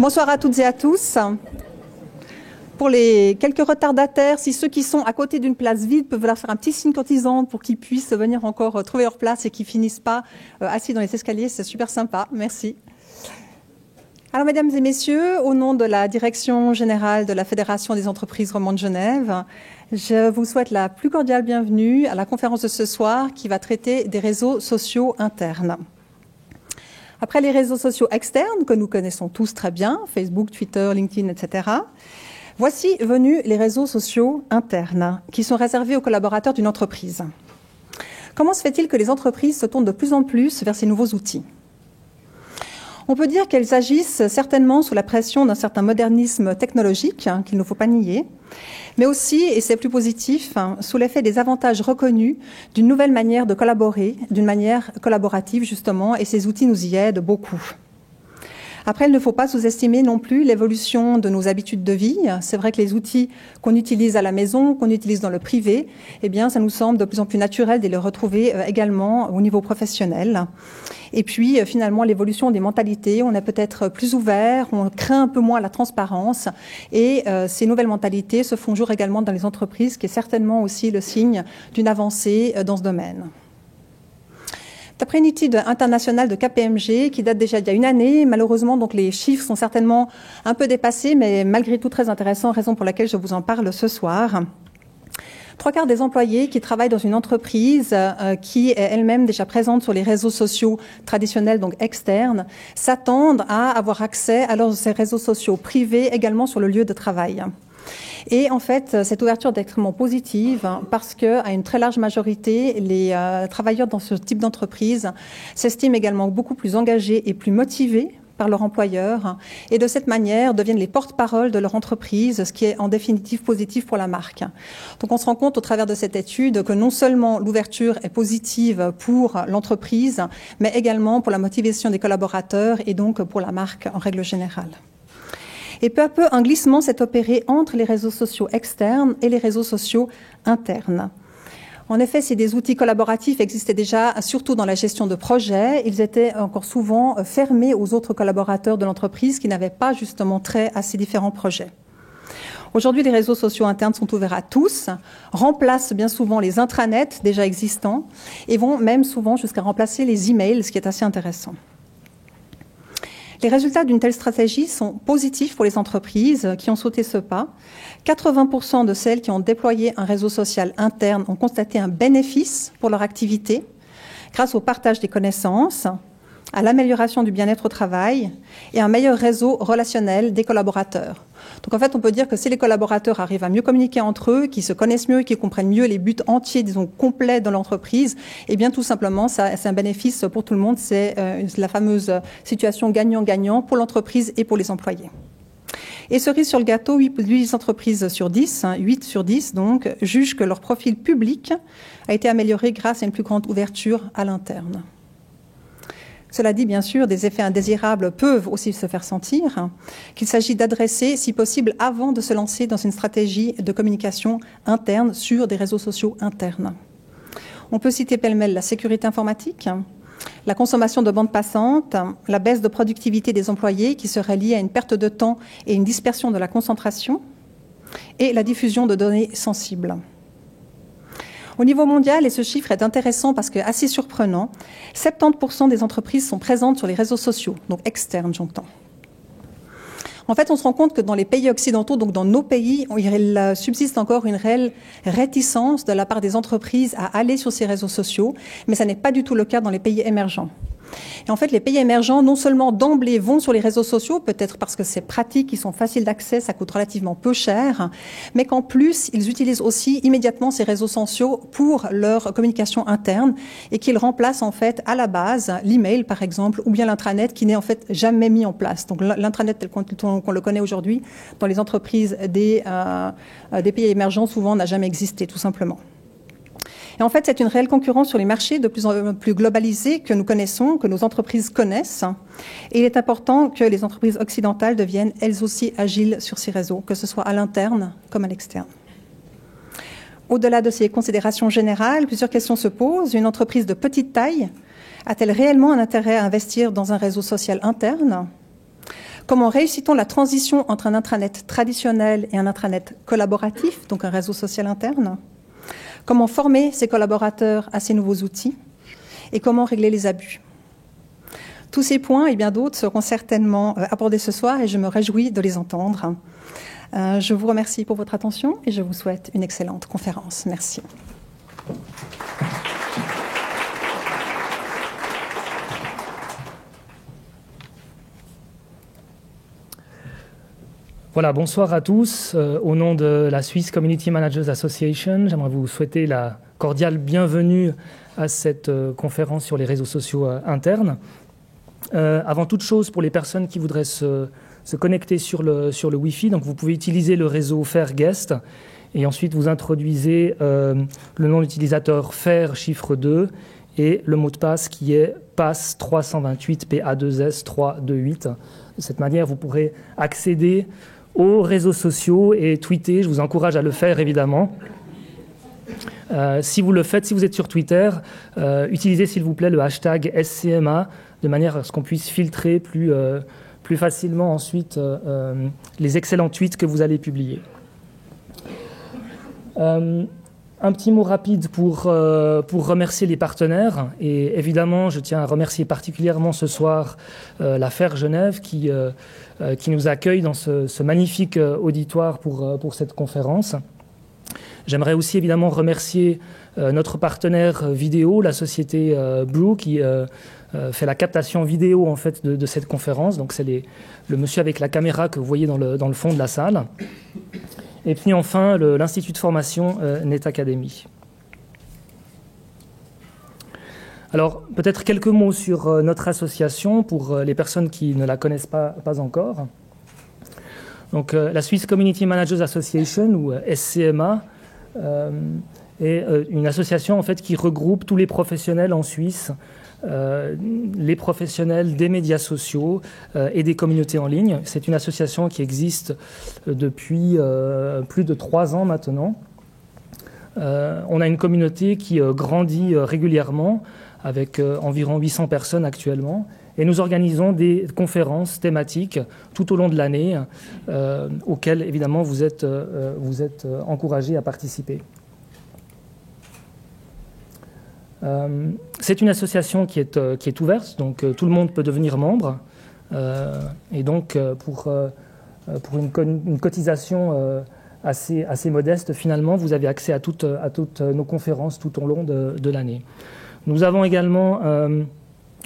Bonsoir à toutes et à tous. Pour les quelques retardataires, si ceux qui sont à côté d'une place vide peuvent leur faire un petit signe courtisan pour qu'ils puissent venir encore trouver leur place et qu'ils finissent pas assis dans les escaliers, c'est super sympa. Merci. Alors, mesdames et messieurs, au nom de la Direction générale de la Fédération des entreprises romandes de Genève, je vous souhaite la plus cordiale bienvenue à la conférence de ce soir qui va traiter des réseaux sociaux internes. Après les réseaux sociaux externes que nous connaissons tous très bien, Facebook, Twitter, LinkedIn, etc., voici venus les réseaux sociaux internes qui sont réservés aux collaborateurs d'une entreprise. Comment se fait-il que les entreprises se tournent de plus en plus vers ces nouveaux outils ? On peut dire qu'elles agissent certainement sous la pression d'un certain modernisme technologique, qu'il ne faut pas nier, mais aussi, et c'est plus positif, sous l'effet des avantages reconnus d'une nouvelle manière de collaborer, d'une manière collaborative justement, et ces outils nous y aident beaucoup. Après, il ne faut pas sous-estimer non plus l'évolution de nos habitudes de vie. C'est vrai que les outils qu'on utilise à la maison, qu'on utilise dans le privé, eh bien, ça nous semble de plus en plus naturel de les retrouver également au niveau professionnel. Et puis, finalement, l'évolution des mentalités. On est peut-être plus ouvert, on craint un peu moins la transparence. Et ces nouvelles mentalités se font jour également dans les entreprises, ce qui est certainement aussi le signe d'une avancée dans ce domaine. D'après une étude internationale de KPMG qui date déjà d'il y a une année, malheureusement, donc les chiffres sont certainement un peu dépassés, mais malgré tout très intéressants, raison pour laquelle je vous en parle ce soir. 3/4 des employés qui travaillent dans une entreprise qui est elle-même déjà présente sur les réseaux sociaux traditionnels, donc externes, s'attendent à avoir accès à leurs réseaux sociaux privés également sur le lieu de travail. Et en fait, cette ouverture est extrêmement positive parce qu'à une très large majorité, les travailleurs dans ce type d'entreprise s'estiment également beaucoup plus engagés et plus motivés par leur employeur et de cette manière deviennent les porte-parole de leur entreprise, ce qui est en définitive positif pour la marque. Donc on se rend compte au travers de cette étude que non seulement l'ouverture est positive pour l'entreprise, mais également pour la motivation des collaborateurs et donc pour la marque en règle générale. Et peu à peu, un glissement s'est opéré entre les réseaux sociaux externes et les réseaux sociaux internes. En effet, si des outils collaboratifs existaient déjà, surtout dans la gestion de projets, ils étaient encore souvent fermés aux autres collaborateurs de l'entreprise qui n'avaient pas justement trait à ces différents projets. Aujourd'hui, les réseaux sociaux internes sont ouverts à tous, remplacent bien souvent les intranets déjà existants et vont même souvent jusqu'à remplacer les emails, ce qui est assez intéressant. Les résultats d'une telle stratégie sont positifs pour les entreprises qui ont sauté ce pas. 80% de celles qui ont déployé un réseau social interne ont constaté un bénéfice pour leur activité grâce au partage des connaissances, à l'amélioration du bien-être au travail et un meilleur réseau relationnel des collaborateurs. Donc en fait, on peut dire que si les collaborateurs arrivent à mieux communiquer entre eux, qu'ils se connaissent mieux, qu'ils comprennent mieux les buts entiers, disons complets de l'entreprise, eh bien tout simplement, ça, c'est un bénéfice pour tout le monde. C'est la fameuse situation gagnant-gagnant pour l'entreprise et pour les employés. Et cerise sur le gâteau, 8 entreprises sur 10, 8 sur 10 donc, jugent que leur profil public a été amélioré grâce à une plus grande ouverture à l'interne. Cela dit, bien sûr, des effets indésirables peuvent aussi se faire sentir, qu'il s'agit d'adresser, si possible, avant de se lancer dans une stratégie de communication interne sur des réseaux sociaux internes. On peut citer pêle-mêle la sécurité informatique, la consommation de bandes passantes, la baisse de productivité des employés qui serait liée à une perte de temps et une dispersion de la concentration, et la diffusion de données sensibles. Au niveau mondial, et ce chiffre est intéressant parce que assez surprenant, 70% des entreprises sont présentes sur les réseaux sociaux, donc externes, j'entends. En fait, on se rend compte que dans les pays occidentaux, donc dans nos pays, il subsiste encore une réelle réticence de la part des entreprises à aller sur ces réseaux sociaux, mais ça n'est pas du tout le cas dans les pays émergents. Et en fait, les pays émergents, non seulement d'emblée vont sur les réseaux sociaux, peut-être parce que c'est pratique, ils sont faciles d'accès, ça coûte relativement peu cher, mais qu'en plus, ils utilisent aussi immédiatement ces réseaux sociaux pour leur communication interne et qu'ils remplacent en fait à la base l'email, par exemple, ou bien l'intranet qui n'est en fait jamais mis en place. Donc l'intranet tel qu'on le connaît aujourd'hui dans les entreprises des pays émergents, souvent n'a jamais existé, tout simplement. Et en fait, c'est une réelle concurrence sur les marchés de plus en plus globalisés que nous connaissons, que nos entreprises connaissent. Et il est important que les entreprises occidentales deviennent elles aussi agiles sur ces réseaux, que ce soit à l'interne comme à l'externe. Au-delà de ces considérations générales, plusieurs questions se posent. Une entreprise de petite taille a-t-elle réellement un intérêt à investir dans un réseau social interne ? Comment réussit-on la transition entre un intranet traditionnel et un intranet collaboratif, donc un réseau social interne? Comment former ses collaborateurs à ces nouveaux outils? Et comment régler les abus? Tous ces points et bien d'autres seront certainement abordés ce soir et je me réjouis de les entendre. Je vous remercie pour votre attention et je vous souhaite une excellente conférence. Merci. Voilà, bonsoir à tous. Au nom de la Swiss Community Managers Association, j'aimerais vous souhaiter la cordiale bienvenue à cette conférence sur les réseaux sociaux internes. Avant toute chose, pour les personnes qui voudraient se connecter sur le Wi-Fi, donc vous pouvez utiliser le réseau Fairguest et ensuite vous introduisez le nom d'utilisateur Fair chiffre 2 et le mot de passe qui est pass 328 PA2S 328. De cette manière, vous pourrez accéder aux réseaux sociaux et tweeter. Je vous encourage à le faire, évidemment. Si vous le faites, si vous êtes sur Twitter, utilisez s'il vous plaît le hashtag SCMA de manière à ce qu'on puisse filtrer plus facilement ensuite les excellents tweets que vous allez publier. Un petit mot rapide pour remercier les partenaires. Et évidemment, je tiens à remercier particulièrement ce soir la FAIR Genève qui nous accueille dans ce magnifique auditoire pour cette conférence. J'aimerais aussi évidemment remercier notre partenaire vidéo, la société Brew, qui fait la captation vidéo en fait de cette conférence. Donc c'est le monsieur avec la caméra que vous voyez dans le fond de la salle. Et puis enfin, l'Institut de formation Net Academy. Alors, peut-être quelques mots sur notre association pour les personnes qui ne la connaissent pas encore. Donc, la Swiss Community Managers Association, ou SCMA, est une association en fait, qui regroupe tous les professionnels en Suisse, les professionnels des médias sociaux et des communautés en ligne. C'est une association qui existe depuis plus de 3 ans maintenant. On a une communauté qui grandit régulièrement avec environ 800 personnes actuellement. Et nous organisons des conférences thématiques tout au long de l'année auxquelles, évidemment, vous êtes encouragés à participer. C'est une association qui est ouverte, donc tout le monde peut devenir membre. Et donc, pour une cotisation assez modeste, finalement, vous avez accès à toutes nos conférences tout au long de l'année. Nous avons également,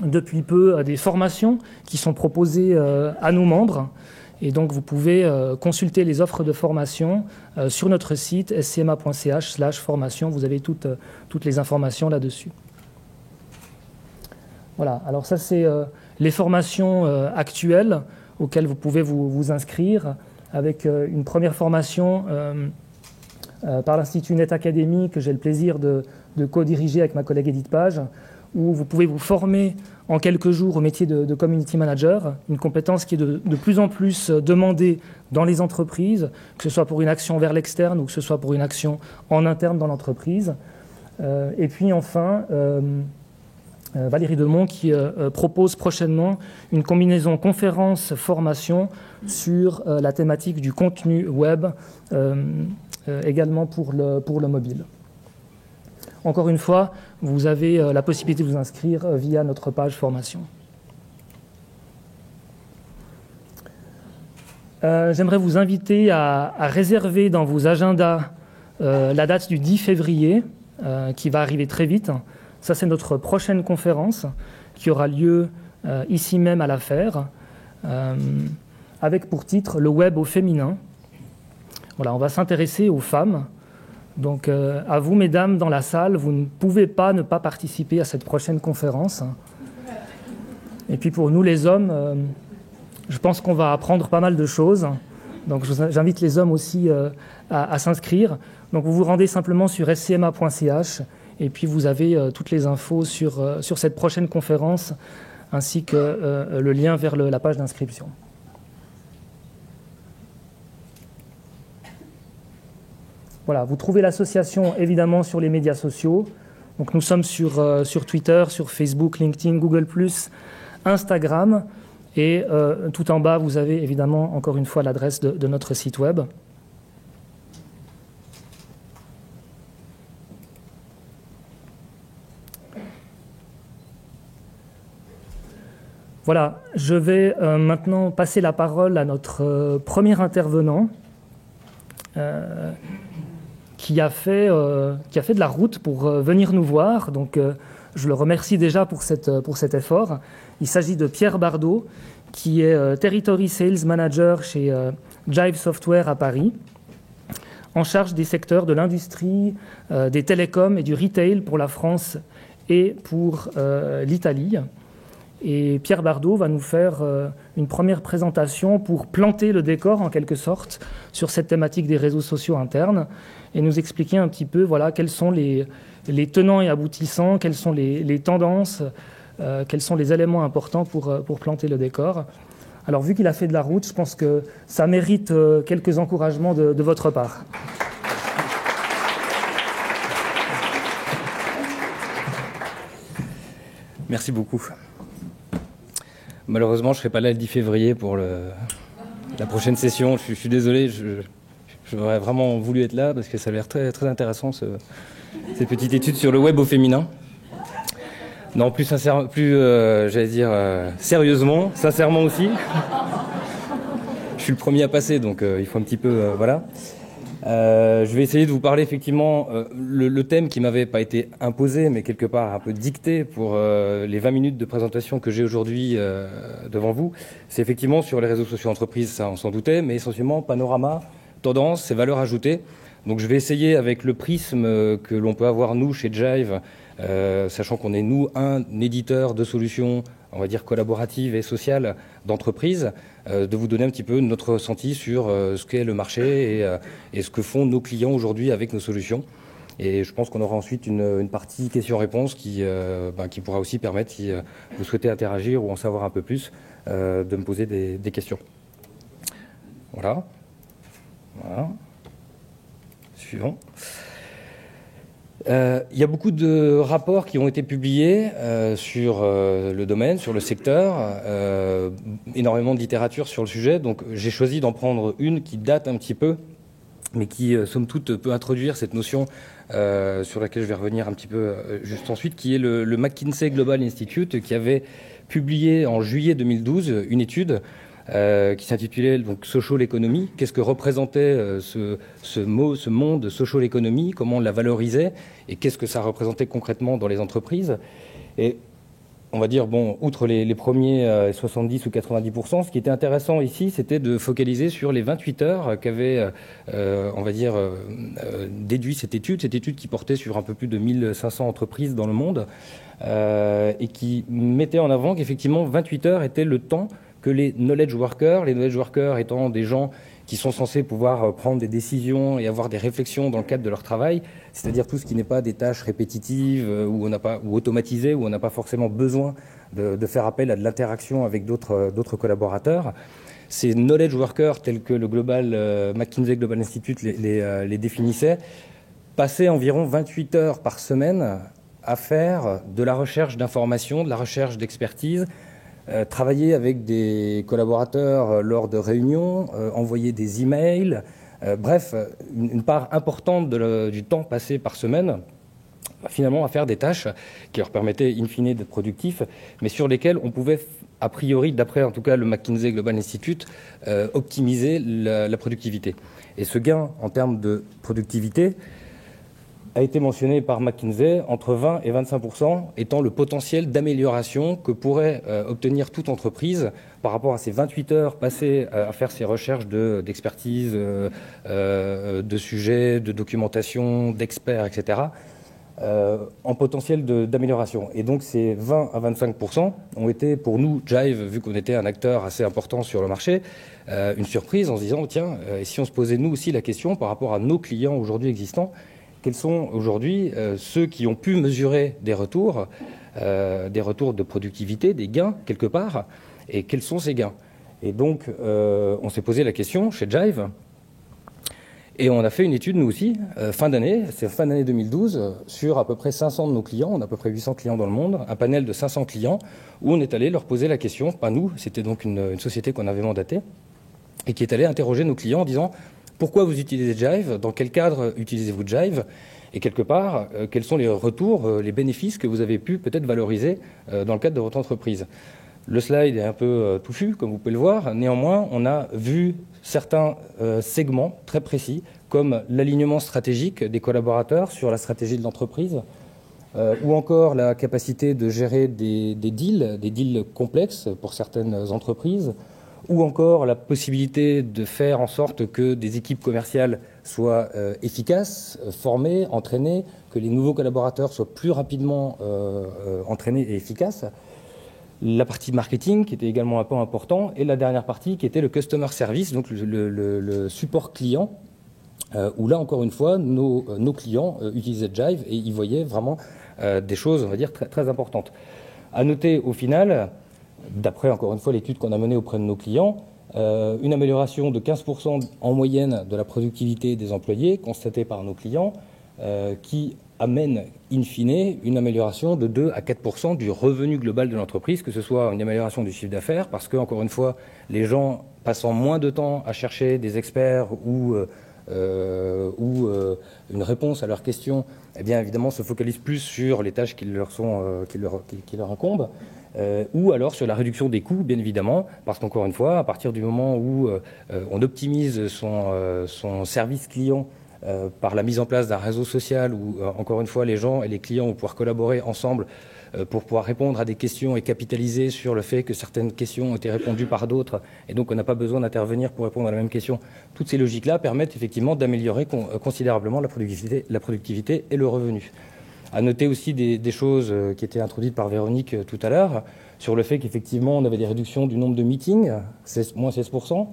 depuis peu, des formations qui sont proposées à nos membres. Et donc, vous pouvez consulter les offres de formation sur notre site scma.ch/formation. Vous avez toutes les informations là-dessus. Voilà, alors ça, c'est les formations actuelles auxquelles vous pouvez vous inscrire, avec une première formation par l'Institut Net Academy que j'ai le plaisir de co-diriger avec ma collègue Edith Page, où vous pouvez vous former en quelques jours au métier de community manager, une compétence qui est de plus en plus demandée dans les entreprises, que ce soit pour une action vers l'externe ou que ce soit pour une action en interne dans l'entreprise. Et puis enfin, Valérie Demont qui propose prochainement une combinaison conférence-formation sur la thématique du contenu web, également pour le mobile. Encore une fois, vous avez la possibilité de vous inscrire via notre page formation. J'aimerais vous inviter à réserver dans vos agendas la date du 10 février, qui va arriver très vite. Ça, c'est notre prochaine conférence qui aura lieu ici même à la FAIR, avec pour titre « Le web au féminin ». Voilà, on va s'intéresser aux femmes. Donc, à vous, mesdames, dans la salle, vous ne pouvez pas ne pas participer à cette prochaine conférence. Et puis, pour nous, les hommes, je pense qu'on va apprendre pas mal de choses. Donc, j'invite les hommes aussi à s'inscrire. Donc, vous vous rendez simplement sur scma.ch et puis vous avez toutes les infos sur cette prochaine conférence ainsi que le lien vers la page d'inscription. Voilà, vous trouvez l'association évidemment sur les médias sociaux. Donc nous sommes sur Twitter, sur Facebook, LinkedIn, Google+, Instagram. Et tout en bas, vous avez évidemment, encore une fois, l'adresse de notre site web. Voilà, je vais maintenant passer la parole à notre premier intervenant qui a fait de la route pour venir nous voir. Donc, je le remercie déjà pour cet effort. Il s'agit de Pierre Bardot, qui est Territory Sales Manager chez Jive Software à Paris, en charge des secteurs de l'industrie, des télécoms et du retail pour la France et pour l'Italie. Et Pierre Bardot va nous faire une première présentation pour planter le décor, en quelque sorte, sur cette thématique des réseaux sociaux internes et nous expliquer un petit peu quels sont les tenants et aboutissants, quelles sont les tendances, quels sont les éléments importants pour planter le décor. Alors, vu qu'il a fait de la route, je pense que ça mérite quelques encouragements de votre part. Merci beaucoup. Malheureusement, je ne serai pas là le 10 février pour la prochaine session. Je suis désolé, j'aurais vraiment voulu être là parce que ça a l'air très, très intéressant, ces petites études sur le web au féminin. Non, sérieusement, sincèrement aussi. Je suis le premier à passer, donc il faut un petit peu... voilà. Je vais essayer de vous parler effectivement le thème qui m'avait pas été imposé, mais quelque part un peu dicté pour les 20 minutes de présentation que j'ai aujourd'hui devant vous. C'est effectivement sur les réseaux sociaux entreprises, ça on s'en doutait, mais essentiellement panorama, tendance et valeurs ajoutées. Donc je vais essayer avec le prisme que l'on peut avoir nous chez Jive, sachant qu'on est nous un éditeur de solutions, on va dire collaboratives et sociales d'entreprise, de vous donner un petit peu notre ressenti sur ce qu'est le marché et ce que font nos clients aujourd'hui avec nos solutions. Et je pense qu'on aura ensuite une partie questions-réponses qui pourra aussi permettre, si vous souhaitez interagir ou en savoir un peu plus, de me poser des questions. Voilà. Suivant. Il y a beaucoup de rapports qui ont été publiés sur le domaine, sur le secteur, énormément de littérature sur le sujet. Donc j'ai choisi d'en prendre une qui date un petit peu, mais qui, somme toute, peut introduire cette notion sur laquelle je vais revenir un petit peu juste ensuite, qui est le McKinsey Global Institute, qui avait publié en juillet 2012 une étude qui s'intitulait donc Social Economy. Qu'est-ce que représentait ce monde Social Economy, comment on la valorisait et qu'est-ce que ça représentait concrètement dans les entreprises. Et on va dire, bon, outre les premiers 70 ou 90%, ce qui était intéressant ici, c'était de focaliser sur les 28 heures qu'avait, on va dire, déduit cette étude qui portait sur un peu plus de 1500 entreprises dans le monde et qui mettait en avant qu'effectivement 28 heures était le temps que les knowledge workers étant des gens qui sont censés pouvoir prendre des décisions et avoir des réflexions dans le cadre de leur travail, c'est-à-dire tout ce qui n'est pas des tâches répétitives ou automatisées, où on n'a pas forcément besoin de faire appel à de l'interaction avec d'autres collaborateurs. Ces knowledge workers, tels que le McKinsey Global Institute les définissait, passaient environ 28 heures par semaine à faire de la recherche d'informations, de la recherche d'expertise, travailler avec des collaborateurs lors de réunions, envoyer des emails, bref, une part importante du temps passé par semaine, finalement à faire des tâches qui leur permettaient in fine d'être productifs, mais sur lesquelles on pouvait, a priori, d'après en tout cas le McKinsey Global Institute, optimiser la productivité. Et ce gain en termes de productivité a été mentionné par McKinsey entre 20 et 25% étant le potentiel d'amélioration que pourrait obtenir toute entreprise par rapport à ces 28 heures passées à faire ces recherches d'expertise, de sujets, de documentation, d'experts, etc., en potentiel d'amélioration. Et donc ces 20 à 25% ont été pour nous, Jive, vu qu'on était un acteur assez important sur le marché, une surprise en se disant, tiens, et si on se posait nous aussi la question par rapport à nos clients aujourd'hui existants, quels sont aujourd'hui ceux qui ont pu mesurer des retours de productivité, des gains quelque part, et quels sont ces gains? Et donc, on s'est posé la question chez Jive, Et on a fait une étude, nous aussi, fin d'année 2012, sur à peu près 500 de nos clients, on a à peu près 800 clients dans le monde, un panel de 500 clients, où on est allé leur poser la question, pas nous, c'était donc une société qu'on avait mandatée, et qui est allée interroger nos clients en disant « Pourquoi vous utilisez Jive ? Dans quel cadre utilisez-vous Jive ? Et quelque part, quels sont les retours, les bénéfices que vous avez pu peut-être valoriser dans le cadre de votre entreprise ?» Le slide est un peu touffu, comme vous pouvez le voir. Néanmoins, on a vu certains segments très précis, comme l'alignement stratégique des collaborateurs sur la stratégie de l'entreprise, ou encore la capacité de gérer des deals complexes pour certaines entreprises, ou encore la possibilité de faire en sorte que des équipes commerciales soient efficaces, formées, entraînées, que les nouveaux collaborateurs soient plus rapidement entraînés et efficaces. La partie marketing qui était également un point important, et la dernière partie qui était le customer service, donc le support client, où là encore une fois nos clients utilisaient Jive et y voyaient vraiment des choses, on va dire, très, très importantes. À noter au final, d'après encore une fois l'étude qu'on a menée auprès de nos clients, une amélioration de 15% en moyenne de la productivité des employés constatée par nos clients, qui amène in fine une amélioration de 2 à 4% du revenu global de l'entreprise, que ce soit une amélioration du chiffre d'affaires, parce que, encore une fois, les gens passant moins de temps à chercher des experts ou une réponse à leurs questions, eh bien évidemment se focalisent plus sur les tâches qui leur incombent, ou alors sur la réduction des coûts, bien évidemment, parce qu'encore une fois, à partir du moment où on optimise son service client par la mise en place d'un réseau social où, encore une fois, les gens et les clients vont pouvoir collaborer ensemble pour pouvoir répondre à des questions et capitaliser sur le fait que certaines questions ont été répondues par d'autres, et donc on n'a pas besoin d'intervenir pour répondre à la même question. Toutes ces logiques-là permettent effectivement d'améliorer considérablement la productivité et le revenu. À noter aussi des choses qui étaient introduites par Véronique tout à l'heure, sur le fait qu'effectivement on avait des réductions du nombre de meetings, moins 16%,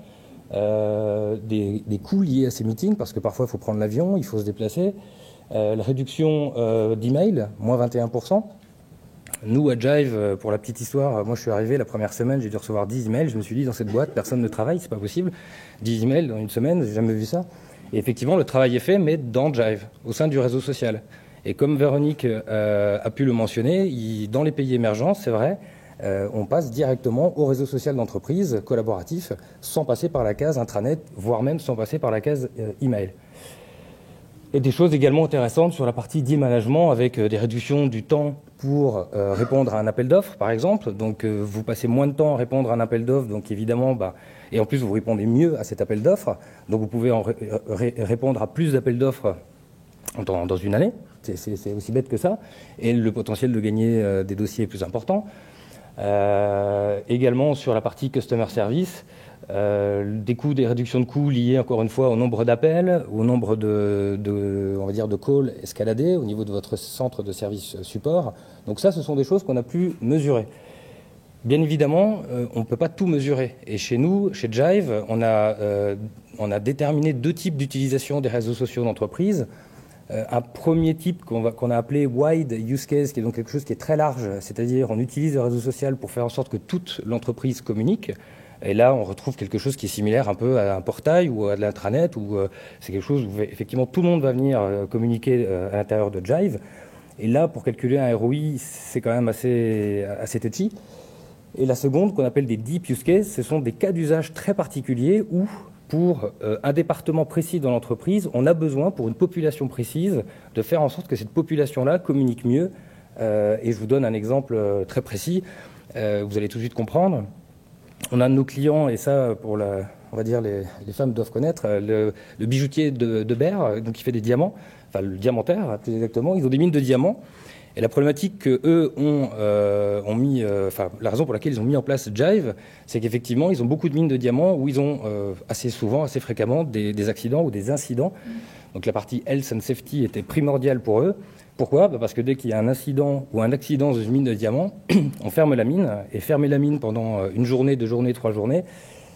des coûts liés à ces meetings, parce que parfois il faut prendre l'avion, il faut se déplacer, la réduction d'emails, moins 21%. Nous, à Jive, pour la petite histoire, moi je suis arrivé la première semaine, j'ai dû recevoir 10 emails, je me suis dit dans cette boîte, personne ne travaille, c'est pas possible. 10 emails dans une semaine, j'ai jamais vu ça. Et effectivement, le travail est fait, mais dans Jive, au sein du réseau social. Et comme Véronique a pu le mentionner, dans les pays émergents, c'est vrai, on passe directement au réseau social d'entreprise collaboratif, sans passer par la case intranet, voire même sans passer par la case email. Et des choses également intéressantes sur la partie d'e-management, avec des réductions du temps pour répondre à un appel d'offres, par exemple. Donc, vous passez moins de temps à répondre à un appel d'offres, donc évidemment, et en plus, vous répondez mieux à cet appel d'offres. Donc, vous pouvez répondre à plus d'appels d'offres dans une année. C'est aussi bête que ça. Et le potentiel de gagner des dossiers est plus important. Également, sur la partie customer service, des réductions de coûts liées encore une fois au nombre d'appels, au nombre on va dire de calls escaladés au niveau de votre centre de service support. Donc ça, ce sont des choses qu'on a pu mesurer. Bien évidemment, on ne peut pas tout mesurer. Et chez nous, chez Jive, on a déterminé 2 types d'utilisation des réseaux sociaux d'entreprise. Un premier type qu'on a appelé wide use case, qui est donc quelque chose qui est très large, c'est-à-dire on utilise le réseau social pour faire en sorte que toute l'entreprise communique. Et là, on retrouve quelque chose qui est similaire un peu à un portail ou à de l'intranet, où c'est quelque chose où effectivement tout le monde va venir communiquer à l'intérieur de Jive. Et là, pour calculer un ROI, c'est quand même assez touchy. Et la seconde, qu'on appelle des deep use cases, ce sont des cas d'usage très particuliers où, pour un département précis dans l'entreprise, on a besoin, pour une population précise, de faire en sorte que cette population-là communique mieux. Et je vous donne un exemple très précis, vous allez tout de suite comprendre. On a un de nos clients, et ça, on va dire les femmes doivent connaître, le bijoutier de Berre, donc qui fait des diamants, enfin le diamantaire plus exactement, ils ont des mines de diamants. Et la problématique qu'eux ont mis, la raison pour laquelle ils ont mis en place Jive, c'est qu'effectivement, ils ont beaucoup de mines de diamants où ils ont assez fréquemment des accidents ou des incidents. Donc la partie health and safety était primordiale pour eux. Pourquoi ? Parce que dès qu'il y a un incident ou un accident dans une mine de diamants, on ferme la mine. Et fermer la mine pendant une journée, 2 journées, 3 journées,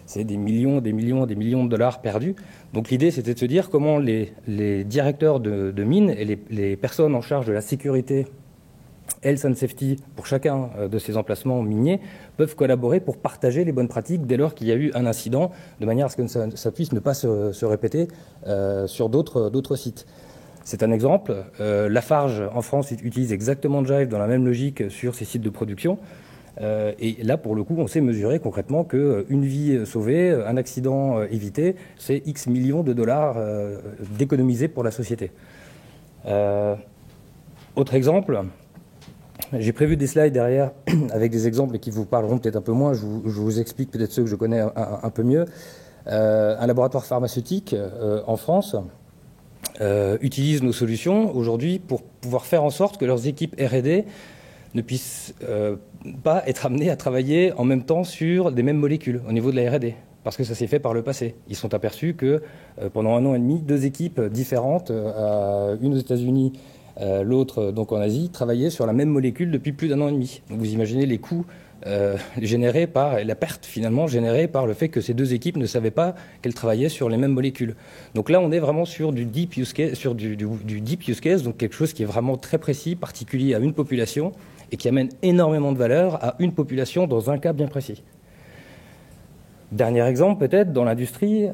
c'est des millions de dollars perdus. Donc l'idée, c'était de se dire comment les directeurs de mines et les personnes en charge de la sécurité Health and Safety, pour chacun de ces emplacements miniers, peuvent collaborer pour partager les bonnes pratiques dès lors qu'il y a eu un incident, de manière à ce que ça puisse ne pas se répéter sur d'autres sites. C'est un exemple. Lafarge, en France, utilise exactement Jive dans la même logique sur ses sites de production. Et là, pour le coup, on sait mesurer concrètement qu'une vie sauvée, un accident évité, c'est X millions de dollars d'économisés pour la société. Autre exemple, j'ai prévu des slides derrière avec des exemples qui vous parleront peut-être un peu moins. Je vous explique peut-être ceux que je connais un peu mieux. Un laboratoire pharmaceutique en France utilise nos solutions aujourd'hui pour pouvoir faire en sorte que leurs équipes R&D ne puissent pas être amenés à travailler en même temps sur des mêmes molécules au niveau de la R&D, parce que ça s'est fait par le passé. Ils sont aperçus que pendant 1 an et demi, 2 équipes différentes, une aux États-Unis, l'autre donc en Asie, travaillaient sur la même molécule depuis plus d'1 an et demi. Donc vous imaginez les coûts générés par la perte finalement générée par le fait que ces 2 équipes ne savaient pas qu'elles travaillaient sur les mêmes molécules. Donc là, on est vraiment sur du deep use case, donc quelque chose qui est vraiment très précis, particulier à une population, et qui amène énormément de valeur à une population dans un cas bien précis. Dernier exemple peut-être, dans l'industrie,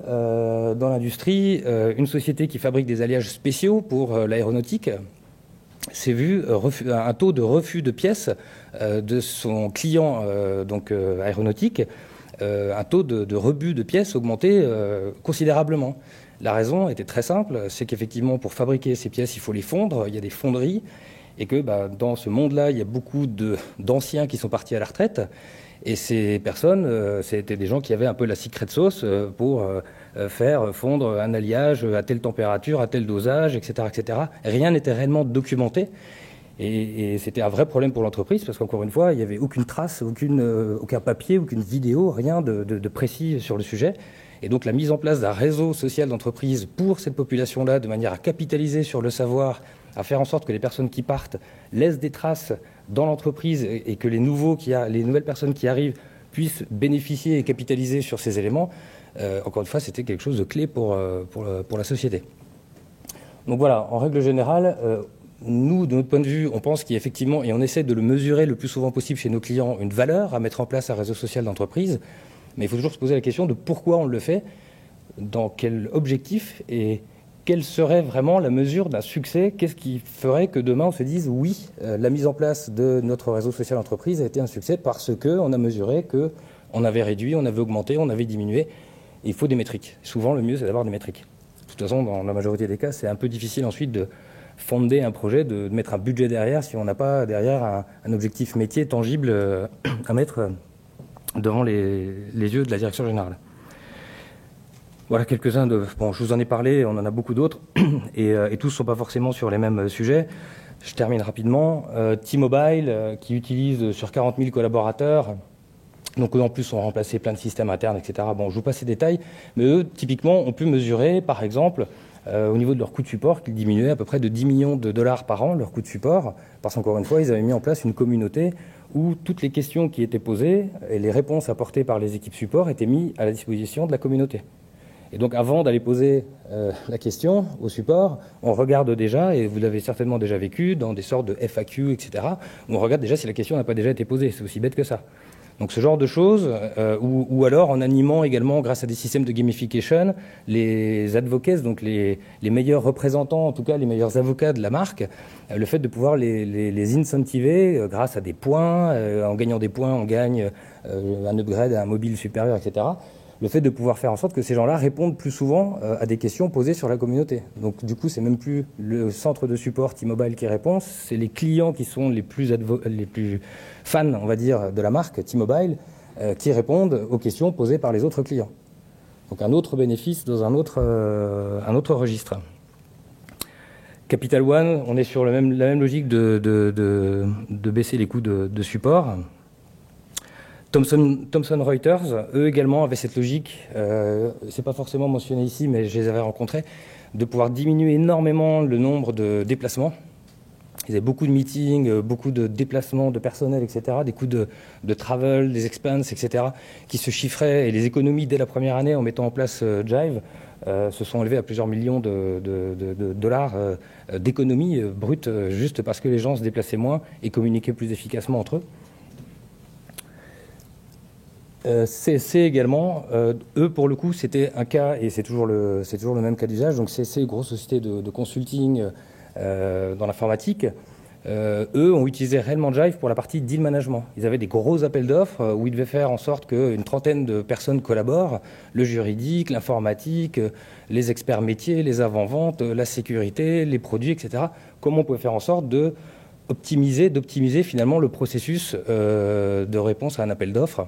une société qui fabrique des alliages spéciaux pour l'aéronautique s'est vu un taux de refus de pièces de son client aéronautique, un taux de rebut de pièces augmenté considérablement. La raison était très simple, c'est qu'effectivement pour fabriquer ces pièces, il faut les fondre, il y a des fonderies, et que dans ce monde-là, il y a beaucoup d'anciens qui sont partis à la retraite. Et ces personnes, c'était des gens qui avaient un peu la secret sauce pour faire fondre un alliage à telle température, à tel dosage, etc. etc. Rien n'était réellement documenté. Et c'était un vrai problème pour l'entreprise, parce qu'encore une fois, il n'y avait aucune trace, aucun papier, aucune vidéo, rien de précis sur le sujet. Et donc la mise en place d'un réseau social d'entreprise pour cette population-là, de manière à capitaliser sur le savoir, à faire en sorte que les personnes qui partent laissent des traces dans l'entreprise et que les nouvelles personnes qui arrivent puissent bénéficier et capitaliser sur ces éléments, encore une fois, c'était quelque chose de clé pour la société. Donc voilà, en règle générale, nous, de notre point de vue, on pense qu'il y a effectivement, et on essaie de le mesurer le plus souvent possible chez nos clients, une valeur à mettre en place un réseau social d'entreprise, mais il faut toujours se poser la question de pourquoi on le fait, dans quel objectif et quelle serait vraiment la mesure d'un succès? Qu'est-ce qui ferait que demain on se dise oui, la mise en place de notre réseau social d'entreprise a été un succès parce qu'on a mesuré qu'on avait réduit, on avait augmenté, on avait diminué. Et il faut des métriques. Souvent, le mieux, c'est d'avoir des métriques. De toute façon, dans la majorité des cas, c'est un peu difficile ensuite de fonder un projet, de mettre un budget derrière si on n'a pas derrière un objectif métier tangible à mettre devant les yeux de la direction générale. Voilà quelques-uns Bon, je vous en ai parlé, on en a beaucoup d'autres, et tous ne sont pas forcément sur les mêmes sujets. Je termine rapidement. T-Mobile, qui utilise sur 40 000 collaborateurs, donc eux en plus ont remplacé plein de systèmes internes, etc. Bon, je vous passe ces détails, mais eux, typiquement, on peut mesurer, par exemple, au niveau de leur coût de support, qu'ils diminuaient à peu près de 10 millions de dollars par an, leur coût de support, parce qu'encore une fois, ils avaient mis en place une communauté où toutes les questions qui étaient posées et les réponses apportées par les équipes support étaient mises à la disposition de la communauté. Et donc avant d'aller poser la question au support, on regarde déjà, et vous l'avez certainement déjà vécu, dans des sortes de FAQ, etc., où on regarde déjà si la question n'a pas déjà été posée. C'est aussi bête que ça. Donc ce genre de choses, ou alors en animant également, grâce à des systèmes de gamification, les advocates, donc les meilleurs représentants, en tout cas les meilleurs avocats de la marque, le fait de pouvoir les incentiver grâce à des points, en gagnant des points, on gagne un upgrade à un mobile supérieur, etc., le fait de pouvoir faire en sorte que ces gens-là répondent plus souvent à des questions posées sur la communauté. Donc du coup, c'est même plus le centre de support T-Mobile qui répond, c'est les clients qui sont les plus fans, on va dire, de la marque T-Mobile, qui répondent aux questions posées par les autres clients. Donc un autre bénéfice dans un autre registre. Capital One, on est sur la même logique de baisser les coûts de support. Thomson Reuters, eux également avaient cette logique, c'est pas forcément mentionné ici, mais je les avais rencontrés, de pouvoir diminuer énormément le nombre de déplacements. Ils avaient beaucoup de meetings, beaucoup de déplacements de personnel, etc., des coûts de travel, des expenses, etc., qui se chiffraient, et les économies dès la première année en mettant en place Jive se sont élevés à plusieurs millions de dollars d'économies brutes, juste parce que les gens se déplaçaient moins et communiquaient plus efficacement entre eux. CSC également, eux pour le coup c'était un cas, et c'est toujours le même cas d'usage, donc CSC, grosse société de consulting dans l'informatique, eux ont utilisé réellement Jive pour la partie deal management. Ils avaient des gros appels d'offres où ils devaient faire en sorte qu'une trentaine de personnes collaborent, le juridique, l'informatique, les experts métiers, les avant-ventes, la sécurité, les produits, etc. Comment on pouvait faire en sorte d'optimiser finalement le processus de réponse à un appel d'offres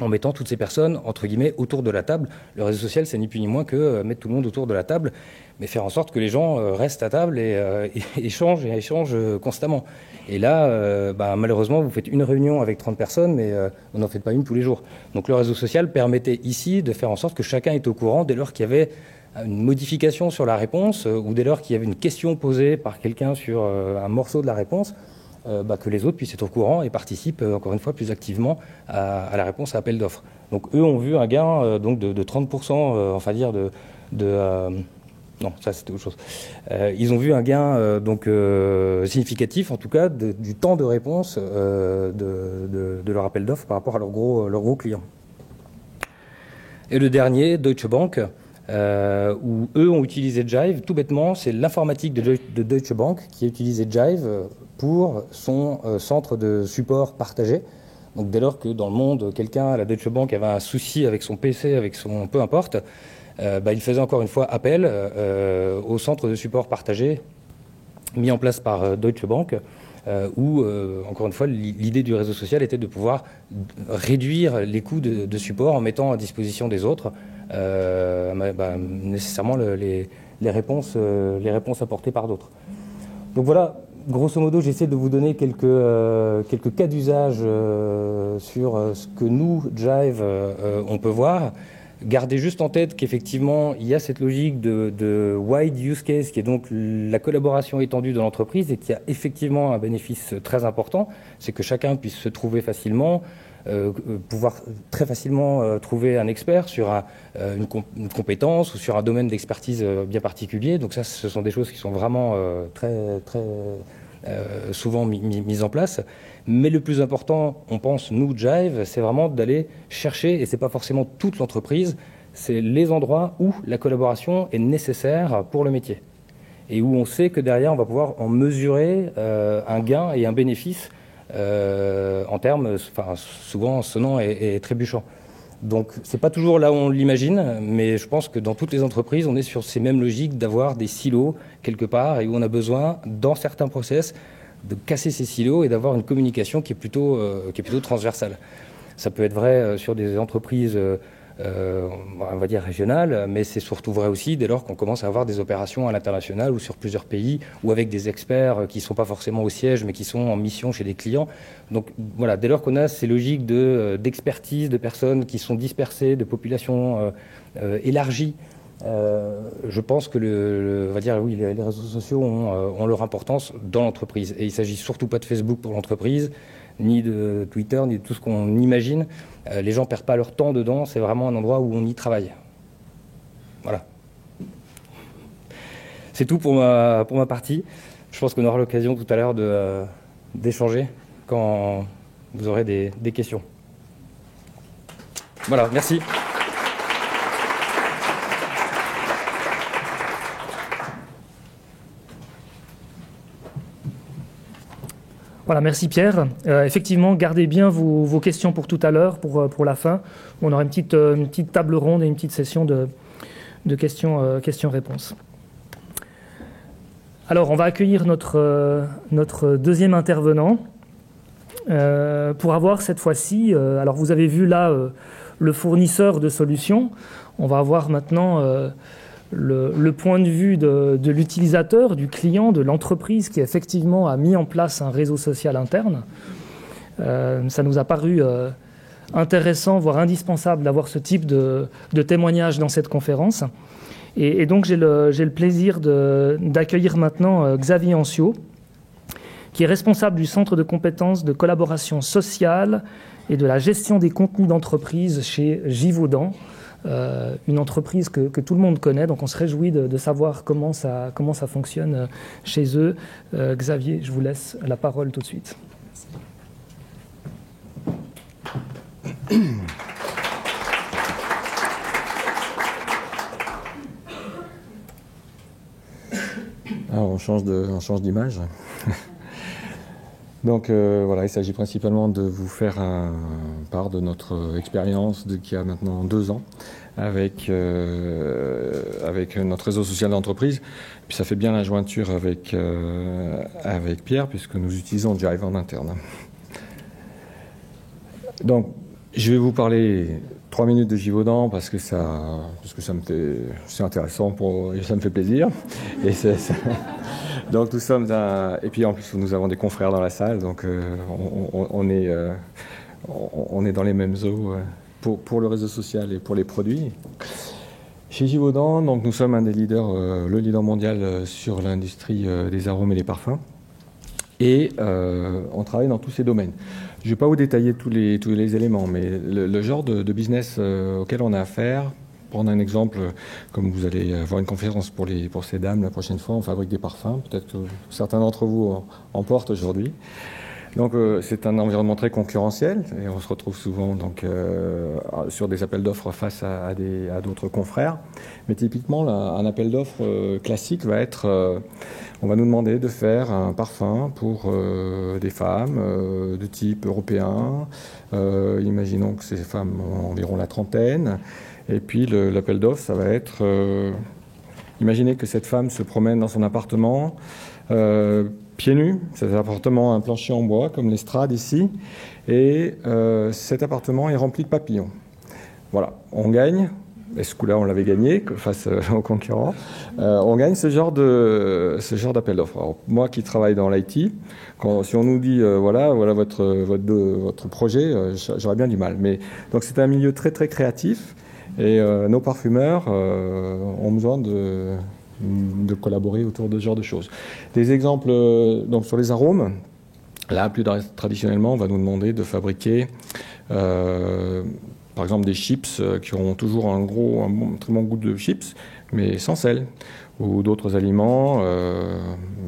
en mettant toutes ces personnes, entre guillemets, autour de la table. Le réseau social, c'est ni plus ni moins que mettre tout le monde autour de la table, mais faire en sorte que les gens restent à table et échangent constamment. Et là, malheureusement, vous faites une réunion avec 30 personnes, mais vous n'en faites pas une tous les jours. Donc le réseau social permettait ici de faire en sorte que chacun est au courant dès lors qu'il y avait une modification sur la réponse ou dès lors qu'il y avait une question posée par quelqu'un sur un morceau de la réponse, que les autres puissent être au courant et participent encore une fois plus activement à la réponse à appel d'offres. Donc eux ont vu un gain donc de 30%, enfin dire non, ça c'était autre chose. Ils ont vu un gain significatif en tout cas du temps de réponse de leur appel d'offres par rapport à leurs gros clients. Et le dernier, Deutsche Bank, où eux ont utilisé Jive, tout bêtement, c'est l'informatique de Deutsche Bank qui a utilisé Jive pour son centre de support partagé. Donc dès lors que dans le monde, quelqu'un à la Deutsche Bank avait un souci avec son PC, avec son peu importe, il faisait encore une fois appel au centre de support partagé mis en place par Deutsche Bank, où, encore une fois, l'idée du réseau social était de pouvoir réduire les coûts de support en mettant à disposition des autres nécessairement les réponses apportées par d'autres. Donc voilà, grosso modo, j'essaie de vous donner quelques cas d'usage sur ce que nous, Jive, on peut voir. Gardez juste en tête qu'effectivement, il y a cette logique de wide use case, qui est donc la collaboration étendue de l'entreprise et qui a effectivement un bénéfice très important, c'est que chacun puisse se trouver facilement, pouvoir très facilement trouver un expert sur une compétence ou sur un domaine d'expertise bien particulier. Donc ça, ce sont des choses qui sont vraiment très souvent mises en place. Mais le plus important, on pense, nous, Jive, c'est vraiment d'aller chercher, et c'est pas forcément toute l'entreprise, c'est les endroits où la collaboration est nécessaire pour le métier. Et où on sait que derrière, on va pouvoir en mesurer un gain et un bénéfice en termes, souvent sonnants et trébuchants. Donc, c'est pas toujours là où on l'imagine, mais je pense que dans toutes les entreprises, on est sur ces mêmes logiques d'avoir des silos quelque part et où on a besoin, dans certains process, de casser ces silos et d'avoir une communication qui est plutôt transversale. Ça peut être vrai sur des entreprises, on va dire régionales, mais c'est surtout vrai aussi dès lors qu'on commence à avoir des opérations à l'international ou sur plusieurs pays, ou avec des experts qui ne sont pas forcément au siège, mais qui sont en mission chez des clients. Donc voilà, dès lors qu'on a ces logiques d'expertise, de personnes qui sont dispersées, de populations élargies, je pense que les réseaux sociaux ont leur importance dans l'entreprise. Et il ne s'agit surtout pas de Facebook pour l'entreprise, ni de Twitter, ni de tout ce qu'on imagine. Les gens ne perdent pas leur temps dedans, c'est vraiment un endroit où on y travaille. Voilà. C'est tout pour ma partie. Je pense qu'on aura l'occasion tout à l'heure d'échanger quand vous aurez des questions. Voilà, merci. Voilà, merci Pierre. Effectivement, gardez bien vos questions pour tout à l'heure, pour la fin. On aura une petite table ronde et une petite session de questions-réponses. Alors, on va accueillir notre deuxième intervenant pour avoir cette fois-ci... alors, vous avez vu là le fournisseur de solutions. On va avoir maintenant... Le point de vue de l'utilisateur, du client, de l'entreprise qui effectivement a mis en place un réseau social interne. Ça nous a paru intéressant, voire indispensable d'avoir ce type de témoignage dans cette conférence. Et donc j'ai le plaisir d'accueillir maintenant Xavier Ancio, qui est responsable du Centre de compétences de collaboration sociale et de la gestion des contenus d'entreprise chez Givaudan. une entreprise que tout le monde connaît, donc on se réjouit de savoir comment ça fonctionne chez eux. Xavier, je vous laisse la parole tout de suite. Alors on change d'image. Donc voilà, il s'agit principalement de vous faire part de notre expérience qui a maintenant 2 ans avec notre réseau social d'entreprise. Puis ça fait bien la jointure avec Pierre, puisque nous utilisons Jive en interne. Donc je vais vous parler 3 minutes de Givaudan parce que c'est intéressant et ça me fait plaisir. Et donc nous sommes et puis en plus nous avons des confrères dans la salle, donc on est dans les mêmes eaux pour le réseau social et pour les produits. Chez Givaudan, donc nous sommes un des leaders, le leader mondial sur l'industrie des arômes et des parfums, et on travaille dans tous ces domaines. Je ne vais pas vous détailler tous les éléments, mais le genre de business auquel on a affaire. Prendre un exemple, comme vous allez avoir une conférence pour ces dames la prochaine fois, on fabrique des parfums. Peut-être que certains d'entre vous en portent aujourd'hui. Donc c'est un environnement très concurrentiel et on se retrouve souvent donc, sur des appels d'offres face à d'autres confrères. Mais typiquement, un appel d'offres classique va être, on va nous demander de faire un parfum pour des femmes de type européen. Imaginons que ces femmes ont environ la trentaine. Et puis l'appel d'offres, ça va être, imaginez que cette femme se promène dans son appartement, pieds nus, cet appartement a un plancher en bois, comme l'estrade ici, et cet appartement est rempli de papillons. Voilà, on gagne, et ce coup-là on l'avait gagné face aux concurrents, on gagne ce genre d'appel d'offres. Alors, moi qui travaille dans l'IT, si on nous dit voilà votre projet, j'aurais bien du mal. Mais donc c'est un milieu très très créatif. Et nos parfumeurs ont besoin de collaborer autour de ce genre de choses. Des exemples donc sur les arômes. Là, plus traditionnellement, on va nous demander de fabriquer, par exemple, des chips qui auront toujours un très bon goût de chips, mais sans sel. Ou d'autres aliments,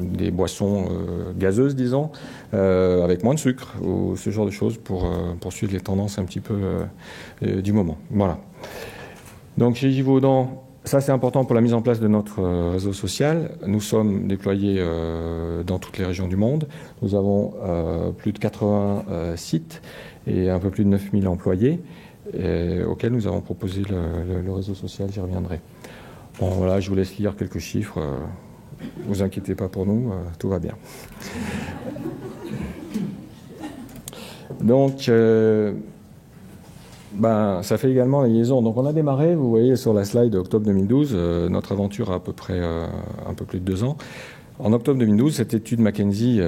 des boissons gazeuses, disons, avec moins de sucre, ou ce genre de choses pour suivre les tendances un petit peu du moment. Voilà. Donc chez Givaudan, ça c'est important pour la mise en place de notre réseau social. Nous sommes déployés dans toutes les régions du monde. Nous avons plus de 80 sites et un peu plus de 9000 employés auxquels nous avons proposé le réseau social, j'y reviendrai. Bon voilà, je vous laisse lire quelques chiffres. Vous inquiétez pas pour nous, tout va bien. Donc ça fait également la liaison. Donc on a démarré, vous voyez sur la slide, octobre 2012, notre aventure a à peu près un peu plus de 2 ans. En octobre 2012, cette étude McKinsey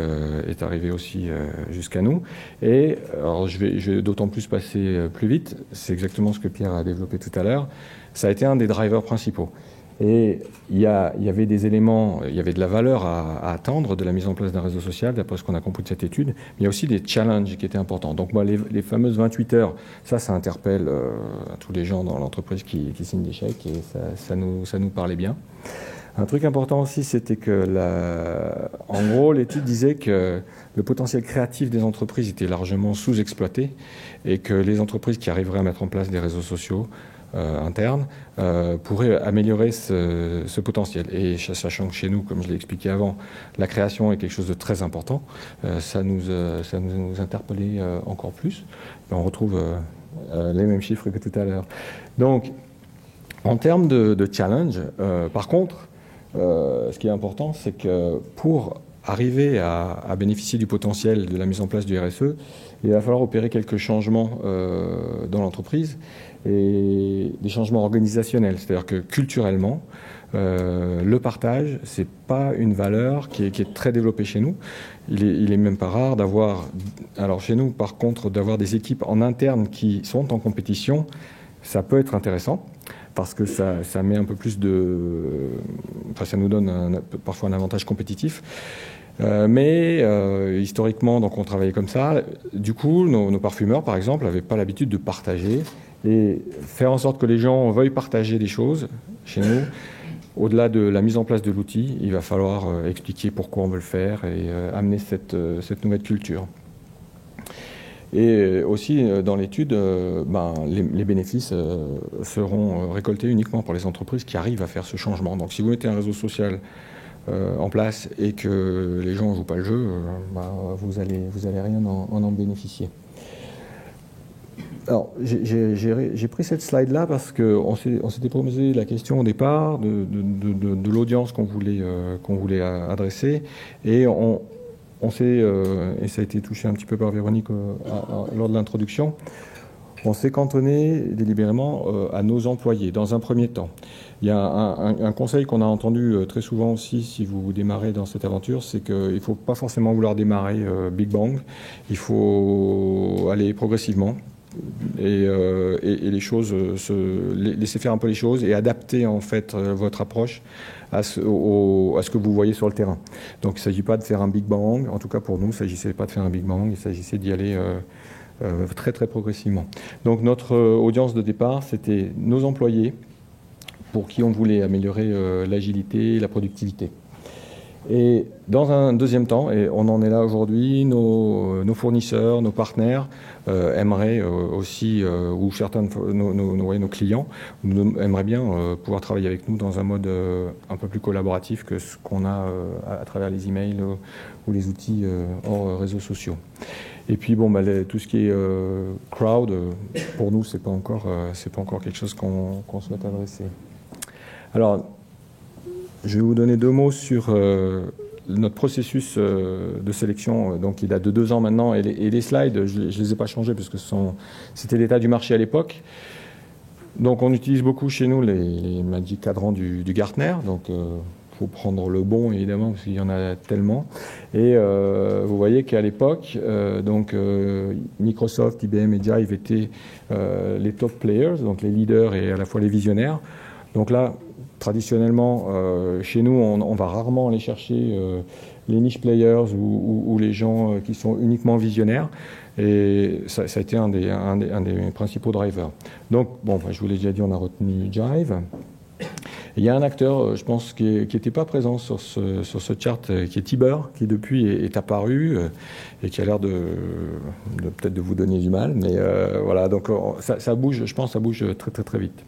est arrivée aussi jusqu'à nous. Et alors je vais d'autant plus passer plus vite, c'est exactement ce que Pierre a développé tout à l'heure, ça a été un des drivers principaux. Et il y avait des éléments, il y avait de la valeur à attendre de la mise en place d'un réseau social, d'après ce qu'on a compris de cette étude, mais il y a aussi des challenges qui étaient importants. Donc moi, les fameuses 28 heures, ça interpelle tous les gens dans l'entreprise qui signent des chèques, et ça nous parlait bien. Un truc important aussi, c'était que, en gros, l'étude disait que le potentiel créatif des entreprises était largement sous-exploité, et que les entreprises qui arriveraient à mettre en place des réseaux sociaux interne pourrait améliorer ce potentiel. Et sachant que chez nous, comme je l'ai expliqué avant, la création est quelque chose de très important, ça nous interpellait encore plus. On retrouve les mêmes chiffres que tout à l'heure. Donc, en termes de challenge, par contre, ce qui est important, c'est que pour arriver à bénéficier du potentiel de la mise en place du RSE, il va falloir opérer quelques changements dans l'entreprise, et des changements organisationnels. C'est-à-dire que culturellement, le partage, c'est pas une valeur qui est très développée chez nous. Il est même pas rare d'avoir, alors chez nous par contre, d'avoir des équipes en interne qui sont en compétition. Ça peut être intéressant parce que ça met un peu plus ça nous donne parfois un avantage compétitif. Mais historiquement, donc on travaillait comme ça. Du coup, nos parfumeurs, par exemple, n'avaient pas l'habitude de partager et faire en sorte que les gens veuillent partager des choses chez nous. Au-delà de la mise en place de l'outil, il va falloir expliquer pourquoi on veut le faire et amener cette nouvelle culture. Et aussi, dans l'étude, les bénéfices seront récoltés uniquement pour les entreprises qui arrivent à faire ce changement. Donc si vous mettez un réseau social en place et que les gens ne jouent pas le jeu, vous allez rien en bénéficier. Alors, j'ai pris cette slide-là parce qu'on s'était posé la question au départ de l'audience qu'on voulait adresser, et on s'est, et ça a été touché un petit peu par Véronique lors de l'introduction, on s'est cantonné délibérément à nos employés dans un premier temps. Il y a un conseil qu'on a entendu très souvent aussi si vous démarrez dans cette aventure, c'est qu'il ne faut pas forcément vouloir démarrer Big Bang, il faut aller progressivement. Et les choses, laisser faire un peu les choses et adapter en fait votre approche à ce que vous voyez sur le terrain. Donc il ne s'agit pas de faire un Big Bang, en tout cas pour nous, il ne s'agissait pas de faire un Big Bang, il s'agissait d'y aller très très progressivement. Donc notre audience de départ, c'était nos employés pour qui on voulait améliorer l'agilité, la productivité. Et dans un deuxième temps, et on en est là aujourd'hui, nos fournisseurs, nos partenaires aimeraient aussi, ou certains de nos clients, aimeraient bien pouvoir travailler avec nous dans un mode un peu plus collaboratif que ce qu'on a à travers les emails ou les outils hors réseaux sociaux. Et puis bon, tout ce qui est crowd, pour nous, c'est pas encore quelque chose qu'on souhaite adresser. Alors, je vais vous donner 2 mots sur notre processus de sélection, donc qui date de 2 ans maintenant, et les slides, je ne les ai pas changés parce que c'était l'état du marché à l'époque. Donc on utilise beaucoup chez nous les Magic Quadrants du Gartner, donc faut prendre le bon évidemment parce qu'il y en a tellement. Et vous voyez qu'à l'époque, Microsoft, IBM et Jive étaient les top players, donc les leaders et à la fois les visionnaires. Donc là, traditionnellement, chez nous, on va rarement aller chercher les niche players ou les gens qui sont uniquement visionnaires. Et ça a été un des principaux drivers. Donc, bon, je vous l'ai déjà dit, on a retenu Jive. Il y a un acteur, je pense, qui n'était pas présent sur ce chart, qui est Tiber, qui depuis est apparu et qui a l'air de peut-être de vous donner du mal. Mais voilà, donc ça bouge, je pense, ça bouge très très très vite.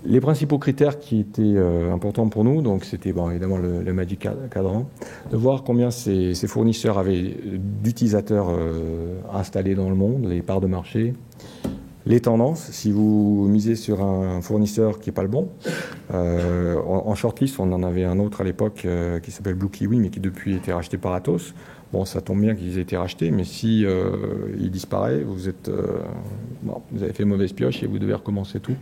Les principaux critères qui étaient importants pour nous, donc c'était évidemment le Magic Quadrant, de voir combien ces fournisseurs avaient d'utilisateurs installés dans le monde, les parts de marché, les tendances. Si vous misez sur un fournisseur qui n'est pas le bon, en shortlist, on en avait un autre à l'époque qui s'appelle Blue Kiwi, mais qui depuis a été racheté par Atos. Bon, ça tombe bien qu'ils aient été rachetés, mais si il disparaît, vous avez fait mauvaise pioche et vous devez recommencer tout.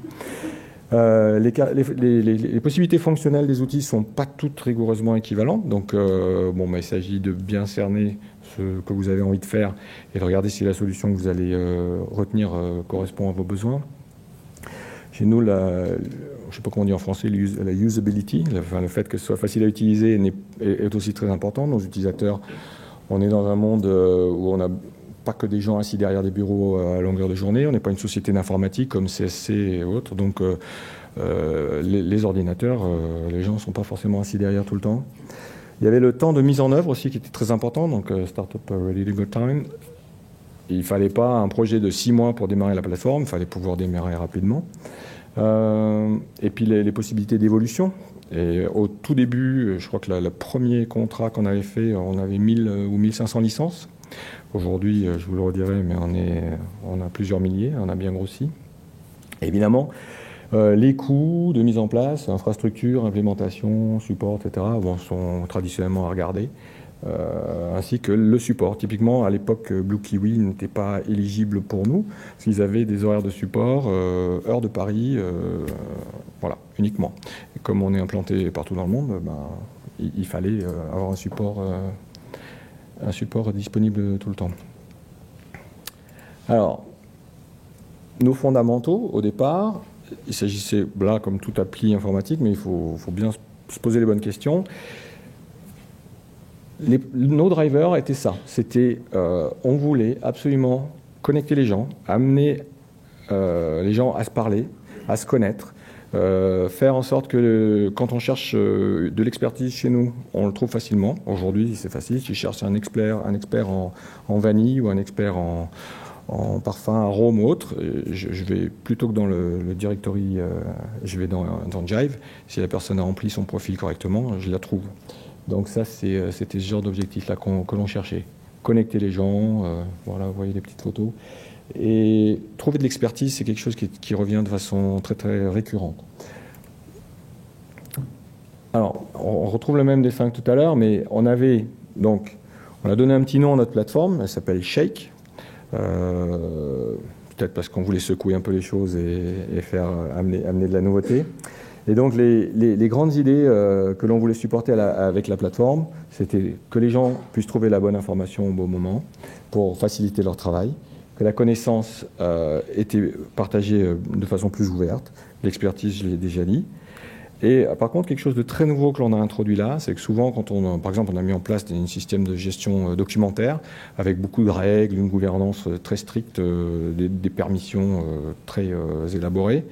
Les possibilités fonctionnelles des outils ne sont pas toutes rigoureusement équivalentes, donc il s'agit de bien cerner ce que vous avez envie de faire et de regarder si la solution que vous allez retenir correspond à vos besoins. Chez nous, je ne sais pas comment on dit en français, la usability, le fait que ce soit facile à utiliser est aussi très important. Nos utilisateurs, on est dans un monde où on n'a pas que des gens assis derrière des bureaux à longueur de journée, on n'est pas une société d'informatique comme CSC et autres, donc les ordinateurs, les gens ne sont pas forcément assis derrière tout le temps. Il y avait le temps de mise en œuvre aussi qui était très important, donc Startup Ready to Go Time. Il ne fallait pas un projet de 6 mois pour démarrer la plateforme, il fallait pouvoir démarrer rapidement. Et puis les possibilités d'évolution. Et au tout début, je crois que le premier contrat qu'on avait fait, on avait 1000 ou 1500 licences. Aujourd'hui, je vous le redirai, mais on a plusieurs milliers, on a bien grossi. Et évidemment, les coûts de mise en place, infrastructure, implémentation, support, etc., sont traditionnellement à regarder, ainsi que le support. Typiquement, à l'époque, Blue Kiwi n'était pas éligible pour nous, parce qu'ils avaient des horaires de support, heure de Paris, voilà, uniquement. Et comme on est implanté partout dans le monde, il fallait avoir un support disponible tout le temps. Alors, nos fondamentaux, au départ, il s'agissait, là, comme toute appli informatique, mais il faut bien se poser les bonnes questions. nos drivers étaient ça. C'était, on voulait absolument connecter les gens, amener les gens à se parler, à se connaître, faire en sorte que quand on cherche de l'expertise chez nous, on le trouve facilement. Aujourd'hui, c'est facile. Si je cherche un expert en vanille ou un expert en parfum, arôme ou autre, je vais plutôt que dans le directory, je vais dans Jive. Si la personne a rempli son profil correctement, je la trouve. Donc ça, c'était ce genre d'objectif-là que l'on cherchait. Connecter les gens, voilà, vous voyez les petites photos. Et trouver de l'expertise, c'est quelque chose qui revient de façon très très récurrente. Alors, on retrouve le même dessin que tout à l'heure, mais on a donné un petit nom à notre plateforme, elle s'appelle Shake. Peut-être parce qu'on voulait secouer un peu les choses et faire amener de la nouveauté. Et donc les grandes idées que l'on voulait supporter avec la plateforme, c'était que les gens puissent trouver la bonne information au bon moment pour faciliter leur travail, que la connaissance était partagée de façon plus ouverte, l'expertise, je l'ai déjà dit. Et par contre, quelque chose de très nouveau que l'on a introduit là, c'est que souvent, par exemple, on a mis en place un système de gestion documentaire avec beaucoup de règles, une gouvernance très stricte, des permissions très élaborées.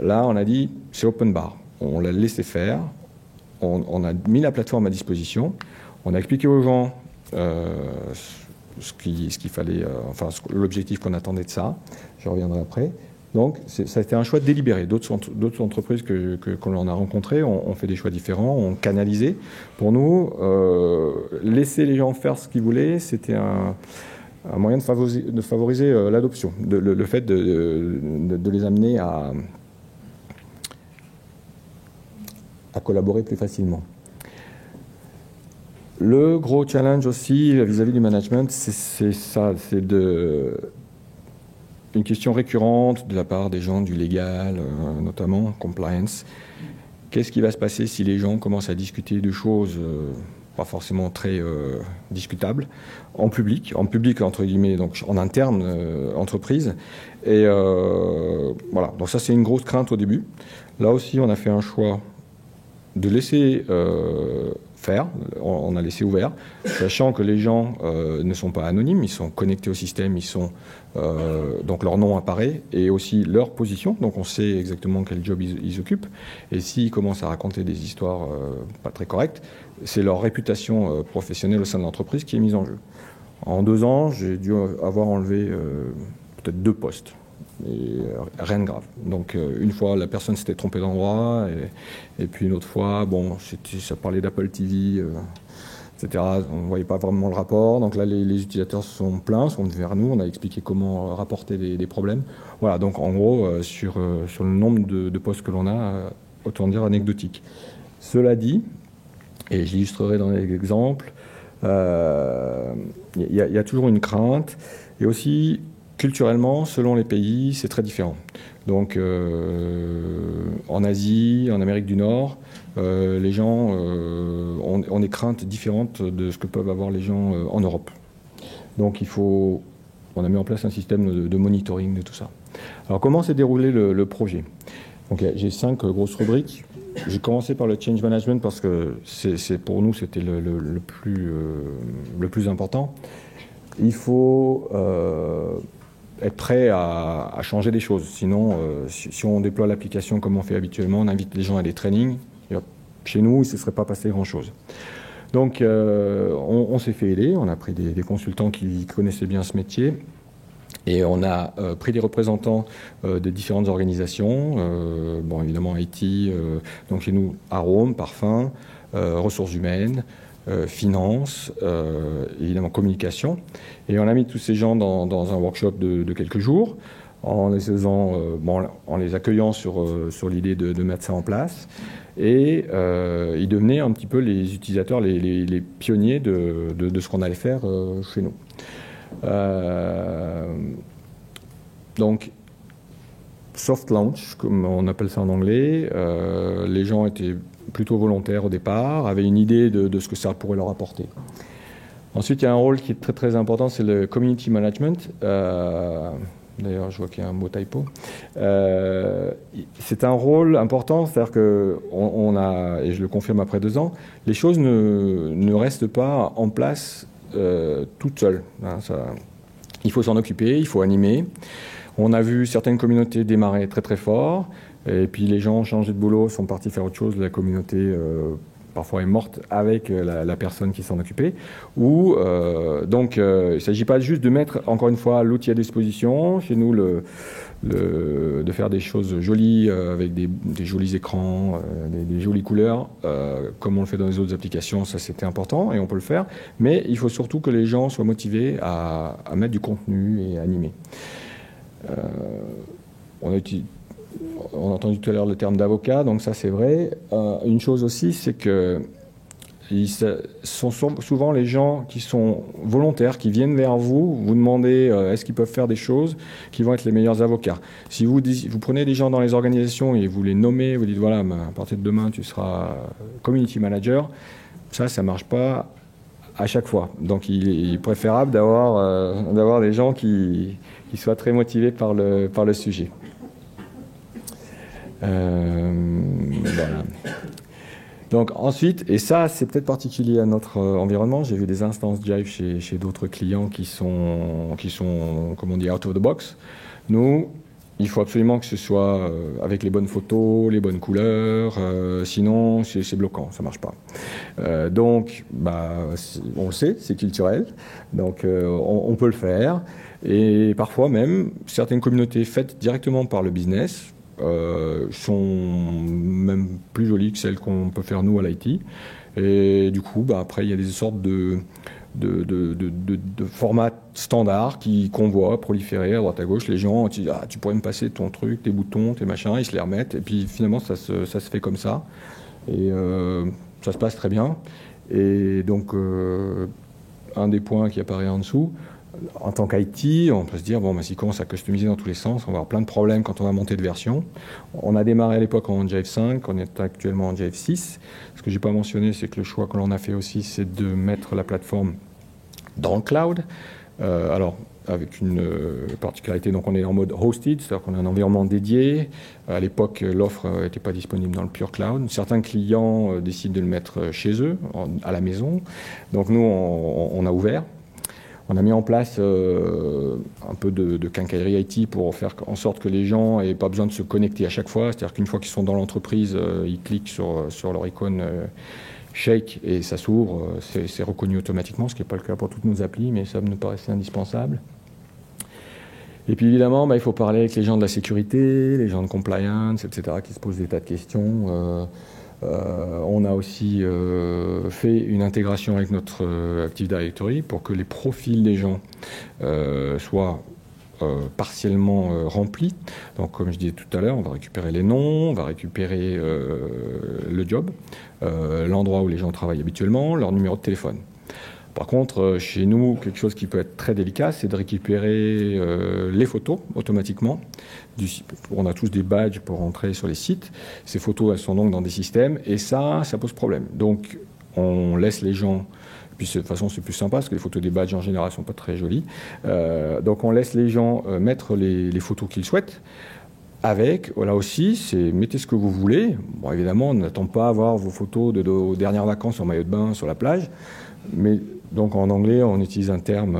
Là, on a dit, c'est open bar. On l'a laissé faire. On a mis la plateforme à disposition. On a expliqué aux gens ce qu'il fallait, l'objectif qu'on attendait de ça. Je reviendrai après. Donc, ça a été un choix délibéré. D'autres entreprises que l'on a rencontrées ont fait des choix différents, ont canalisé. Pour nous, laisser les gens faire ce qu'ils voulaient, c'était un moyen de favoriser l'adoption, le fait de les amener à collaborer plus facilement. Le gros challenge aussi vis-à-vis du management, c'est ça, c'est une question récurrente de la part des gens du légal, notamment compliance. Qu'est-ce qui va se passer si les gens commencent à discuter de choses pas forcément très discutables en public entre guillemets, donc en interne entreprise. Et voilà, donc ça c'est une grosse crainte au début. Là aussi on a fait un choix de laisser faire, on a laissé ouvert, sachant que les gens ne sont pas anonymes, ils sont connectés au système, donc leur nom apparaît et aussi leur position, donc on sait exactement quel job ils occupent. Et s'ils commencent à raconter des histoires pas très correctes, c'est leur réputation professionnelle au sein de l'entreprise qui est mise en jeu. En 2 ans, j'ai dû avoir enlevé peut-être 2 postes. Et rien de grave. Donc une fois la personne s'était trompée d'endroit et puis une autre fois ça parlait d'Apple TV etc. On ne voyait pas vraiment le rapport, donc là les utilisateurs se sont plaints, sont venus vers nous, on a expliqué comment rapporter les problèmes. Voilà, donc en gros sur le nombre de postes que l'on a, autant dire anecdotique. Cela dit, et j'illustrerai dans les exemples, il y a toujours une crainte et aussi culturellement, selon les pays, c'est très différent. Donc, en Asie, en Amérique du Nord, les gens ont des craintes différentes de ce que peuvent avoir les gens en Europe. Donc, on a mis en place un système de monitoring de tout ça. Alors, comment s'est déroulé le projet? Donc, j'ai 5 grosses rubriques. J'ai commencé par le change management parce que pour nous, c'était le plus important. Il faut être prêt à changer des choses. Sinon, si on déploie l'application comme on fait habituellement, on invite les gens à des trainings. Chez nous, il ne se serait pas passé grand-chose. Donc, on s'est fait aider. On a pris des consultants qui connaissaient bien ce métier. Et on a pris des représentants de différentes organisations. Évidemment, IT, donc chez nous, arôme, parfum, ressources humaines, finance, évidemment communication. Et on a mis tous ces gens dans un workshop de quelques jours, en les accueillant sur l'idée de mettre ça en place. Et ils devenaient un petit peu les utilisateurs, les pionniers de ce qu'on allait faire chez nous. Donc, soft launch, comme on appelle ça en anglais, les gens étaient plutôt volontaires au départ, avaient une idée de ce que ça pourrait leur apporter. Ensuite, il y a un rôle qui est très très important, c'est le community management. D'ailleurs, je vois qu'il y a un mot typo. C'est un rôle important, c'est-à-dire qu'on a, et je le confirme après 2 ans, les choses ne restent pas en place toutes seules. Hein, il faut s'en occuper, il faut animer. On a vu certaines communautés démarrer très très fort, et puis les gens ont changé de boulot, sont partis faire autre chose, la communauté parfois est morte avec la personne qui s'en occupait. Donc il ne s'agit pas juste de mettre, encore une fois, l'outil à disposition. Chez nous, de faire des choses jolies avec des jolis écrans, des jolies couleurs, comme on le fait dans les autres applications, ça c'était important et on peut le faire. Mais il faut surtout que les gens soient motivés à mettre du contenu et à animer. On a entendu tout à l'heure le terme d'avocat, donc ça c'est vrai. Une chose aussi, c'est que sont souvent les gens qui sont volontaires, qui viennent vers vous demander est-ce qu'ils peuvent faire des choses, qui vont être les meilleurs avocats. Si vous prenez des gens dans les organisations et vous les nommez, vous dites voilà, à partir de demain tu seras community manager, ça ne marche pas à chaque fois. Donc il est préférable d'avoir des gens qui soient très motivés par le sujet. Voilà. Donc ensuite, et ça c'est peut-être particulier à notre environnement, j'ai vu des instances Jive chez d'autres clients qui sont, comme on dit, out of the box. Nous, il faut absolument que ce soit avec les bonnes photos, les bonnes couleurs, sinon c'est bloquant, ça marche pas. Donc, on le sait, c'est culturel, donc on peut le faire. Et parfois même, certaines communautés faites directement par le business sont même plus jolies que celles qu'on peut faire nous à l'IT. Et du coup, après, il y a des sortes de formats standards qu'on voit proliférer à droite à gauche. Les gens disent tu pourrais me passer ton truc, tes boutons, tes machins, ils se les remettent. Et puis finalement, ça se fait comme ça. Et ça se passe très bien. Et donc, un des points qui apparaît en dessous, en tant qu'IT, on peut se dire, s'il commence à customiser dans tous les sens, on va avoir plein de problèmes quand on va monter de version. On a démarré à l'époque en Jive 5, on est actuellement en Jive 6. Ce que je n'ai pas mentionné, c'est que le choix que l'on a fait aussi, c'est de mettre la plateforme dans le cloud. Alors, avec une particularité, donc on est en mode hosted, c'est-à-dire qu'on a un environnement dédié. À l'époque, l'offre n'était pas disponible dans le pure cloud. Certains clients décident de le mettre chez eux, à la maison. Donc nous, on a ouvert. On a mis en place un peu de quincaillerie IT pour faire en sorte que les gens n'aient pas besoin de se connecter à chaque fois. C'est-à-dire qu'une fois qu'ils sont dans l'entreprise, ils cliquent sur leur icône Shake et ça s'ouvre. C'est reconnu automatiquement, ce qui n'est pas le cas pour toutes nos applis, mais ça nous paraissait indispensable. Et puis évidemment, il faut parler avec les gens de la sécurité, les gens de compliance, etc., qui se posent des tas de questions. On a aussi fait une intégration avec notre Active Directory pour que les profils des gens soient partiellement remplis. Donc comme je disais tout à l'heure, on va récupérer les noms, on va récupérer le job, l'endroit où les gens travaillent habituellement, leur numéro de téléphone. Par contre, chez nous, quelque chose qui peut être très délicat, c'est de récupérer les photos automatiquement. On a tous des badges pour entrer sur les sites. Ces photos, elles sont donc dans des systèmes et ça pose problème. Donc, on laisse les gens... Puis de toute façon, c'est plus sympa parce que les photos des badges en général ne sont pas très jolies. Donc, on laisse les gens mettre les photos qu'ils souhaitent. Avec, là aussi, c'est mettez ce que vous voulez. Bon, évidemment, on n'attend pas à avoir vos photos aux dernières vacances en maillot de bain sur la plage. Mais donc en anglais, on utilise un terme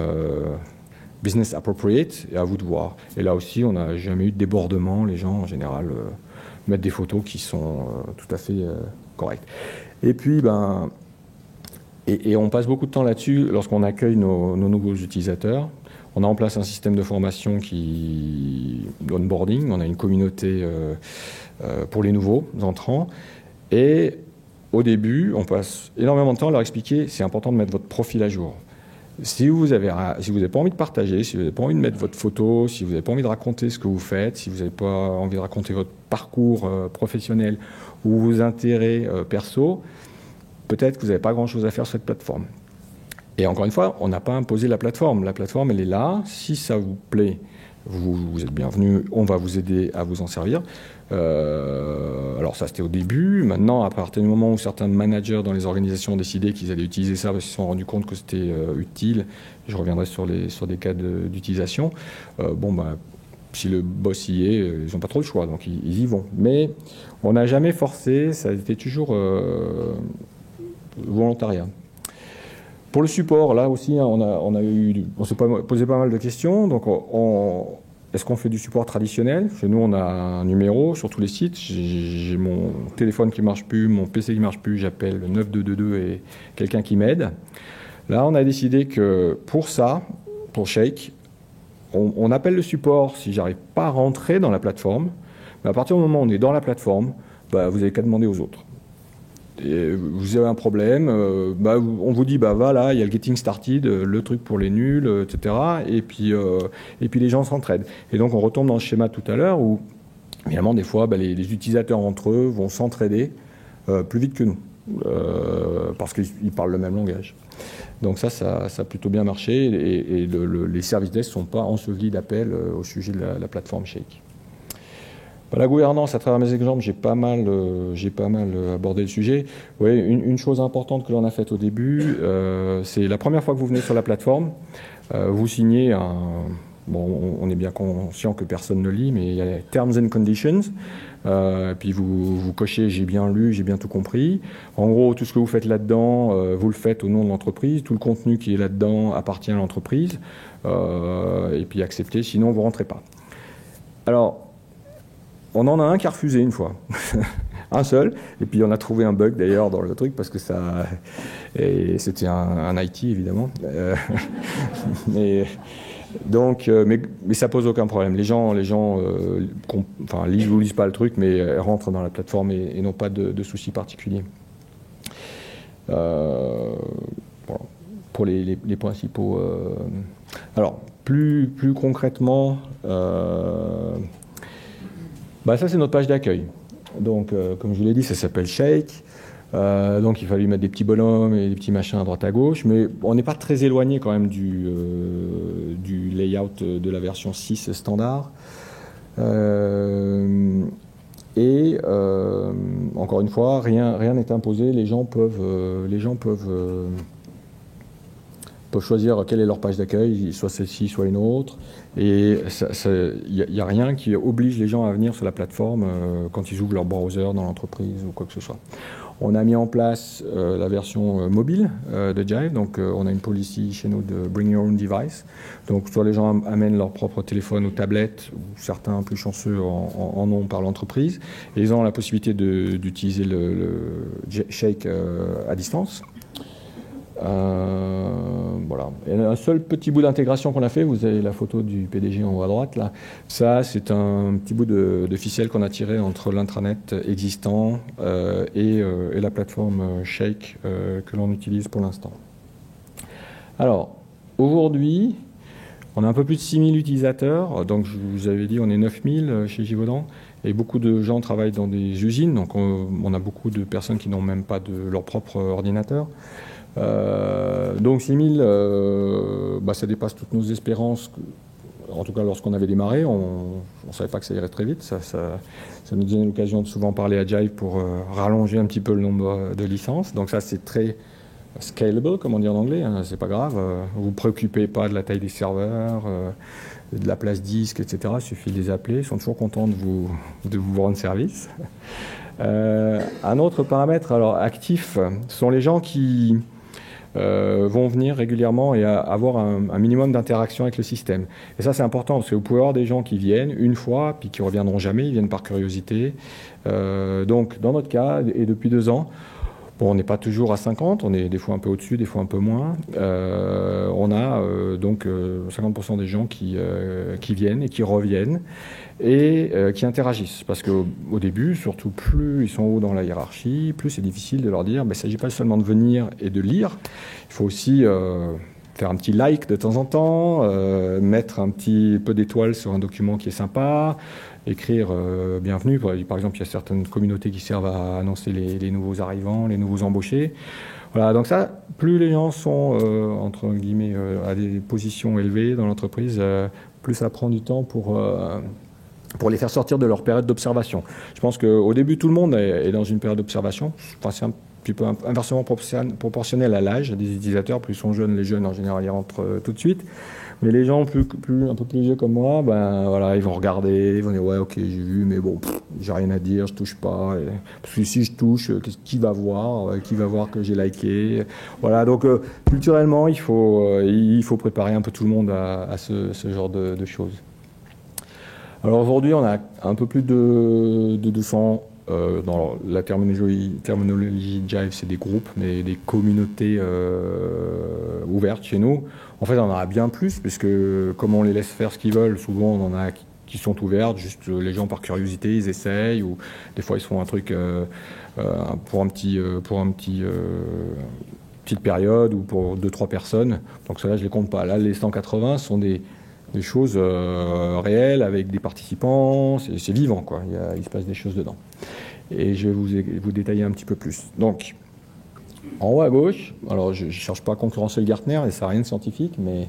business appropriate, et à vous de voir. Et là aussi, on n'a jamais eu de débordement. Les gens, en général, mettent des photos qui sont tout à fait correctes. Et puis, et on passe beaucoup de temps là-dessus lorsqu'on accueille nos nouveaux utilisateurs. On a en place un système de formation d'onboarding. On a une communauté pour les nouveaux entrants. Et au début, on passe énormément de temps à leur expliquer c'est important de mettre votre profil à jour. Si vous n'avez pas envie de partager, si vous n'avez pas envie de mettre votre photo, si vous n'avez pas envie de raconter ce que vous faites, si vous n'avez pas envie de raconter votre parcours professionnel ou vos intérêts perso, peut-être que vous n'avez pas grand-chose à faire sur cette plateforme. Et encore une fois, on n'a pas imposé la plateforme. La plateforme, elle est là. Si ça vous plaît, vous êtes bienvenus. On va vous aider à vous en servir. Alors ça, c'était au début. Maintenant, à partir du moment où certains managers dans les organisations ont décidé qu'ils allaient utiliser ça parce qu'ils se sont rendus compte que c'était utile, je reviendrai sur des cas d'utilisation. si le boss y est, ils n'ont pas trop le choix, donc ils y vont. Mais on n'a jamais forcé, ça a été toujours volontariat. Pour le support, là aussi, hein, on s'est posé pas mal de questions. Donc, est-ce qu'on fait du support traditionnel? Chez nous, on a un numéro sur tous les sites. J'ai mon téléphone qui ne marche plus, mon PC qui ne marche plus, j'appelle le 9222 et quelqu'un qui m'aide. Là, on a décidé que pour ça, pour Shake, on appelle le support si j'arrive pas à rentrer dans la plateforme. Mais à partir du moment où on est dans la plateforme, bah, vous n'avez qu'à demander aux autres. Et vous avez un problème, on vous dit voilà, il y a le Getting Started, le truc pour les nuls, etc. Et puis les gens s'entraident. Et donc on retombe dans le schéma tout à l'heure où évidemment des fois les utilisateurs entre eux vont s'entraider plus vite que nous parce qu'ils parlent le même langage. Donc ça a plutôt bien marché et les services desk ne sont pas ensevelis d'appels au sujet de la plateforme Shake. La gouvernance, à travers mes exemples, j'ai pas mal abordé le sujet. Oui, une chose importante que l'on a faite au début, c'est la première fois que vous venez sur la plateforme, vous signez on est bien conscient que personne ne lit, mais il y a les Terms and Conditions. Puis vous cochez, j'ai bien lu, j'ai bien tout compris. En gros, tout ce que vous faites là-dedans, vous le faites au nom de l'entreprise. Tout le contenu qui est là-dedans appartient à l'entreprise. Et puis acceptez, sinon vous ne rentrez pas. Alors, on en a un qui a refusé une fois, un seul, et puis on a trouvé un bug d'ailleurs dans le truc parce que c'était un IT évidemment, mais ça pose aucun problème. Les gens lisent ou lisent pas le truc, mais rentrent dans la plateforme et n'ont pas de soucis particuliers. Pour les principaux. Alors plus concrètement. Ça, c'est notre page d'accueil. Donc, comme je vous l'ai dit, ça s'appelle Shake. Donc, il fallait mettre des petits bonhommes et des petits machins à droite à gauche. Mais on n'est pas très éloigné quand même du layout de la version 6 standard. Encore une fois, rien n'est imposé. Les gens peuvent choisir quelle est leur page d'accueil, soit celle-ci, soit une autre. Et il n'y a rien qui oblige les gens à venir sur la plateforme quand ils ouvrent leur browser dans l'entreprise ou quoi que ce soit. On a mis en place la version mobile de Jive. Donc, on a une policy chez nous de Bring Your Own Device. Donc, soit les gens amènent leur propre téléphone ou tablette, ou certains plus chanceux en ont par l'entreprise. Et ils ont la possibilité d'utiliser le Shake à distance. Voilà. Et un seul petit bout d'intégration qu'on a fait, vous avez la photo du PDG en haut à droite là. Ça, c'est un petit bout de ficelle qu'on a tiré entre l'intranet existant et la plateforme Shake que l'on utilise pour l'instant. Alors, aujourd'hui, on a un peu plus de 6000 utilisateurs. Donc, je vous avais dit, on est 9000 chez Givaudan. Et beaucoup de gens travaillent dans des usines. Donc, on a beaucoup de personnes qui n'ont même pas leur propre ordinateur. Donc 6000, ça dépasse toutes nos espérances. En tout cas, lorsqu'on avait démarré, on ne savait pas que ça irait très vite. Ça nous donnait l'occasion de souvent parler à Jive pour rallonger un petit peu le nombre de licences. Donc ça, c'est très scalable, comme on dit en anglais. Hein, c'est pas grave. Vous ne vous préoccupez pas de la taille des serveurs, de la place disque, etc. Il suffit de les appeler. Ils sont toujours contents de vous rendre service. Un autre paramètre actif sont les gens qui vont venir régulièrement et avoir un minimum d'interaction avec le système. Et ça, c'est important parce que vous pouvez avoir des gens qui viennent une fois puis qui ne reviendront jamais, ils viennent par curiosité. Donc, dans notre cas, et depuis 2 ans, on n'est pas toujours à 50, on est des fois un peu au-dessus, des fois un peu moins. On a donc 50% des gens qui viennent et qui reviennent et qui interagissent. Parce qu'au début, surtout plus ils sont hauts dans la hiérarchie, plus c'est difficile de leur dire il ne s'agit pas seulement de venir et de lire, il faut aussi faire un petit like de temps en temps, mettre un petit peu d'étoiles sur un document qui est sympa, écrire bienvenue. Par exemple, il y a certaines communautés qui servent à annoncer les nouveaux arrivants, les nouveaux embauchés. Voilà, donc ça, plus les gens sont, entre guillemets, à des positions élevées dans l'entreprise, plus ça prend du temps pour les faire sortir de leur période d'observation. Je pense qu'au début, tout le monde est dans une période d'observation. Enfin, petit peu inversement proportionnel à l'âge des utilisateurs. Plus ils sont jeunes, les jeunes en général ils rentrent tout de suite. Mais les gens un peu plus vieux comme moi, voilà, ils vont regarder, ils vont dire ouais ok j'ai vu, mais bon, j'ai rien à dire, je touche pas. Parce que si je touche, qui va voir que j'ai liké. Voilà, donc culturellement il faut préparer un peu tout le monde à ce genre de choses. Alors aujourd'hui on a un peu plus de 200. Dans la terminologie Jive, c'est des groupes, mais des communautés ouvertes chez nous. En fait, on en a bien plus, puisque comme on les laisse faire ce qu'ils veulent, souvent on en a qui sont ouvertes, juste les gens par curiosité, ils essayent, ou des fois ils font un truc pour petite période, ou pour 2-3 personnes. Donc cela, je les compte pas. Là, les 180 sont des choses réelles avec des participants, c'est vivant, quoi. Il se passe des choses dedans. Et je vais vous détailler un petit peu plus. Donc, en haut à gauche, alors je ne cherche pas à concurrencer le Gartner, et ça n'a rien de scientifique, mais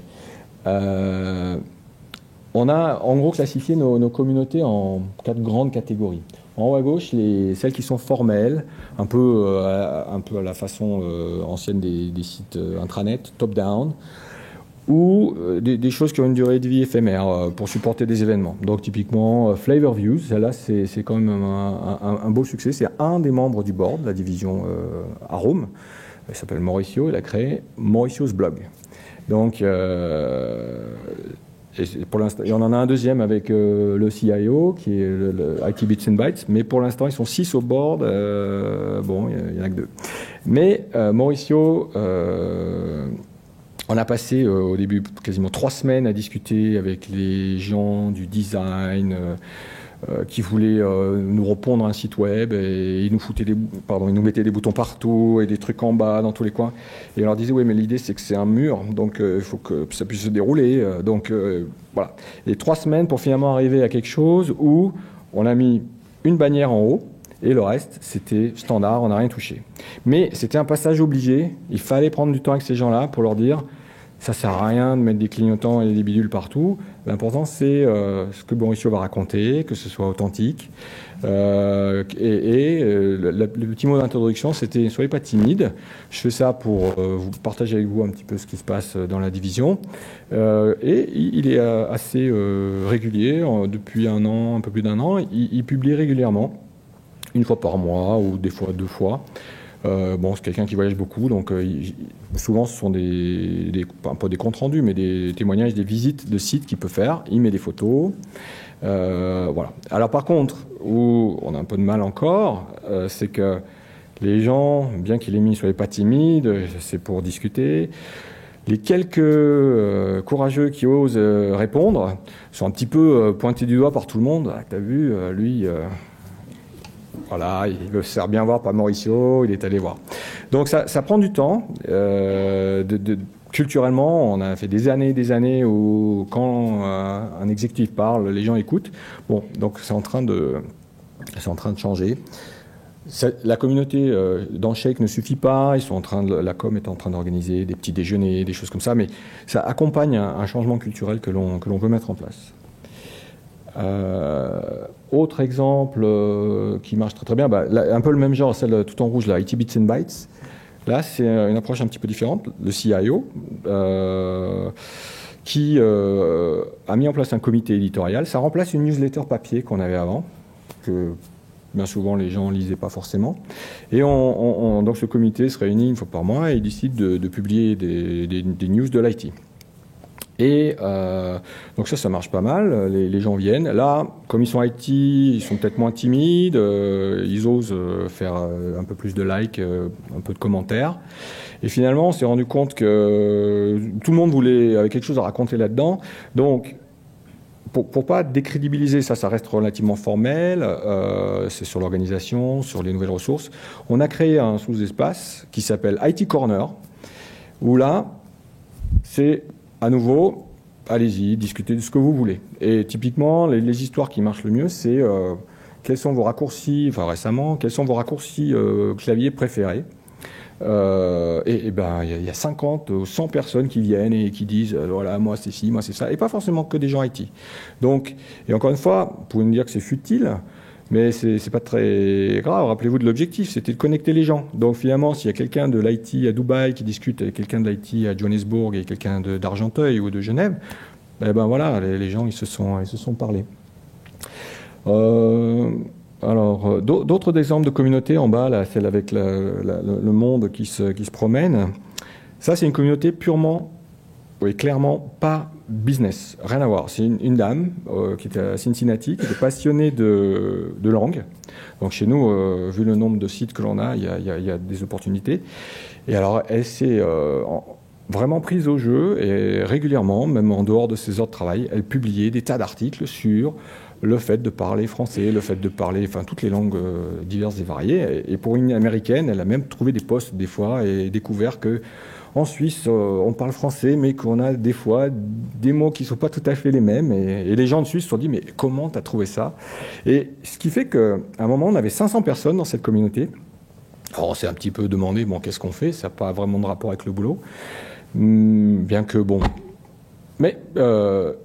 on a en gros classifié nos communautés en 4 grandes catégories. En haut à gauche, celles qui sont formelles, un peu à la façon ancienne des sites intranet, top-down, ou des choses qui ont une durée de vie éphémère pour supporter des événements. Donc typiquement Flavor Views, celle-là c'est quand même un beau succès. C'est un des membres du board, la division Arome. Il s'appelle Mauricio, il a créé Mauricio's Blog. Donc pour l'instant, et on en a un deuxième avec le CIO qui est le IT Bits and Bytes, mais pour l'instant ils sont 6 au board. Bon, il n'y en a que 2. Mais Mauricio, on a passé au début quasiment 3 semaines à discuter avec les gens du design qui voulaient nous repondre un site web, et ils nous mettaient des boutons partout et des trucs en bas dans tous les coins. Et on leur disait oui, mais l'idée c'est que c'est un mur, donc il faut que ça puisse se dérouler. Donc voilà. Et 3 semaines pour finalement arriver à quelque chose où on a mis une bannière en haut. Et le reste, c'était standard, on n'a rien touché. Mais c'était un passage obligé. Il fallait prendre du temps avec ces gens-là pour leur dire ça sert à rien de mettre des clignotants et des bidules partout. L'important, c'est ce que Mauricio va raconter, que ce soit authentique. Le petit mot d'introduction, c'était soyez pas timide. Je fais ça pour vous partager avec vous un petit peu ce qui se passe dans la division. Et il est assez régulier. Depuis un an, un peu plus d'1 an, il publie régulièrement. 1 fois par mois ou des fois 2 fois. Bon, c'est quelqu'un qui voyage beaucoup, donc souvent ce sont pas des comptes rendus, mais des témoignages, des visites de sites qu'il peut faire. Il met des photos. Voilà. Alors par contre, où on a un peu de mal encore, c'est que les gens, bien qu'il ait mis « soyez pas timide », c'est pour discuter. Les quelques courageux qui osent répondre sont un petit peu pointés du doigt par tout le monde. Ah, t'as vu, lui... Voilà, il veut se faire bien voir par Mauricio, il est allé voir. Donc ça prend du temps. Culturellement, on a fait des années où quand un exécutif parle, les gens écoutent. Bon, donc c'est en train de changer. La communauté dans Shake ne suffit pas. La com est en train d'organiser des petits déjeuners, des choses comme ça, mais ça accompagne un changement culturel que l'on veut mettre en place. Autre exemple qui marche très très bien, là, un peu le même genre, celle tout en rouge, là, IT Bits and Bytes. Là, c'est une approche un petit peu différente. Le CIO qui a mis en place un comité éditorial. Ça remplace une newsletter papier qu'on avait avant, que bien souvent les gens ne lisaient pas forcément. Et donc ce comité se réunit 1 fois par mois et il décide de publier des news de l'IT. Et donc ça marche pas mal, les gens viennent. Là, comme ils sont IT, ils sont peut-être moins timides, ils osent faire un peu plus de likes, un peu de commentaires. Et finalement, on s'est rendu compte que tout le monde avait quelque chose à raconter là-dedans. Donc, pour pas décrédibiliser, ça reste relativement formel, c'est sur l'organisation, sur les nouvelles ressources. On a créé un sous-espace qui s'appelle IT Corner, où là, c'est... À nouveau, allez-y, discutez de ce que vous voulez. Et typiquement, les histoires qui marchent le mieux, c'est quels sont vos raccourcis, enfin récemment, quels sont vos raccourcis clavier préférés. Et ben, il y a 50 ou 100 personnes qui viennent et qui disent voilà, moi c'est ci, moi c'est ça, et pas forcément que des gens IT. Donc, et encore une fois, vous pouvez me dire que c'est futile, Mais c'est pas très grave. Rappelez-vous de l'objectif, c'était de connecter les gens. Donc finalement, s'il y a quelqu'un de l'IT à Dubaï qui discute avec quelqu'un de l'IT à Johannesburg et quelqu'un d'Argenteuil ou de Genève, ben voilà, les gens ils se sont parlé. Alors, d'autres exemples de communautés en bas, là, celle avec le monde qui se promène. Ça, c'est une communauté purement, oui, clairement pas business, rien à voir. C'est une dame qui était à Cincinnati, qui était passionnée de langue. Donc chez nous, vu le nombre de sites que l'on a, il y a des opportunités. Et alors, elle s'est vraiment prise au jeu et régulièrement, même en dehors de ses heures de travail, elle publiait des tas d'articles sur le fait de parler français, le fait de parler toutes les langues diverses et variées. Et pour une américaine, elle a même trouvé des posts des fois et découvert que en Suisse, on parle français, mais qu'on a des fois des mots qui ne sont pas tout à fait les mêmes. Et les gens de Suisse se sont dit, mais comment tu as trouvé ça? Et ce qui fait qu'à un moment, on avait 500 personnes dans cette communauté. Alors on s'est un petit peu demandé, bon, qu'est-ce qu'on fait? Ça n'a pas vraiment de rapport avec le boulot. Bien que, bon... Mais,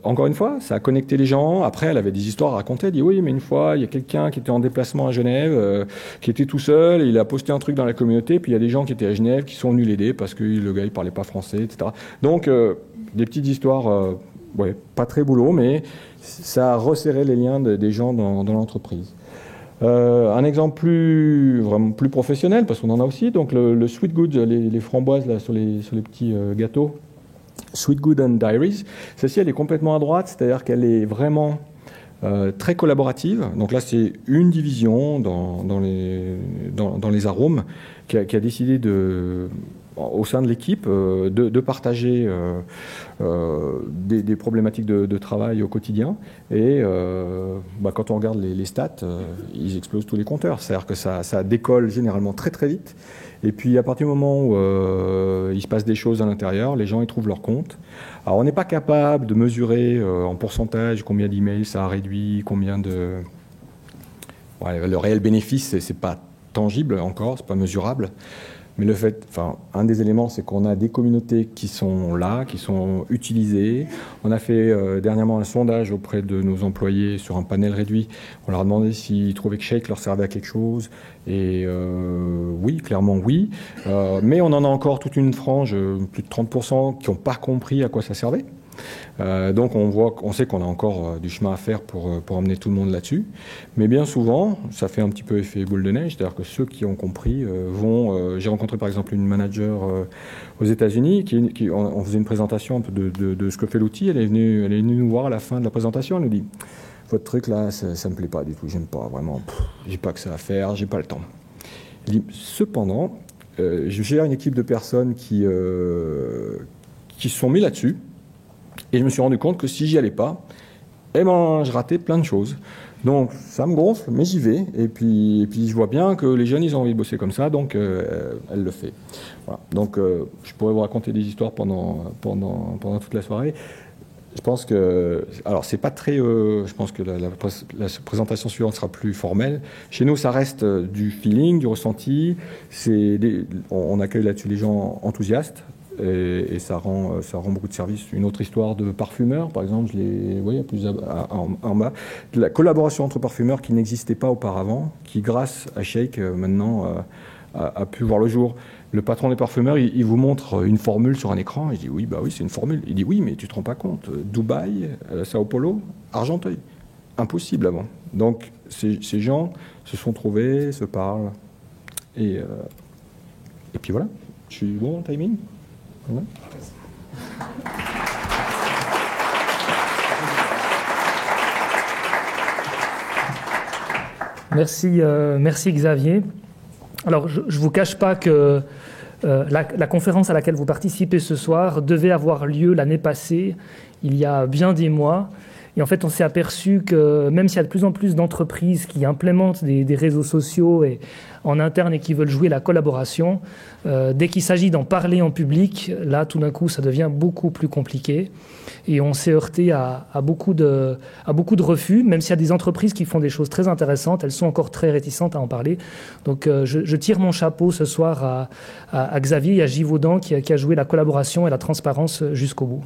encore une fois, ça a connecté les gens. Après, elle avait des histoires à raconter. Elle dit, oui, mais une fois, il y a quelqu'un qui était en déplacement à Genève, qui était tout seul, et il a posté un truc dans la communauté, puis il y a des gens qui étaient à Genève qui sont venus l'aider parce que le gars, il parlait pas français, etc. Donc, des petites histoires, ouais, pas très boulot, mais ça a resserré les liens des gens dans l'entreprise. Un exemple vraiment plus professionnel, parce qu'on en a aussi, donc le Sweet Goods, les framboises là, sur les petits gâteaux, Sweet Good and Diaries. Celle-ci, elle est complètement à droite, c'est-à-dire qu'elle est vraiment très collaborative. Donc là, c'est une division dans les arômes qui a décidé au sein de l'équipe de partager des problématiques de travail au quotidien. Et quand on regarde les stats, ils explosent tous les compteurs. C'est-à-dire que ça décolle généralement très très vite. Et puis à partir du moment où il se passe des choses à l'intérieur, les gens y trouvent leur compte. Alors on n'est pas capable de mesurer en pourcentage combien d'emails ça a réduit, combien de... Ouais, le réel bénéfice, c'est pas tangible encore, c'est pas mesurable. Mais le fait, un des éléments, c'est qu'on a des communautés qui sont là, qui sont utilisées. On a fait dernièrement un sondage auprès de nos employés sur un panel réduit. On leur a demandé s'ils trouvaient que Shake leur servait à quelque chose. Et oui, clairement oui. Mais on en a encore toute une frange, plus de 30%, qui n'ont pas compris à quoi ça servait. Donc on sait qu'on a encore du chemin à faire pour emmener tout le monde là-dessus. Mais bien souvent, ça fait un petit peu effet boule de neige, c'est-à-dire que ceux qui ont compris vont... j'ai rencontré par exemple une manager aux États-Unis on faisait une présentation un peu de ce que fait l'outil. Elle est venue nous voir à la fin de la présentation. Elle nous dit, votre truc là, ça me plaît pas du tout, j'aime pas vraiment, j'ai pas que ça à faire, j'ai pas le temps. Elle dit, cependant, je gère une équipe de personnes qui se sont mis là-dessus. Et je me suis rendu compte que si j'y allais pas, je ratais plein de choses. Donc ça me gonfle, mais j'y vais. Et puis je vois bien que les jeunes, ils ont envie de bosser comme ça, donc elle le fait. Voilà. Donc je pourrais vous raconter des histoires pendant toute la soirée. Je pense que... Alors c'est pas très... je pense que la présentation suivante sera plus formelle. Chez nous, ça reste du feeling, du ressenti. On accueille là-dessus les gens enthousiastes. Et ça rend beaucoup de services. Une autre histoire de parfumeurs, par exemple, vous voyez, plus en bas, de la collaboration entre parfumeurs qui n'existait pas auparavant, qui grâce à Shake maintenant a pu voir le jour. Le patron des parfumeurs, il vous montre une formule sur un écran, il dit oui, c'est une formule. Il dit oui, mais tu te rends pas compte, Dubaï, Sao Paulo, Argenteuil, impossible avant. Donc ces gens se sont trouvés, se parlent, et puis voilà. Je suis bon en timing? Ouais. Merci Xavier. Alors je ne vous cache pas que la conférence à laquelle vous participez ce soir devait avoir lieu l'année passée, il y a bien des mois. Et en fait, on s'est aperçu que même s'il y a de plus en plus d'entreprises qui implémentent des réseaux sociaux en interne et qui veulent jouer la collaboration, dès qu'il s'agit d'en parler en public, là, tout d'un coup, ça devient beaucoup plus compliqué. Et on s'est heurté à beaucoup de refus, même s'il y a des entreprises qui font des choses très intéressantes, elles sont encore très réticentes à en parler. Donc, je tire mon chapeau ce soir à Xavier et à Givaudan qui a joué la collaboration et la transparence jusqu'au bout.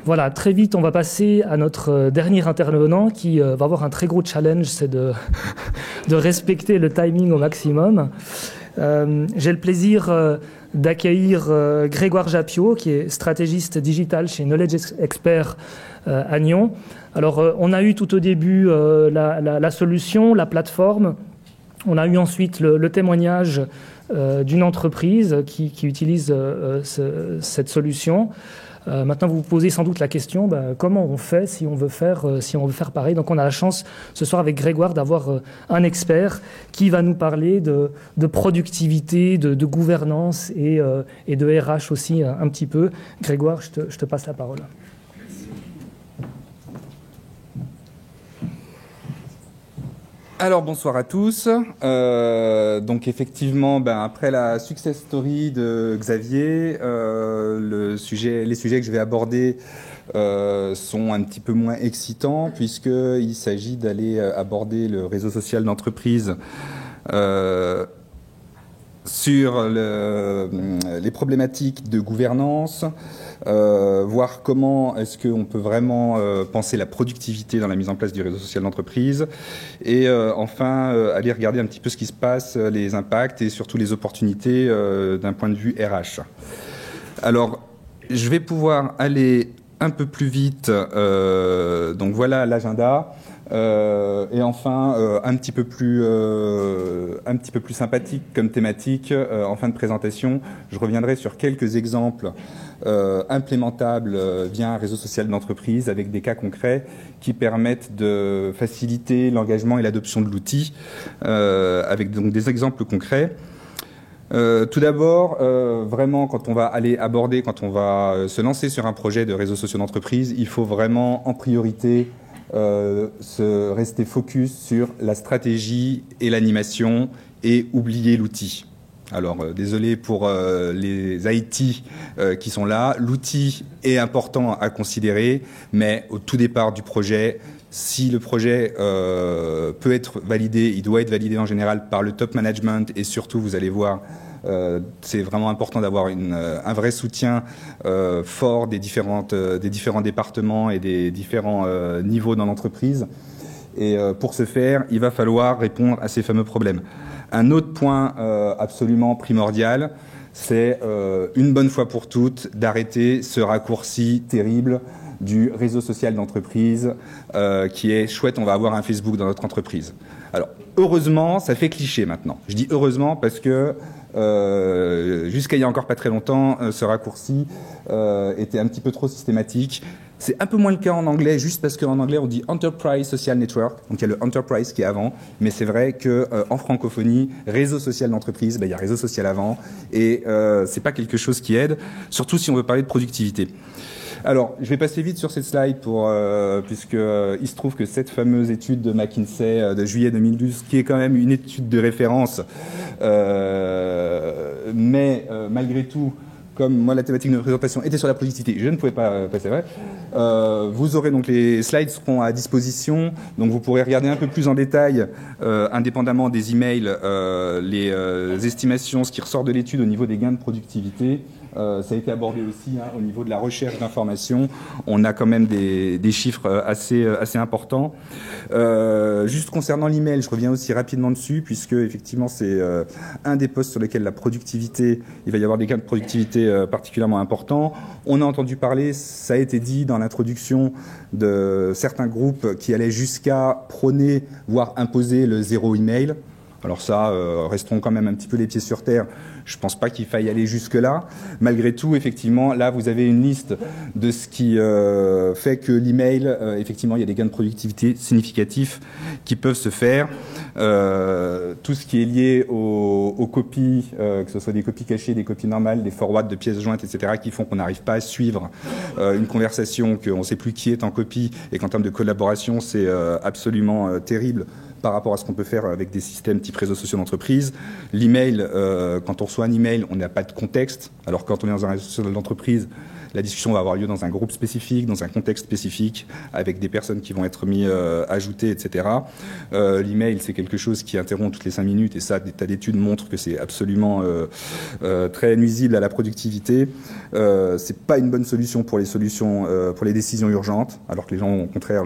Voilà, très vite, on va passer à notre dernier intervenant qui va avoir un très gros challenge, c'est de respecter le timing au maximum. J'ai le plaisir d'accueillir Grégoire Jappiot, qui est stratégiste digital chez Knowledge Expert à Nyon. Alors, on a eu tout au début la solution, la plateforme. On a eu ensuite le témoignage d'une entreprise qui utilise cette solution. Maintenant, vous vous posez sans doute la question, comment on fait si on veut faire pareil. Donc, on a la chance ce soir avec Grégoire d'avoir un expert qui va nous parler de productivité, de gouvernance et de RH aussi un petit peu. Grégoire, je te passe la parole. Alors bonsoir à tous. Donc effectivement, après la success story de Xavier, les sujets que je vais aborder sont un petit peu moins excitants puisqu'il s'agit d'aller aborder le réseau social d'entreprise sur les problématiques de gouvernance, voir comment est-ce qu'on peut vraiment penser la productivité dans la mise en place du réseau social d'entreprise et enfin aller regarder un petit peu ce qui se passe, les impacts et surtout les opportunités d'un point de vue RH. Alors, je vais pouvoir aller un peu plus vite, donc voilà l'agenda. Et enfin, un petit peu plus sympathique comme thématique, en fin de présentation, je reviendrai sur quelques exemples implémentables via un réseau social d'entreprise avec des cas concrets qui permettent de faciliter l'engagement et l'adoption de l'outil, avec donc des exemples concrets. Tout d'abord, vraiment, quand on va se lancer sur un projet de réseau social d'entreprise, il faut vraiment en priorité rester focus sur la stratégie et l'animation et oublier l'outil. Alors, désolé pour les IT qui sont là. L'outil est important à considérer, mais au tout départ du projet, si le projet peut être validé, il doit être validé en général par le top management et surtout, vous allez voir, c'est vraiment important d'avoir un vrai soutien fort des différents départements et des différents niveaux dans l'entreprise. Et pour ce faire, il va falloir répondre à ces fameux problèmes. Un autre point absolument primordial, c'est une bonne fois pour toutes d'arrêter ce raccourci terrible du réseau social d'entreprise qui est chouette, on va avoir un Facebook dans notre entreprise. Alors, heureusement, ça fait cliché maintenant. Je dis heureusement parce que jusqu'à il y a encore pas très longtemps, ce raccourci était un petit peu trop systématique. C'est un peu moins le cas en anglais, juste parce qu'en anglais on dit Enterprise Social Network, donc il y a le Enterprise qui est avant, mais c'est vrai que en francophonie, réseau social d'entreprise, il y a réseau social avant, et c'est pas quelque chose qui aide, surtout si on veut parler de productivité. Alors, je vais passer vite sur cette slide puisque il se trouve que cette fameuse étude de McKinsey de juillet 2012, qui est quand même une étude de référence, mais malgré tout, comme moi la thématique de ma présentation était sur la productivité, je ne pouvais pas passer vrai. Vous aurez donc les slides seront à disposition, donc vous pourrez regarder un peu plus en détail, indépendamment des emails, les estimations, ce qui ressort de l'étude au niveau des gains de productivité. Ça a été abordé aussi au niveau de la recherche d'informations. On a quand même des chiffres assez importants. Juste concernant l'email, je reviens aussi rapidement dessus, puisque effectivement c'est un des postes sur lesquels la productivité, il va y avoir des gains de productivité particulièrement importants. On a entendu parler, ça a été dit dans l'introduction, de certains groupes qui allaient jusqu'à prôner, voire imposer le zéro email. Alors ça, restons quand même un petit peu les pieds sur terre. Je pense pas qu'il faille aller jusque-là. Malgré tout, effectivement, là, vous avez une liste de ce qui fait que l'email, effectivement, il y a des gains de productivité significatifs qui peuvent se faire. Tout ce qui est lié aux copies, que ce soit des copies cachées, des copies normales, des forwards de pièces jointes, etc., qui font qu'on n'arrive pas à suivre une conversation, qu'on ne sait plus qui est en copie, et qu'en termes de collaboration, c'est absolument terrible par rapport à ce qu'on peut faire avec des systèmes type réseaux sociaux d'entreprise. L'email, quand on reçoit un email, on n'a pas de contexte, alors quand on est dans un réseau social d'entreprise, La discussion va avoir lieu dans un groupe spécifique, dans un contexte spécifique, avec des personnes qui vont être ajoutées, etc. L'email, c'est quelque chose qui interrompt toutes les 5 minutes, et ça, des tas d'études montrent que c'est absolument très nuisible à la productivité. C'est pas une bonne solution pour les décisions urgentes, alors que les gens ont au contraire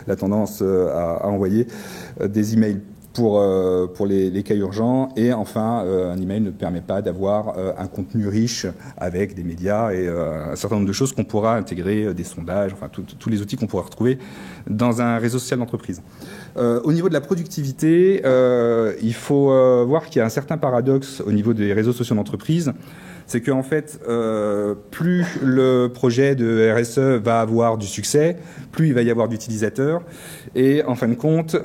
la tendance à envoyer des emails pour les cas urgents. Et enfin, un email ne permet pas d'avoir un contenu riche avec des médias et un certain nombre de choses qu'on pourra intégrer, des sondages, enfin tous les outils qu'on pourra retrouver dans un réseau social d'entreprise. Au niveau de la productivité, il faut voir qu'il y a un certain paradoxe au niveau des réseaux sociaux d'entreprise. C'est qu'en fait, plus le projet de RSE va avoir du succès, plus il va y avoir d'utilisateurs. Et en fin de compte,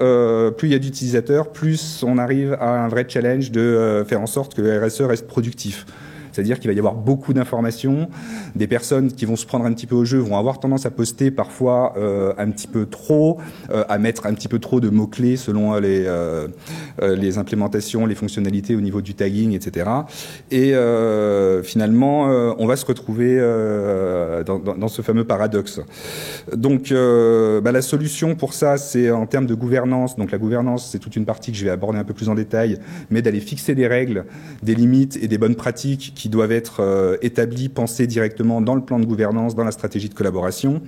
plus il y a d'utilisateurs, plus on arrive à un vrai challenge de faire en sorte que le RSE reste productif. C'est-à-dire qu'il va y avoir beaucoup d'informations. Des personnes qui vont se prendre un petit peu au jeu vont avoir tendance à poster parfois un petit peu trop, à mettre un petit peu trop de mots-clés selon les implémentations, les fonctionnalités au niveau du tagging, etc. Et finalement, on va se retrouver dans ce fameux paradoxe. Donc, la solution pour ça, c'est en termes de gouvernance. Donc la gouvernance, c'est toute une partie que je vais aborder un peu plus en détail, mais d'aller fixer des règles, des limites et des bonnes pratiques qui doivent être établies, pensées directement dans le plan de gouvernance, dans la stratégie de collaboration.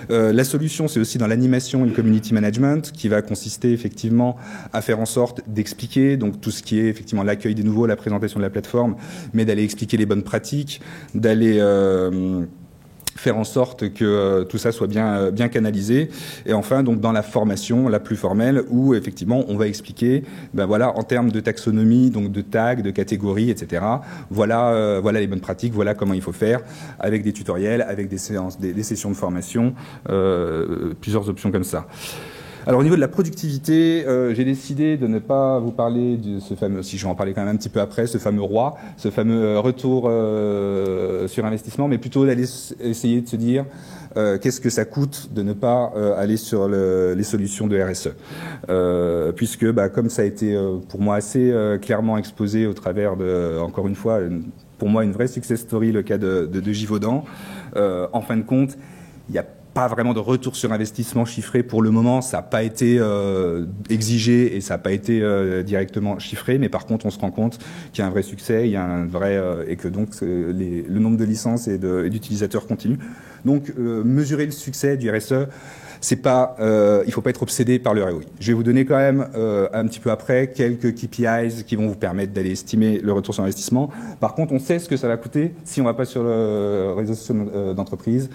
La solution, c'est aussi dans l'animation et le community management, qui va consister effectivement à faire en sorte d'expliquer donc tout ce qui est effectivement l'accueil des nouveaux, la présentation de la plateforme, mais d'aller expliquer les bonnes pratiques, d'aller faire en sorte que tout ça soit bien canalisé. Et enfin, donc dans la formation la plus formelle, où effectivement on va expliquer, en termes de taxonomie, donc de tags, de catégories, etc. Voilà les bonnes pratiques, voilà comment il faut faire, avec des tutoriels, avec des séances, des sessions de formation, plusieurs options comme ça. Alors au niveau de la productivité, j'ai décidé de ne pas vous parler de ce fameux, si je vais en parler quand même un petit peu après, ce fameux ROI, ce fameux retour sur investissement, mais plutôt d'aller essayer de se dire qu'est-ce que ça coûte de ne pas aller sur les solutions de RSE, puisque comme ça a été pour moi assez clairement exposé au travers de, encore une fois, pour moi une vraie success story, le cas de Givaudan, en fin de compte, il y a pas vraiment de retour sur investissement chiffré pour le moment, ça n'a pas été exigé et ça n'a pas été directement chiffré, mais par contre on se rend compte qu'il y a un vrai succès, il y a un vrai et que donc le nombre de licences et d'utilisateurs continue. Donc mesurer le succès du RSE, c'est pas, il faut pas être obsédé par le ROI. Je vais vous donner quand même un petit peu après quelques KPIs qui vont vous permettre d'aller estimer le retour sur investissement. Par contre, on sait ce que ça va coûter si on va pas sur le réseau social d'entreprise.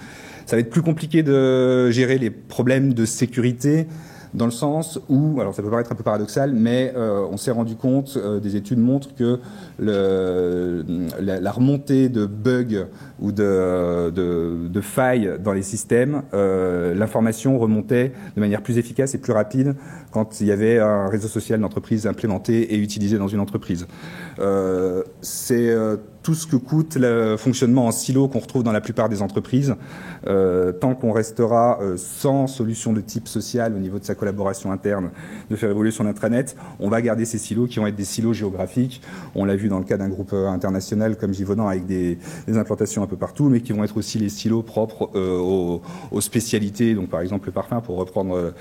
Ça va être plus compliqué de gérer les problèmes de sécurité, dans le sens où, alors ça peut paraître un peu paradoxal, mais on s'est rendu compte, des études montrent que la remontée de bugs ou de failles dans les systèmes, l'information remontait de manière plus efficace et plus rapide quand il y avait un réseau social d'entreprise implémenté et utilisé dans une entreprise. C'est tout ce que coûte le fonctionnement en silo qu'on retrouve dans la plupart des entreprises. Tant qu'on restera sans solution de type social au niveau de sa collaboration interne, de faire évoluer son intranet, on va garder ces silos qui vont être des silos géographiques. On l'a vu dans le cas d'un groupe international comme Givaudan avec des implantations un peu partout, mais qui vont être aussi les silos propres aux spécialités. Donc par exemple le parfum, pour reprendre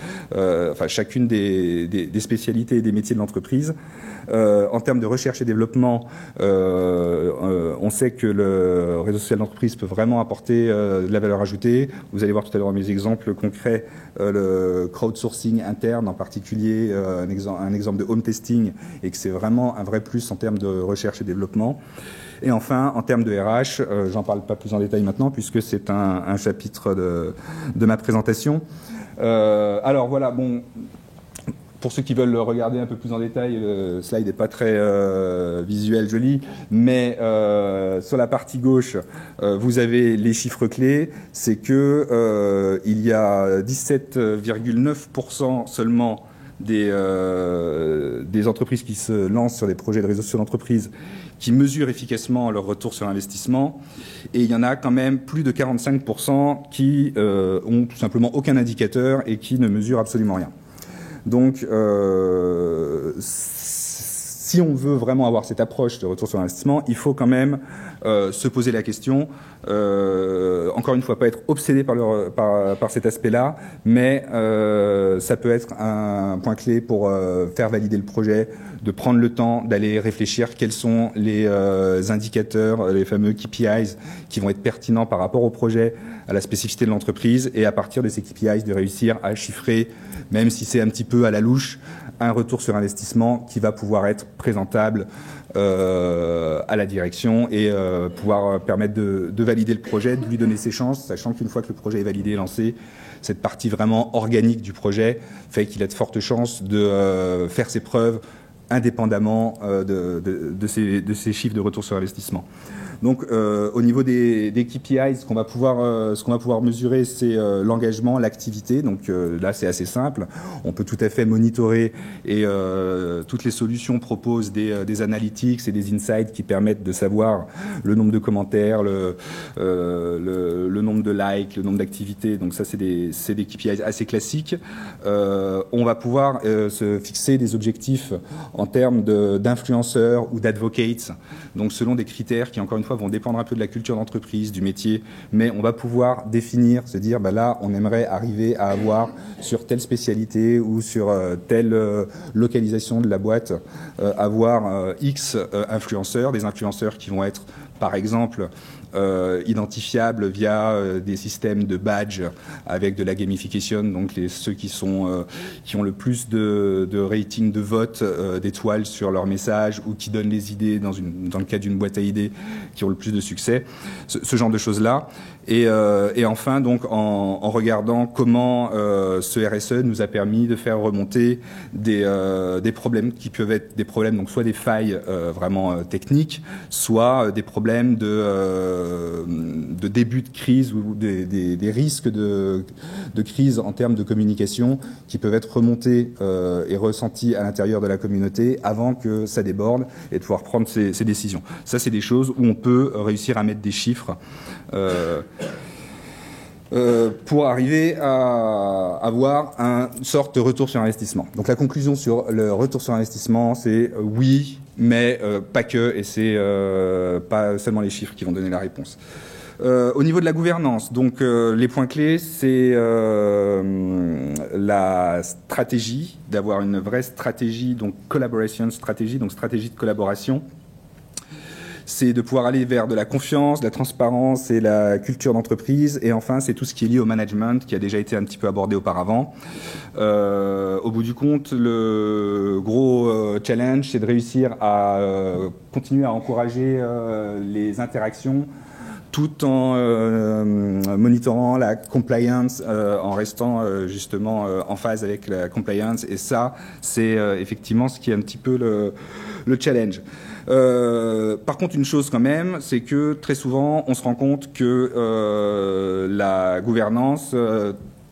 chacune des spécialités et des métiers de l'entreprise. En termes de recherche et développement, on sait que le réseau social d'entreprise peut vraiment apporter de la valeur ajoutée. Vous allez voir tout à l'heure mes exemples concrets, le crowdsourcing interne en particulier, un exemple de home testing, et que c'est vraiment un vrai plus en termes de recherche et développement. Et enfin, en termes de RH, j'en parle pas plus en détail maintenant puisque c'est un chapitre de ma présentation. Alors voilà, bon. Pour ceux qui veulent le regarder un peu plus en détail, le slide n'est pas très visuel, joli, mais sur la partie gauche, vous avez les chiffres clés. C'est que il y a 17,9% seulement des entreprises qui se lancent sur des projets de réseau social d'entreprise qui mesurent efficacement leur retour sur investissement, et il y en a quand même plus de 45% qui ont tout simplement aucun indicateur et qui ne mesurent absolument rien. Donc, si on veut vraiment avoir cette approche de retour sur investissement, il faut quand même se poser la question, encore une fois, pas être obsédé par cet aspect-là, mais ça peut être un point clé pour faire valider le projet, de prendre le temps d'aller réfléchir quels sont les indicateurs, les fameux KPIs qui vont être pertinents par rapport au projet, à la spécificité de l'entreprise, et à partir de ces KPIs de réussir à chiffrer, même si c'est un petit peu à la louche, un retour sur investissement qui va pouvoir être présentable à la direction et pouvoir permettre de valider le projet, de lui donner ses chances, sachant qu'une fois que le projet est validé et lancé, cette partie vraiment organique du projet fait qu'il a de fortes chances de faire ses preuves indépendamment de ces chiffres de retour sur investissement. Donc, au niveau des KPIs, ce qu'on va pouvoir mesurer, c'est l'engagement, l'activité. Donc là, c'est assez simple. On peut tout à fait monitorer et toutes les solutions proposent des analytics et des insights qui permettent de savoir le nombre de commentaires, le nombre de likes, le nombre d'activités. Donc ça, c'est des KPIs assez classiques. On va pouvoir se fixer des objectifs en termes d'influenceurs ou d'advocates. Donc selon des critères qui, encore une fois, vont dépendre un peu de la culture d'entreprise, du métier, mais on va pouvoir définir, se dire, bah là, on aimerait arriver à avoir sur telle spécialité ou sur telle localisation de la boîte, avoir X influenceurs, des influenceurs qui vont être, par exemple, identifiables via des systèmes de badge avec de la gamification, donc ceux qui ont le plus de rating de vote d'étoiles sur leur message ou qui donnent les idées dans le cadre d'une boîte à idées qui ont le plus de succès, ce genre de choses-là. Et enfin, donc, en regardant comment ce RSE nous a permis de faire remonter des problèmes qui peuvent être des problèmes, donc soit des failles vraiment techniques, soit des problèmes de début de crise ou des risques de crise en termes de communication qui peuvent être remontés et ressentis à l'intérieur de la communauté avant que ça déborde et de pouvoir prendre ces décisions. Ça, c'est des choses où on peut réussir à mettre des chiffres pour arriver à avoir une sorte de retour sur investissement. Donc la conclusion sur le retour sur investissement, c'est oui, mais pas que, et c'est pas seulement les chiffres qui vont donner la réponse. Au niveau de la gouvernance, donc les points clés, c'est la stratégie, d'avoir une vraie stratégie, donc collaboration stratégie, donc stratégie de collaboration. C'est de pouvoir aller vers de la confiance, de la transparence et la culture d'entreprise. Et enfin, c'est tout ce qui est lié au management, qui a déjà été un petit peu abordé auparavant. Au bout du compte, le gros challenge, c'est de réussir à continuer à encourager les interactions tout en monitorant la compliance, en restant justement en phase avec la compliance. Et ça, c'est effectivement ce qui est un petit peu le challenge. Par contre, une chose quand même, c'est que très souvent, on se rend compte que la gouvernance,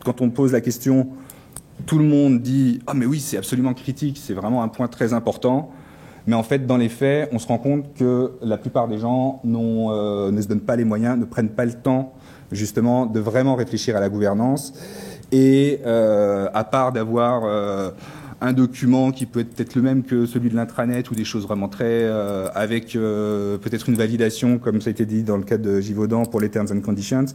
quand on pose la question, tout le monde dit « Ah mais oui, c'est absolument critique, c'est vraiment un point très important ». Mais en fait, dans les faits, on se rend compte que la plupart des gens ne se donnent pas les moyens, ne prennent pas le temps justement de vraiment réfléchir à la gouvernance. Et à part d'avoir un document qui peut être peut-être le même que celui de l'intranet ou des choses vraiment très avec peut-être une validation, comme ça a été dit dans le cadre de Givaudan pour les Terms and Conditions,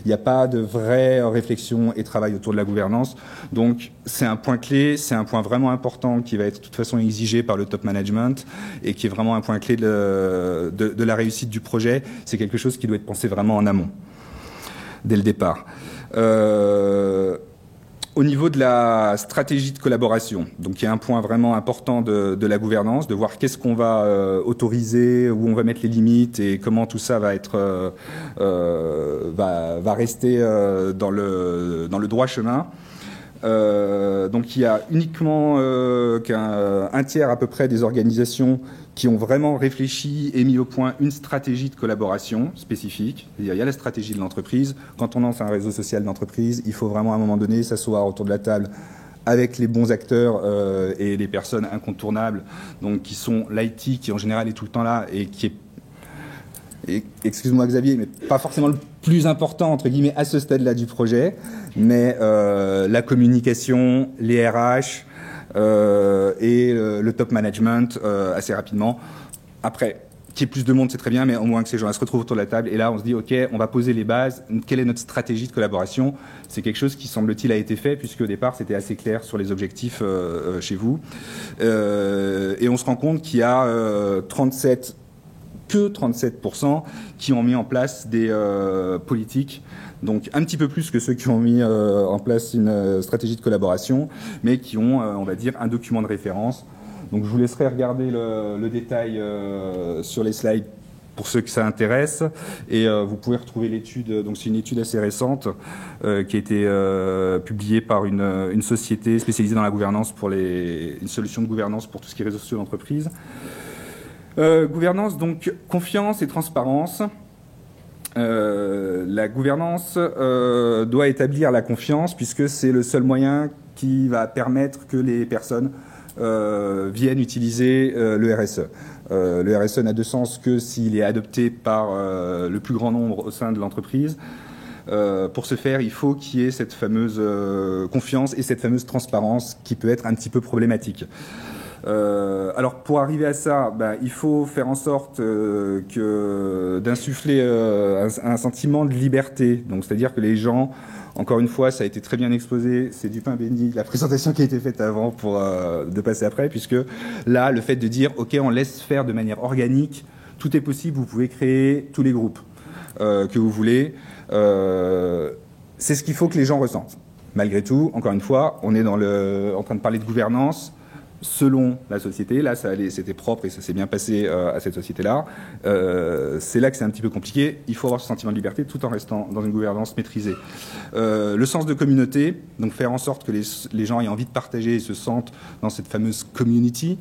il n'y a pas de vraie réflexion et travail autour de la gouvernance. Donc c'est un point clé, c'est un point vraiment important qui va être de toute façon exigé par le top management et qui est vraiment un point clé de la réussite du projet. C'est quelque chose qui doit être pensé vraiment en amont, dès le départ. Au niveau de la stratégie de collaboration, donc il y a un point vraiment important de la gouvernance, de voir qu'est-ce qu'on va autoriser, où on va mettre les limites et comment tout ça va être va rester dans le droit chemin. Donc il y a uniquement qu'un tiers à peu près des organisations qui ont vraiment réfléchi et mis au point une stratégie de collaboration spécifique. Il y a la stratégie de l'entreprise. Quand on lance un réseau social d'entreprise, il faut vraiment à un moment donné s'asseoir autour de la table avec les bons acteurs et les personnes incontournables, donc qui sont l'IT qui en général est tout le temps là et qui est, excuse-moi Xavier, mais pas forcément le plus important entre guillemets à ce stade-là du projet, mais la communication, les RH et le top management assez rapidement. Après, qu'il y ait plus de monde, c'est très bien, mais au moins que ces gens se retrouvent autour de la table. Et là, on se dit, OK, on va poser les bases. Quelle est notre stratégie de collaboration? C'est quelque chose qui, semble-t-il, a été fait, puisque au départ, c'était assez clair sur les objectifs chez vous. Et on se rend compte qu'il y a 37% qui ont mis en place des politiques, donc un petit peu plus que ceux qui ont mis en place une stratégie de collaboration, mais qui ont, on va dire, un document de référence. Donc je vous laisserai regarder le détail sur les slides pour ceux que ça intéresse, et vous pouvez retrouver l'étude. Donc c'est une étude assez récente qui a été publiée par une société spécialisée dans la gouvernance une solution de gouvernance pour tout ce qui est réseaux sociaux d'entreprise. Gouvernance, donc confiance et transparence. La gouvernance doit établir la confiance, puisque c'est le seul moyen qui va permettre que les personnes viennent utiliser le RSE. Le RSE n'a de sens que s'il est adopté par le plus grand nombre au sein de l'entreprise. Pour ce faire, il faut qu'il y ait cette fameuse confiance et cette fameuse transparence qui peut être un petit peu problématique. Alors pour arriver à ça, il faut faire en sorte d'insuffler un sentiment de liberté. Donc c'est-à-dire que les gens, encore une fois, ça a été très bien exposé, c'est du pain béni, la présentation qui a été faite avant pour de passer après, puisque là, le fait de dire, OK, on laisse faire de manière organique, tout est possible, vous pouvez créer tous les groupes que vous voulez. C'est ce qu'il faut que les gens ressentent. Malgré tout, encore une fois, on est en train de parler de gouvernance selon la société. Là, c'était propre et ça s'est bien passé à cette société-là. C'est là que c'est un petit peu compliqué. Il faut avoir ce sentiment de liberté tout en restant dans une gouvernance maîtrisée. Le sens de communauté, donc faire en sorte que les gens aient envie de partager et se sentent dans cette fameuse community,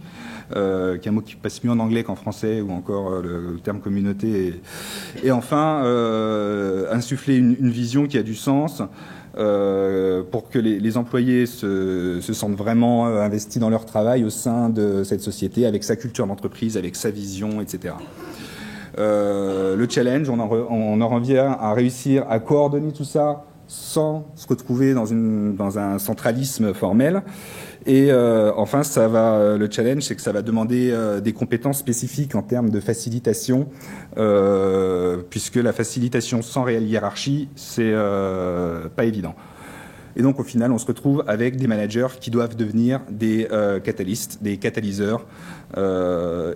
qui est un mot qui passe mieux en anglais qu'en français, ou encore le terme communauté. Et enfin, insuffler une vision qui a du sens, pour que les employés se sentent vraiment investis dans leur travail au sein de cette société, avec sa culture d'entreprise, avec sa vision, etc. Le challenge, on en revient à réussir à coordonner tout ça sans se retrouver dans un centralisme formel. Et enfin, le challenge, c'est que ça va demander des compétences spécifiques en termes de facilitation, puisque la facilitation sans réelle hiérarchie, c'est pas évident. Et donc, au final, on se retrouve avec des managers qui doivent devenir des catalystes, des catalyseurs. Là,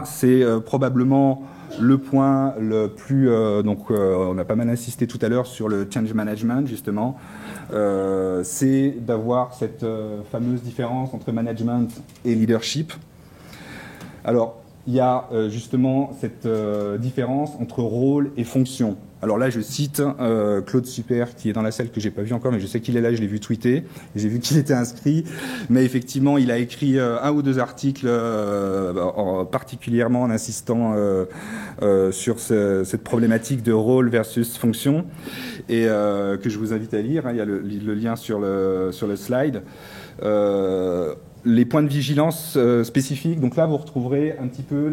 c'est probablement le point le plus... on a pas mal insisté tout à l'heure sur le change management, justement. C'est d'avoir cette fameuse différence entre management et leadership. Alors, il y a justement cette différence entre rôle et fonction. Alors là, je cite Claude Super, qui est dans la salle, que j'ai pas vu encore, mais je sais qu'il est là, je l'ai vu tweeter, j'ai vu qu'il était inscrit. Mais effectivement, il a écrit un ou deux articles, particulièrement en insistant sur cette problématique de rôle versus fonction, et que je vous invite à lire. Il y a le lien sur le slide. Les points de vigilance spécifiques. Donc là, vous retrouverez un petit peu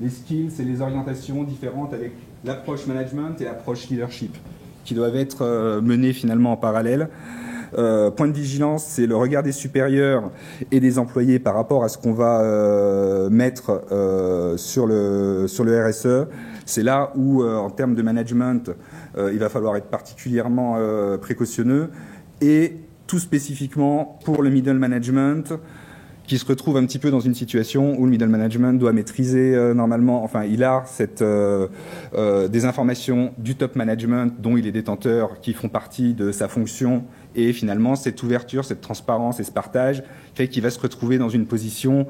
les skills et les orientations différentes avec l'approche management et l'approche leadership, qui doivent être menées finalement en parallèle. Point de vigilance, c'est le regard des supérieurs et des employés par rapport à ce qu'on va mettre sur le RSE. C'est là où, en termes de management, il va falloir être particulièrement précautionneux, et tout spécifiquement pour le middle management, qui se retrouve un petit peu dans une situation où le middle management doit maîtriser normalement, enfin il a des informations du top management dont il est détenteur, qui font partie de sa fonction, et finalement cette ouverture, cette transparence et ce partage fait qu'il va se retrouver dans une position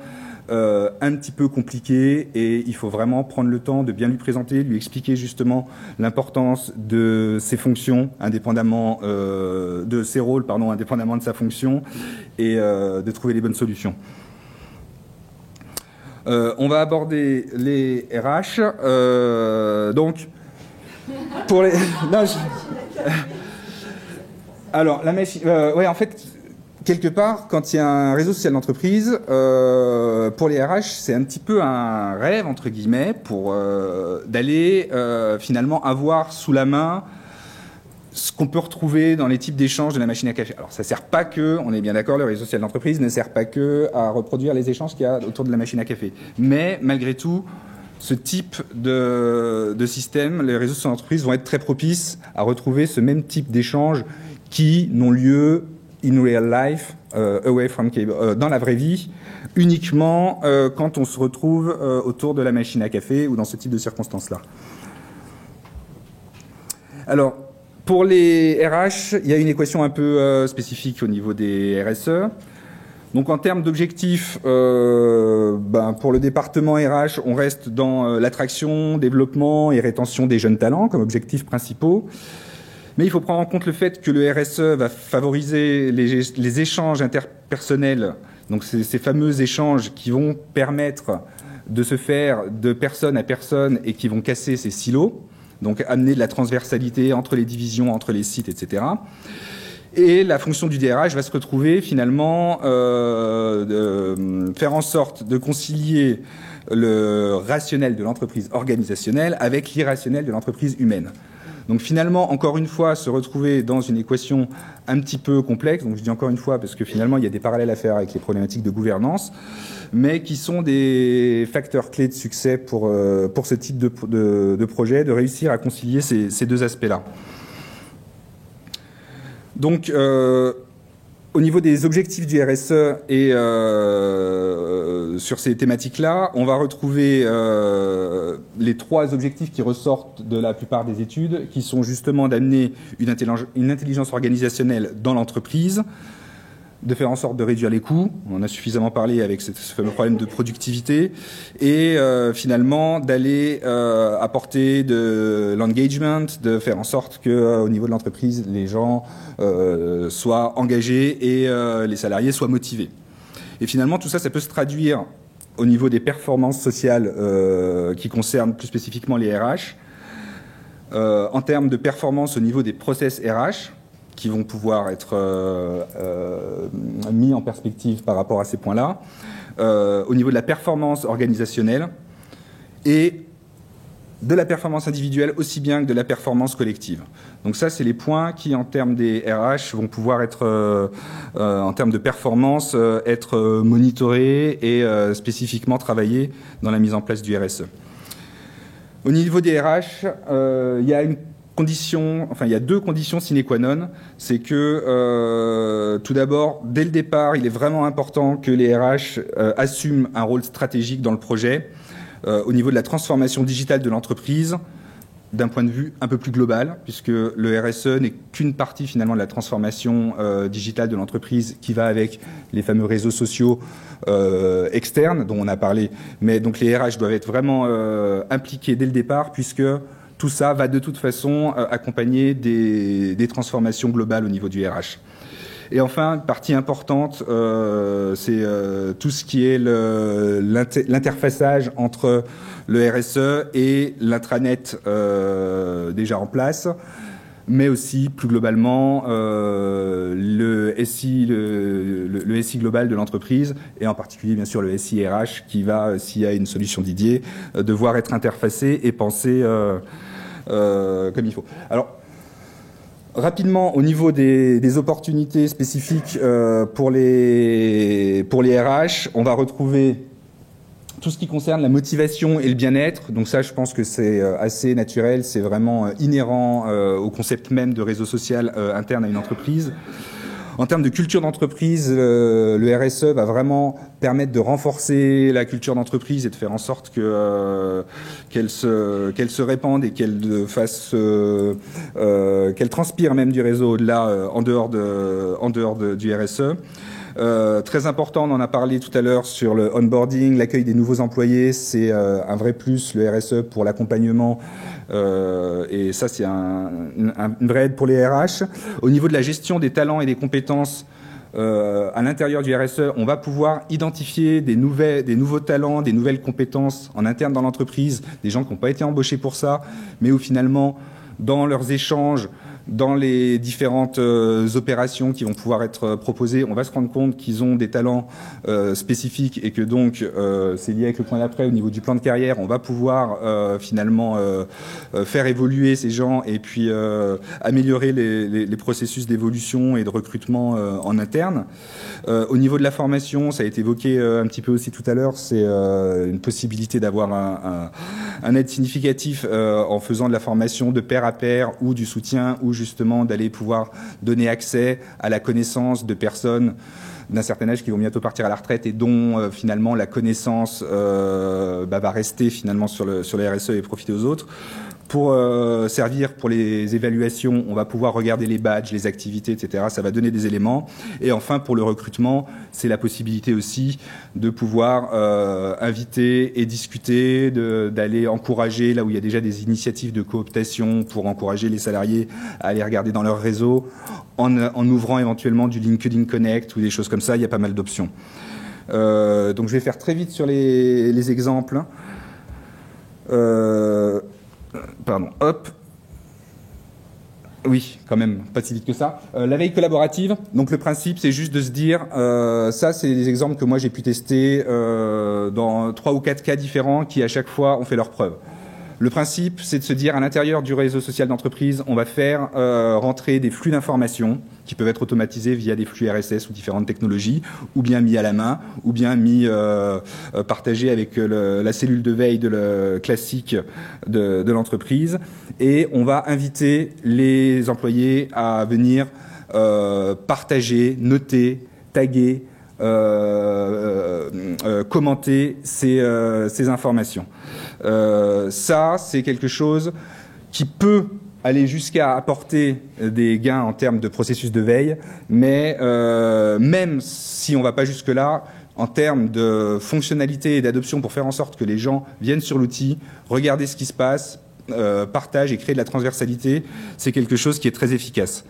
un petit peu compliquée, et il faut vraiment prendre le temps de bien lui présenter, lui expliquer justement l'importance de ses fonctions indépendamment de ses rôles, indépendamment de sa fonction, et de trouver les bonnes solutions. On va aborder les RH. Donc, pour les... Non, Alors, la machine... en fait... Quelque part, quand il y a un réseau social d'entreprise, pour les RH, c'est un petit peu un rêve, entre guillemets, pour d'aller finalement avoir sous la main ce qu'on peut retrouver dans les types d'échanges de la machine à café. Alors ça sert pas que, on est bien d'accord, le réseau social d'entreprise ne sert pas que à reproduire les échanges qu'il y a autour de la machine à café. Mais malgré tout, ce type de système, les réseaux sociaux d'entreprise vont être très propices à retrouver ce même type d'échanges qui n'ont lieu in real life, away from cable, dans la vraie vie, uniquement quand on se retrouve autour de la machine à café ou dans ce type de circonstances-là. Alors, pour les RH, il y a une équation un peu spécifique au niveau des RSE. Donc en termes d'objectifs, pour le département RH, on reste dans l'attraction, développement et rétention des jeunes talents comme objectifs principaux. Mais il faut prendre en compte le fait que le RSE va favoriser les échanges interpersonnels, donc ces fameux échanges qui vont permettre de se faire de personne à personne et qui vont casser ces silos. Donc amener de la transversalité entre les divisions, entre les sites, etc. Et la fonction du DRH va se retrouver finalement de faire en sorte de concilier le rationnel de l'entreprise organisationnelle avec l'irrationnel de l'entreprise humaine. Donc finalement, encore une fois, se retrouver dans une équation un petit peu complexe, donc je dis encore une fois parce que finalement il y a des parallèles à faire avec les problématiques de gouvernance, mais qui sont des facteurs clés de succès pour ce type de projet, de réussir à concilier ces deux aspects-là. Donc, au niveau des objectifs du RSE et sur ces thématiques-là, on va retrouver les trois objectifs qui ressortent de la plupart des études, qui sont justement d'amener une intelligence organisationnelle dans l'entreprise, de faire en sorte de réduire les coûts, on en a suffisamment parlé avec ce fameux problème de productivité, et finalement d'aller apporter de l'engagement, de faire en sorte que au niveau de l'entreprise, les gens soient engagés et les salariés soient motivés. Et finalement, tout ça, ça peut se traduire au niveau des performances sociales qui concernent plus spécifiquement les RH, en termes de performance au niveau des process RH, qui vont pouvoir être mis en perspective par rapport à ces points-là, au niveau de la performance organisationnelle et de la performance individuelle aussi bien que de la performance collective. Donc ça, c'est les points qui, en termes des RH, vont pouvoir être, en termes de performance, être monitorés et spécifiquement travaillés dans la mise en place du RSE. Au niveau des RH, il y a il y a deux conditions sine qua non. C'est que, tout d'abord, dès le départ, il est vraiment important que les RH assument un rôle stratégique dans le projet au niveau de la transformation digitale de l'entreprise, d'un point de vue un peu plus global, puisque le RSE n'est qu'une partie finalement de la transformation digitale de l'entreprise qui va avec les fameux réseaux sociaux externes dont on a parlé. Mais donc les RH doivent être vraiment impliqués dès le départ, puisque tout ça va de toute façon accompagner des transformations globales au niveau du RH. Et enfin, une partie importante, c'est tout ce qui est l'interfaçage entre le RSE et l'intranet déjà en place, mais aussi plus globalement le SI global de l'entreprise, et en particulier bien sûr le SI RH qui va, s'il y a une solution dédiée, devoir être interfacé et pensé comme il faut. Alors, rapidement, au niveau des opportunités spécifiques pour les RH, on va retrouver tout ce qui concerne la motivation et le bien-être. Donc ça, je pense que c'est assez naturel, c'est vraiment inhérent au concept même de réseau social interne à une entreprise. En termes de culture d'entreprise, le RSE va vraiment permettre de renforcer la culture d'entreprise et de faire en sorte qu'elle se répande et qu'elle transpire même du réseau au-delà, en dehors du RSE. Très important, on en a parlé tout à l'heure sur le onboarding, l'accueil des nouveaux employés, c'est un vrai plus, le RSE, pour l'accompagnement. Et ça, c'est une vraie aide pour les RH. Au niveau de la gestion des talents et des compétences, à l'intérieur du RSE, on va pouvoir identifier des nouveaux talents, des nouvelles compétences en interne dans l'entreprise, des gens qui n'ont pas été embauchés pour ça, mais où finalement, dans leurs échanges, dans les différentes opérations qui vont pouvoir être proposées, on va se rendre compte qu'ils ont des talents spécifiques et que donc c'est lié avec le point d'après au niveau du plan de carrière, on va pouvoir finalement faire évoluer ces gens et puis améliorer les processus d'évolution et de recrutement en interne. Au niveau de la formation, ça a été évoqué un petit peu aussi tout à l'heure, c'est une possibilité d'avoir un aide significatif en faisant de la formation de pair à pair ou du soutien ou justement d'aller pouvoir donner accès à la connaissance de personnes d'un certain âge qui vont bientôt partir à la retraite et dont finalement la connaissance va rester finalement sur le RSE et profiter aux autres. Pour servir pour les évaluations, on va pouvoir regarder les badges, les activités, etc. Ça va donner des éléments. Et enfin, pour le recrutement, c'est la possibilité aussi de pouvoir inviter et discuter, d'aller encourager là où il y a déjà des initiatives de cooptation pour encourager les salariés à aller regarder dans leur réseau, en ouvrant éventuellement du LinkedIn Connect ou des choses comme ça. Il y a pas mal d'options. Donc je vais faire très vite sur les exemples. Pardon, hop. Oui, quand même, pas si vite que ça. La veille collaborative, donc le principe, c'est juste de se dire, ça, c'est des exemples que moi j'ai pu tester dans 3 ou 4 cas différents qui, à chaque fois, ont fait leurs preuves. Le principe, c'est de se dire, à l'intérieur du réseau social d'entreprise, on va faire rentrer des flux d'informations qui peuvent être automatisés via des flux RSS ou différentes technologies, ou bien mis à la main, ou bien mis partagés avec la cellule de veille classique de l'entreprise. Et on va inviter les employés à venir partager, noter, taguer, commenter ces informations. Ça, c'est quelque chose qui peut aller jusqu'à apporter des gains en termes de processus de veille, mais même si on ne va pas jusque-là, en termes de fonctionnalité et d'adoption pour faire en sorte que les gens viennent sur l'outil, regarder ce qui se passe, partagent et créent de la transversalité, c'est quelque chose qui est très efficace.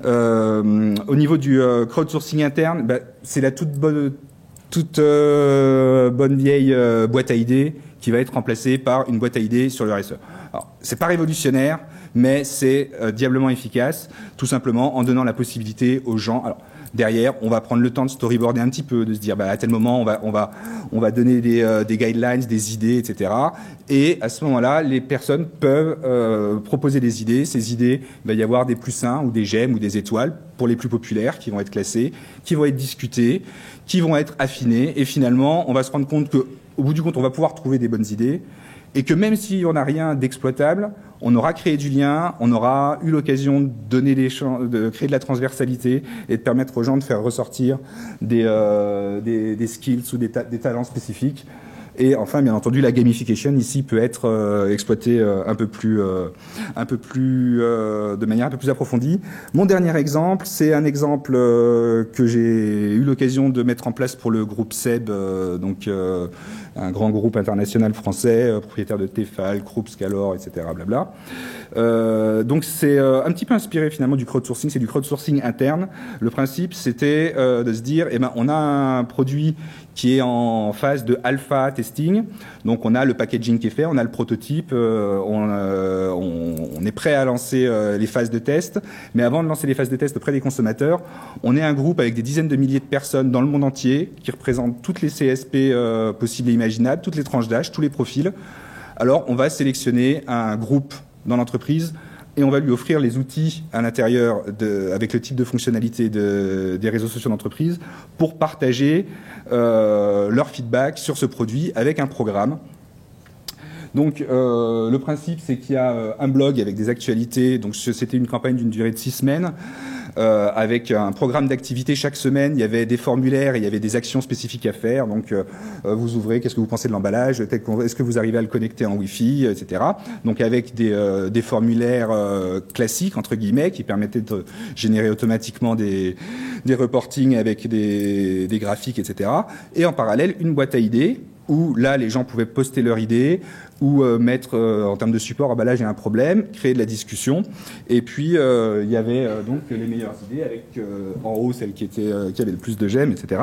Au niveau du crowdsourcing interne, c'est la toute bonne vieille boîte à idées qui va être remplacée par une boîte à idées sur le RSE. Alors, c'est pas révolutionnaire, mais c'est diablement efficace, tout simplement en donnant la possibilité aux gens. Alors, derrière, on va prendre le temps de storyboarder un petit peu, de se dire à tel moment on va donner des guidelines, des idées, etc. Et à ce moment-là, les personnes peuvent proposer des idées. Ces idées, il va y avoir des plus 1 ou des j'aime ou des étoiles pour les plus populaires qui vont être classées, qui vont être discutées, qui vont être affinées. Et finalement, on va se rendre compte que, au bout du compte, on va pouvoir trouver des bonnes idées. Et que même si on n'a rien d'exploitable, on aura créé du lien, on aura eu l'occasion de créer de la transversalité et de permettre aux gens de faire ressortir des skills ou des talents spécifiques. Et enfin, bien entendu, la gamification ici peut être exploitée de manière un peu plus approfondie. Mon dernier exemple, c'est un exemple que j'ai eu l'occasion de mettre en place pour le groupe SEB, un grand groupe international français, propriétaire de Tefal, Krupp, Scalor, etc. Blabla. Donc c'est un petit peu inspiré finalement du crowdsourcing, c'est du crowdsourcing interne. Le principe, c'était de se dire, on a un produit qui est en phase de alpha testing. Donc on a le packaging qui est fait, on a le prototype, on est prêt à lancer les phases de test. Mais avant de lancer les phases de test auprès des consommateurs, on est un groupe avec des dizaines de milliers de personnes dans le monde entier qui représentent toutes les CSP possibles et imaginables, toutes les tranches d'âge, tous les profils. Alors on va sélectionner un groupe dans l'entreprise et on va lui offrir les outils à l'intérieur avec le type de fonctionnalité des réseaux sociaux d'entreprise pour partager leur feedback sur ce produit avec un programme. Donc le principe, c'est qu'il y a un blog avec des actualités. Donc c'était une campagne d'une durée de 6 semaines. Avec un programme d'activité chaque semaine, il y avait des formulaires et il y avait des actions spécifiques à faire. Donc, vous ouvrez, qu'est-ce que vous pensez de l'emballage, est-ce que vous arrivez à le connecter en Wi-Fi, etc. Donc, avec des formulaires classiques, entre guillemets, qui permettaient de générer automatiquement des reportings avec des graphiques, etc. Et en parallèle, une boîte à idées où là, les gens pouvaient poster leur idée ou mettre, en termes de support, là j'ai un problème, créer de la discussion. Et puis, il y avait donc les meilleures idées avec en haut celle qui avait le plus de j'aime, etc.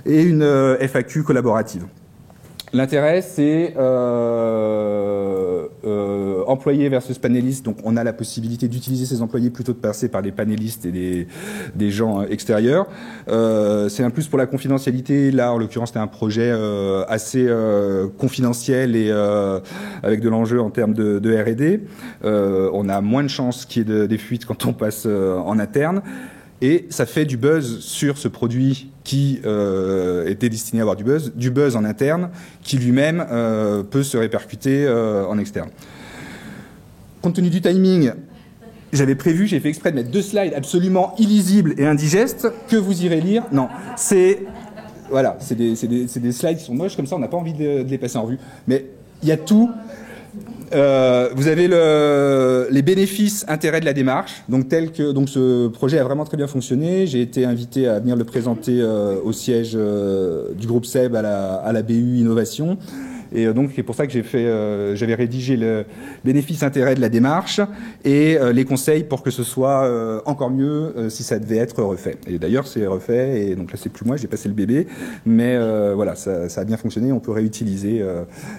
Et une FAQ collaborative. L'intérêt, c'est employés versus panélistes, donc on a la possibilité d'utiliser ces employés plutôt de passer par les panélistes et des gens extérieurs. C'est un plus pour la confidentialité. Là, en l'occurrence, c'était un projet assez confidentiel et avec de l'enjeu en termes de R&D. On a moins de chances qu'il y ait des fuites quand on passe en interne. Et ça fait du buzz sur ce produit qui était destiné à avoir du buzz en interne, qui lui-même peut se répercuter en externe. Compte tenu du timing, j'ai fait exprès de mettre 2 slides absolument illisibles et indigestes que vous irez lire. Non, voilà, c'est des slides qui sont moches, comme ça on n'a pas envie de les passer en revue. Mais il y a tout. Vous avez les bénéfices, intérêts de la démarche. Donc ce projet a vraiment très bien fonctionné. J'ai été invité à venir le présenter au siège du groupe SEB à la BU Innovation. Et donc c'est pour ça que j'avais rédigé le bénéfice, intérêt de la démarche et les conseils pour que ce soit encore mieux si ça devait être refait. Et d'ailleurs c'est refait et donc là c'est plus moi, j'ai passé le bébé, mais voilà, ça a bien fonctionné. On peut réutiliser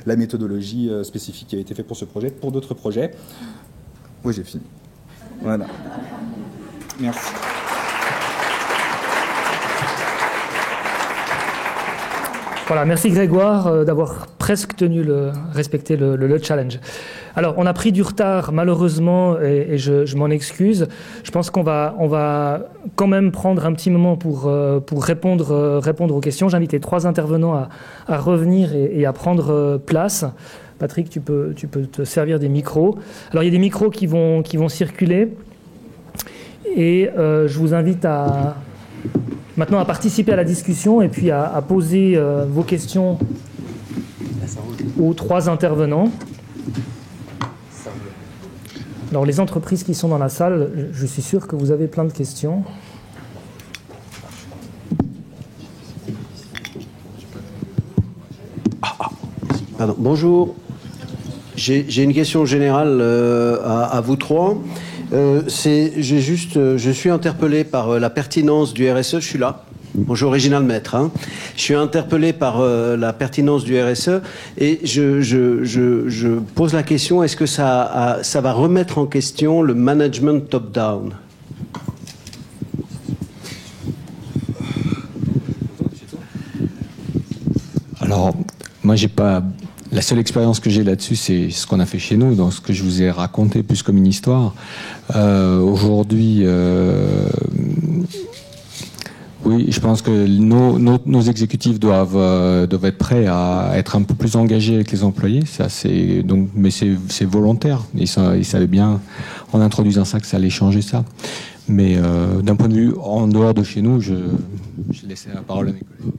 la méthodologie spécifique qui a été faite pour ce projet, pour d'autres projets. Oui, j'ai fini. Voilà. Merci. Voilà, merci Grégoire d'avoir presque respecté le challenge. Alors, on a pris du retard malheureusement et je m'en excuse. Je pense qu'on va quand même prendre un petit moment pour répondre aux questions. J'invite les 3 intervenants à revenir et à prendre place. Patrick, tu peux te servir des micros. Alors, il y a des micros qui vont circuler et je vous invite maintenant à participer à la discussion et puis à poser vos questions aux 3 intervenants. Alors les entreprises qui sont dans la salle, je suis sûr que vous avez plein de questions. Pardon. Bonjour, j'ai une question générale à vous 3. Je suis interpellé par la pertinence du RSE. Je suis là. Bonjour, Réginald Maître. Je suis interpellé par la pertinence du RSE et je pose la question, est-ce que ça va remettre en question le management top-down ? Alors, moi, j'ai pas... La seule expérience que j'ai là-dessus, c'est ce qu'on a fait chez nous, dans ce que je vous ai raconté, plus comme une histoire. Aujourd'hui, oui, je pense que nos exécutifs doivent être prêts à être un peu plus engagés avec les employés. Ça, mais c'est volontaire. Ils savaient bien, en introduisant ça, que ça allait changer ça. Mais d'un point de vue en dehors de chez nous, je laisserai la parole à mes collègues.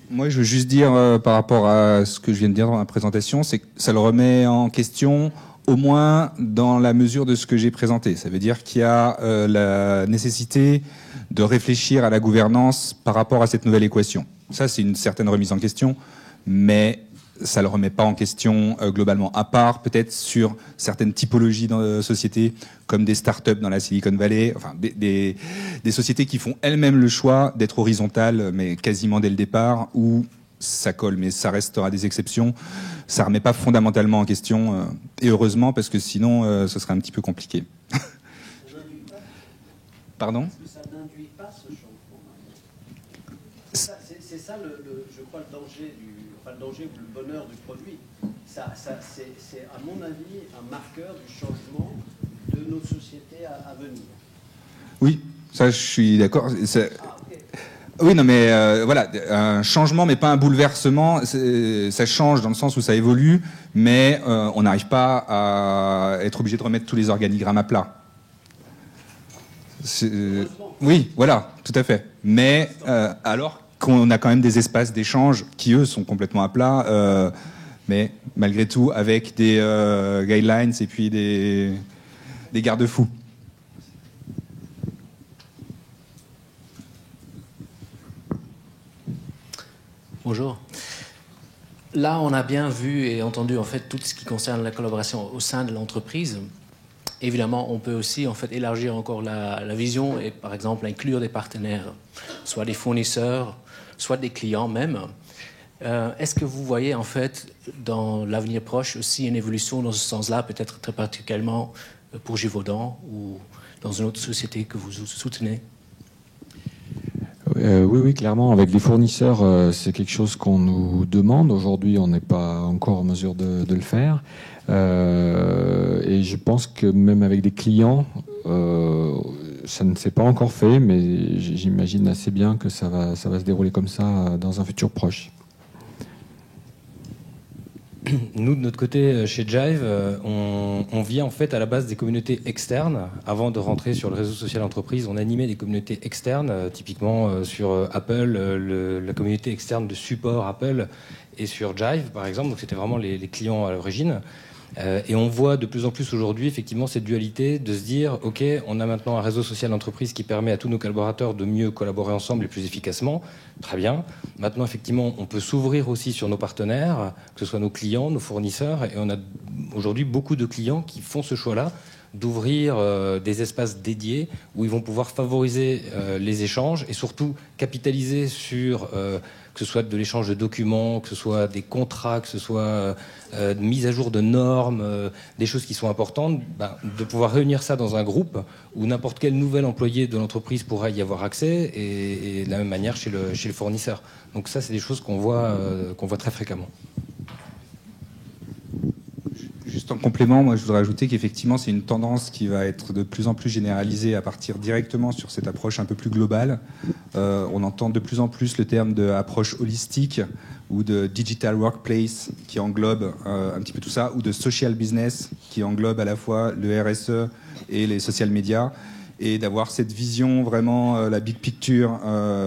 Moi, je veux juste dire, par rapport à ce que je viens de dire dans la présentation, c'est que ça le remet en question, au moins dans la mesure de ce que j'ai présenté. Ça veut dire qu'il y a la nécessité de réfléchir à la gouvernance par rapport à cette nouvelle équation. Ça, c'est une certaine remise en question, mais ça ne le remet pas en question globalement, à part peut-être sur certaines typologies de sociétés, comme des startups dans la Silicon Valley, enfin des sociétés qui font elles-mêmes le choix d'être horizontales, mais quasiment dès le départ, où ça colle, mais ça restera des exceptions. Ça ne remet pas fondamentalement en question, et heureusement, parce que sinon, ce serait un petit peu compliqué. Pardon ? Ça n'induit pas ce changement. C'est ça, je crois, le danger ou le bonheur du produit. C'est, à mon avis, un marqueur du changement de notre société à venir. Oui, ça, je suis d'accord. Oui, non, mais voilà, un changement, mais pas un bouleversement. Ça change dans le sens où ça évolue, mais on n'arrive pas à être obligé de remettre tous les organigrammes à plat. Oui, voilà, tout à fait. Mais alors qu'on a quand même des espaces d'échange qui, eux, sont complètement à plat, mais malgré tout, avec des guidelines et puis des garde-fous. Bonjour. Là, on a bien vu et entendu en fait tout ce qui concerne la collaboration au sein de l'entreprise. Évidemment, on peut aussi en fait élargir encore la vision et par exemple inclure des partenaires, soit des fournisseurs, soit des clients même. Est-ce que vous voyez en fait dans l'avenir proche aussi une évolution dans ce sens-là, peut-être très particulièrement pour Gévaudan ou dans une autre société que vous soutenez? Oui, clairement. Avec les fournisseurs, c'est quelque chose qu'on nous demande. Aujourd'hui, on n'est pas encore en mesure de le faire. Et je pense que même avec des clients, ça ne s'est pas encore fait, mais j'imagine assez bien que ça va se dérouler comme ça dans un futur proche. Nous, de notre côté, chez Jive, on vient en fait à la base des communautés externes. Avant de rentrer sur le réseau social entreprise, on animait des communautés externes, typiquement sur Apple, la communauté externe de support Apple, et sur Jive, par exemple. Donc c'était vraiment les clients à l'origine. Et on voit de plus en plus aujourd'hui effectivement cette dualité de se dire ok, on a maintenant un réseau social d'entreprise qui permet à tous nos collaborateurs de mieux collaborer ensemble et plus efficacement. Très bien. Maintenant effectivement on peut s'ouvrir aussi sur nos partenaires, que ce soit nos clients, nos fournisseurs, et on a aujourd'hui beaucoup de clients qui font ce choix-là d'ouvrir des espaces dédiés où ils vont pouvoir favoriser les échanges et surtout capitaliser sur que ce soit de l'échange de documents, que ce soit des contrats, que ce soit de mise à jour de normes, des choses qui sont importantes, de pouvoir réunir ça dans un groupe où n'importe quel nouvel employé de l'entreprise pourra y avoir accès, et de la même manière chez le fournisseur. Donc ça, c'est des choses qu'on voit très fréquemment. Juste en complément, moi je voudrais ajouter qu'effectivement c'est une tendance qui va être de plus en plus généralisée à partir directement sur cette approche un peu plus globale. On entend de plus en plus le terme d'approche holistique ou de digital workplace qui englobe un petit peu tout ça, ou de social business qui englobe à la fois le RSE et les social media. Et d'avoir cette vision vraiment, la big picture,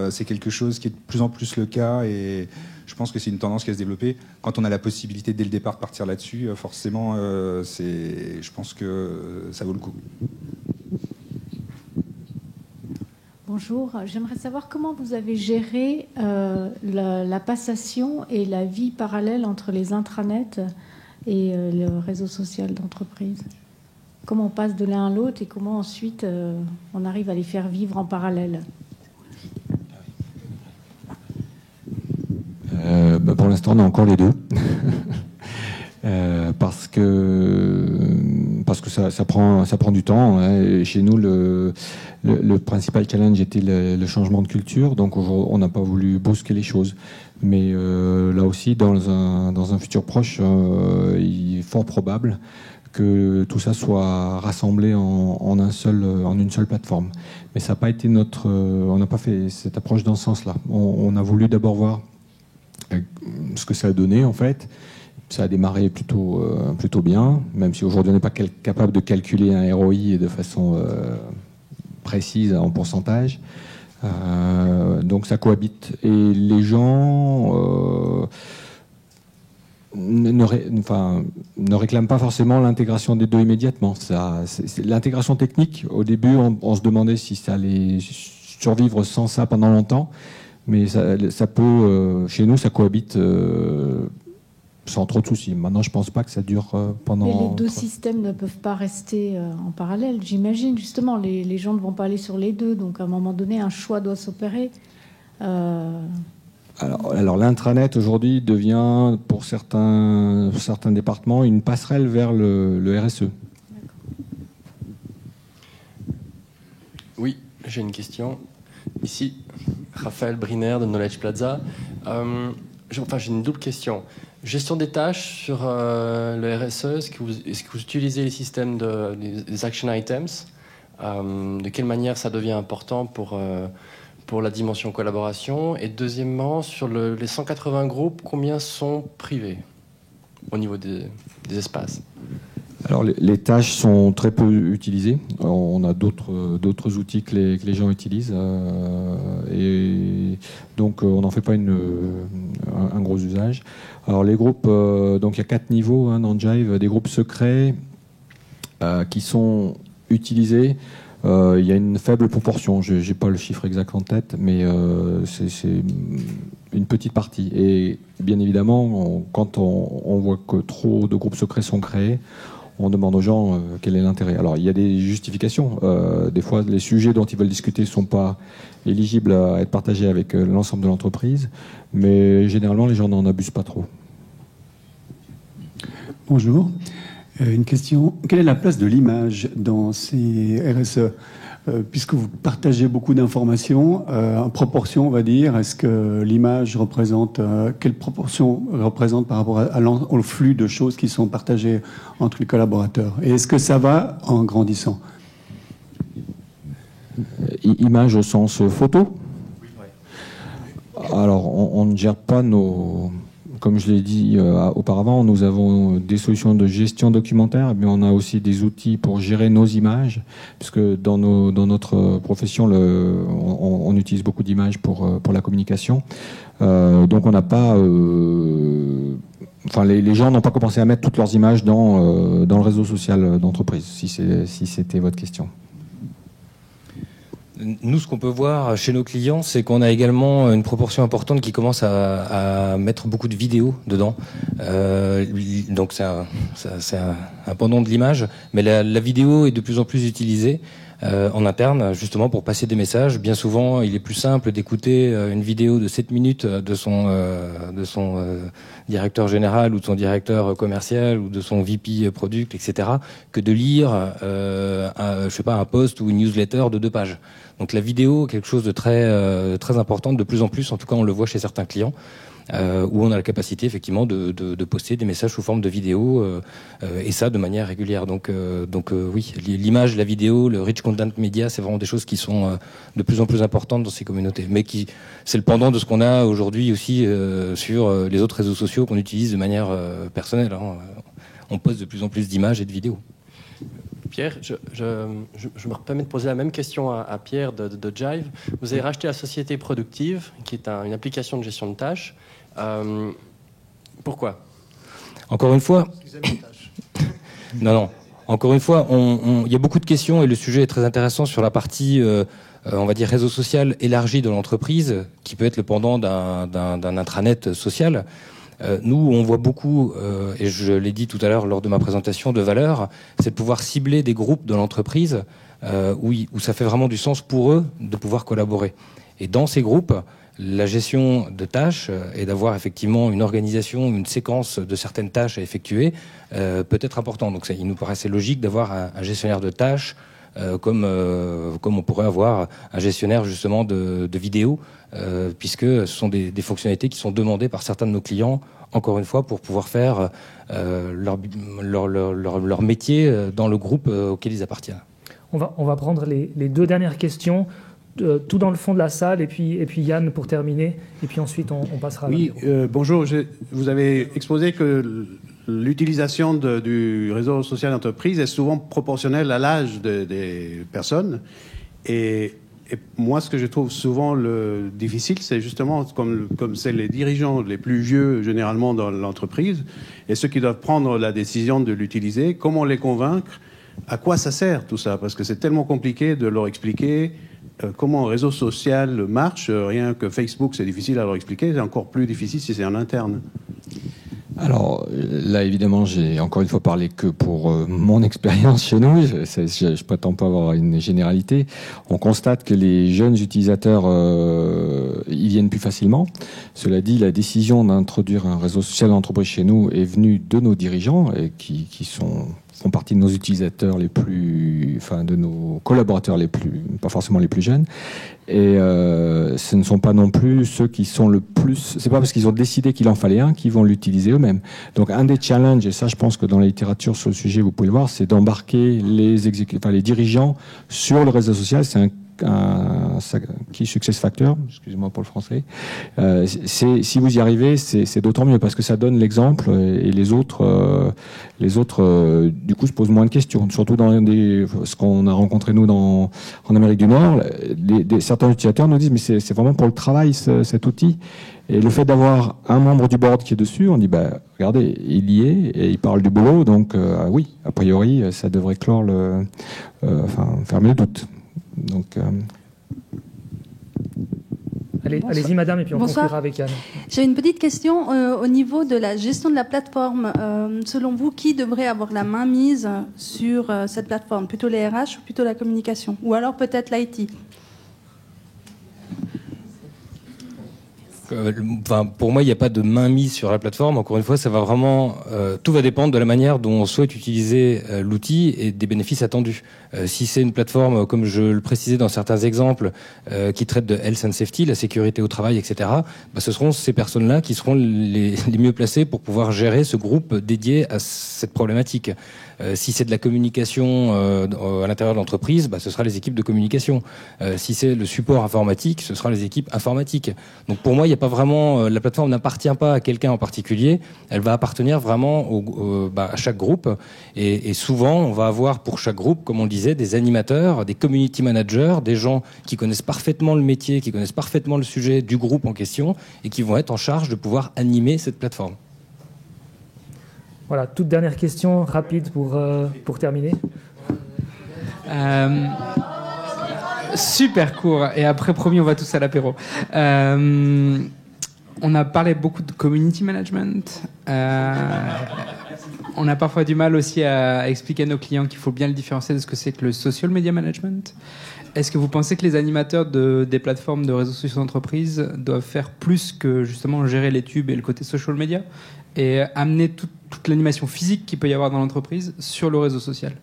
c'est quelque chose qui est de plus en plus le cas, et je pense que c'est une tendance qui va se développer. Quand on a la possibilité dès le départ de partir là-dessus, forcément, je pense que ça vaut le coup. Bonjour, j'aimerais savoir comment vous avez géré la passation et la vie parallèle entre les intranets et le réseau social d'entreprise. Comment on passe de l'un à l'autre et comment ensuite on arrive à les faire vivre en parallèle? Pour l'instant, on a encore les deux. Parce que ça prend du temps. Hein. Et chez nous, le principal challenge était le changement de culture. Donc, on n'a pas voulu brusquer les choses. Mais là aussi, dans un futur proche, il est fort probable que tout ça soit rassemblé en une seule plateforme. Mais ça n'a pas été on n'a pas fait cette approche dans ce sens-là. On a voulu d'abord voir ce que ça a donné en fait. Ça a démarré plutôt bien, même si aujourd'hui on n'est pas capable de calculer un ROI de façon précise en pourcentage. Donc ça cohabite. Et les gens ne réclament pas forcément l'intégration des deux immédiatement. L'intégration technique, au début, on se demandait si ça allait survivre sans ça pendant longtemps. Mais ça peut, chez nous, ça cohabite sans trop de soucis. Maintenant, je ne pense pas que ça dure pendant... Mais les deux systèmes ne peuvent pas rester en parallèle, j'imagine. Justement, les gens ne vont pas aller sur les deux. Donc, à un moment donné, un choix doit s'opérer. Alors l'intranet, aujourd'hui, devient, pour certains départements, une passerelle vers le RSE. Oui, j'ai une question. Ici, Raphaël Briner de Knowledge Plaza. J'ai une double question. Gestion des tâches sur le RSE, est-ce que vous utilisez les systèmes des action items? De quelle manière ça devient important pour la dimension collaboration? Et deuxièmement, sur les 180 groupes, combien sont privés au niveau des espaces? Alors les tâches sont très peu utilisées. Alors, on a d'autres outils que les gens utilisent et donc on n'en fait pas un gros usage. Alors les groupes, donc il y a 4 niveaux dans Jive, des groupes secrets qui sont utilisés. Il y a une faible proportion, je n'ai pas le chiffre exact en tête, mais c'est une petite partie. Et bien évidemment, quand on voit que trop de groupes secrets sont créés, on demande aux gens quel est l'intérêt. Alors, il y a des justifications. Des fois, les sujets dont ils veulent discuter ne sont pas éligibles à être partagés avec l'ensemble de l'entreprise, mais généralement, les gens n'en abusent pas trop. Bonjour. Une question. Quelle est la place de l'image dans ces RSE ? Puisque vous partagez beaucoup d'informations, en proportion, on va dire, est-ce que l'image représente, quelle proportion représente par rapport au flux de choses qui sont partagées entre les collaborateurs? Et est-ce que ça va en grandissant? Image au sens photo? Alors, on ne gère pas nos... Comme je l'ai dit auparavant, nous avons des solutions de gestion documentaire, mais on a aussi des outils pour gérer nos images, puisque dans notre profession, on utilise beaucoup d'images pour la communication. Donc on n'a pas... Enfin, les gens n'ont pas commencé à mettre toutes leurs images dans le réseau social d'entreprise, si c'était votre question. Nous, ce qu'on peut voir chez nos clients, c'est qu'on a également une proportion importante qui commence à mettre beaucoup de vidéos dedans. Donc c'est un pendant de l'image, mais la vidéo est de plus en plus utilisée en interne, justement pour passer des messages. Bien souvent, il est plus simple d'écouter une vidéo de 7 minutes de son directeur général ou de son directeur commercial ou de son VP product, etc., que de lire un post ou une newsletter de 2 pages. Donc la vidéo est quelque chose de très important, de plus en plus, en tout cas on le voit chez certains clients, où on a la capacité effectivement de poster des messages sous forme de vidéo, et ça de manière régulière. Donc oui, l'image, la vidéo, le rich content media, c'est vraiment des choses qui sont de plus en plus importantes dans ces communautés, mais c'est le pendant de ce qu'on a aujourd'hui aussi sur les autres réseaux sociaux qu'on utilise de manière personnelle. On poste de plus en plus d'images et de vidéos. Pierre, je me permets de poser la même question à Pierre de Jive. Vous avez racheté la société Productive, qui est une application de gestion de tâches. Pourquoi ? Encore une fois... Non. Encore une fois, il y a beaucoup de questions et le sujet est très intéressant sur la partie, on va dire, réseau social élargi de l'entreprise, qui peut être le pendant d'un intranet social. Nous, on voit beaucoup, et je l'ai dit tout à l'heure lors de ma présentation, de valeur, c'est de pouvoir cibler des groupes de l'entreprise où ça fait vraiment du sens pour eux de pouvoir collaborer. Et dans ces groupes, la gestion de tâches et d'avoir effectivement une organisation, une séquence de certaines tâches à effectuer peut être important. Donc il nous paraissait logique d'avoir un gestionnaire de tâches comme on pourrait avoir un gestionnaire justement de vidéos, puisque ce sont des fonctionnalités qui sont demandées par certains de nos clients, encore une fois, pour pouvoir faire leur métier dans le groupe auquel ils appartiennent. On va prendre les 2 dernières questions, tout dans le fond de la salle, et puis Yann pour terminer, et puis ensuite on passera à Oui, bonjour. Vous avez exposé que l'utilisation du réseau social d'entreprise est souvent proportionnelle à l'âge des personnes. Et moi, ce que je trouve souvent difficile, c'est justement comme c'est les dirigeants les plus vieux, généralement, dans l'entreprise, et ceux qui doivent prendre la décision de l'utiliser, comment les convaincre, à quoi ça sert tout ça? Parce que c'est tellement compliqué de leur expliquer comment un réseau social marche. Rien que Facebook, c'est difficile à leur expliquer. C'est encore plus difficile si c'est en interne. Alors là, évidemment, j'ai encore une fois parlé que pour mon expérience chez nous. Je prétends pas avoir une généralité. On constate que les jeunes utilisateurs, ils viennent plus facilement. Cela dit, la décision d'introduire un réseau social d'entreprise chez nous est venue de nos dirigeants et qui font partie de nos utilisateurs de nos collaborateurs pas forcément les plus jeunes. Et ce ne sont pas non plus ceux qui sont le plus... C'est pas parce qu'ils ont décidé qu'il en fallait un qu'ils vont l'utiliser eux-mêmes. Donc un des challenges, et ça je pense que dans la littérature sur le sujet vous pouvez le voir, c'est d'embarquer les dirigeants sur le réseau social. C'est un key success factor, excusez-moi pour le français. Si vous y arrivez, c'est d'autant mieux parce que ça donne l'exemple et les autres du coup se posent moins de questions. Surtout dans ce qu'on a rencontré nous en Amérique du Nord, certains utilisateurs nous disent mais c'est vraiment pour le travail cet outil. Et le fait d'avoir un membre du board qui est dessus, on dit regardez, il y est et il parle du boulot, donc oui, a priori ça devrait clore fermer le doute. Donc, Allez-y, madame, et puis on conclura avec Anne. J'ai une petite question au niveau de la gestion de la plateforme. Selon vous, qui devrait avoir la main mise sur cette plateforme? Plutôt les RH ou plutôt la communication? Ou alors peut-être l'IT? Enfin, pour moi, il n'y a pas de mainmise sur la plateforme. Encore une fois, ça va vraiment, tout va dépendre de la manière dont on souhaite utiliser l'outil et des bénéfices attendus. Si c'est une plateforme, comme je le précisais dans certains exemples, qui traite de health and safety, la sécurité au travail, etc., bah, ce seront ces personnes-là qui seront les mieux placées pour pouvoir gérer ce groupe dédié à cette problématique. Si c'est de la communication à l'intérieur de l'entreprise, bah, ce sera les équipes de communication. Si c'est le support informatique, ce sera les équipes informatiques. Donc pour moi, il n'y a pas vraiment, la plateforme n'appartient pas à quelqu'un en particulier. Elle va appartenir vraiment à chaque groupe. Et souvent, on va avoir pour chaque groupe, comme on le disait, des animateurs, des community managers, des gens qui connaissent parfaitement le métier, qui connaissent parfaitement le sujet du groupe en question et qui vont être en charge de pouvoir animer cette plateforme. Voilà, toute dernière question rapide pour terminer. Super court. Et après, promis, on va tous à l'apéro. On a parlé beaucoup de community management. On a parfois du mal aussi à expliquer à nos clients qu'il faut bien le différencier de ce que c'est que le social media management. Est-ce que vous pensez que les animateurs des plateformes de réseaux sociaux d'entreprise doivent faire plus que justement gérer les tubes et le côté social media et amener toute l'animation physique qu'il peut y avoir dans l'entreprise sur le réseau social?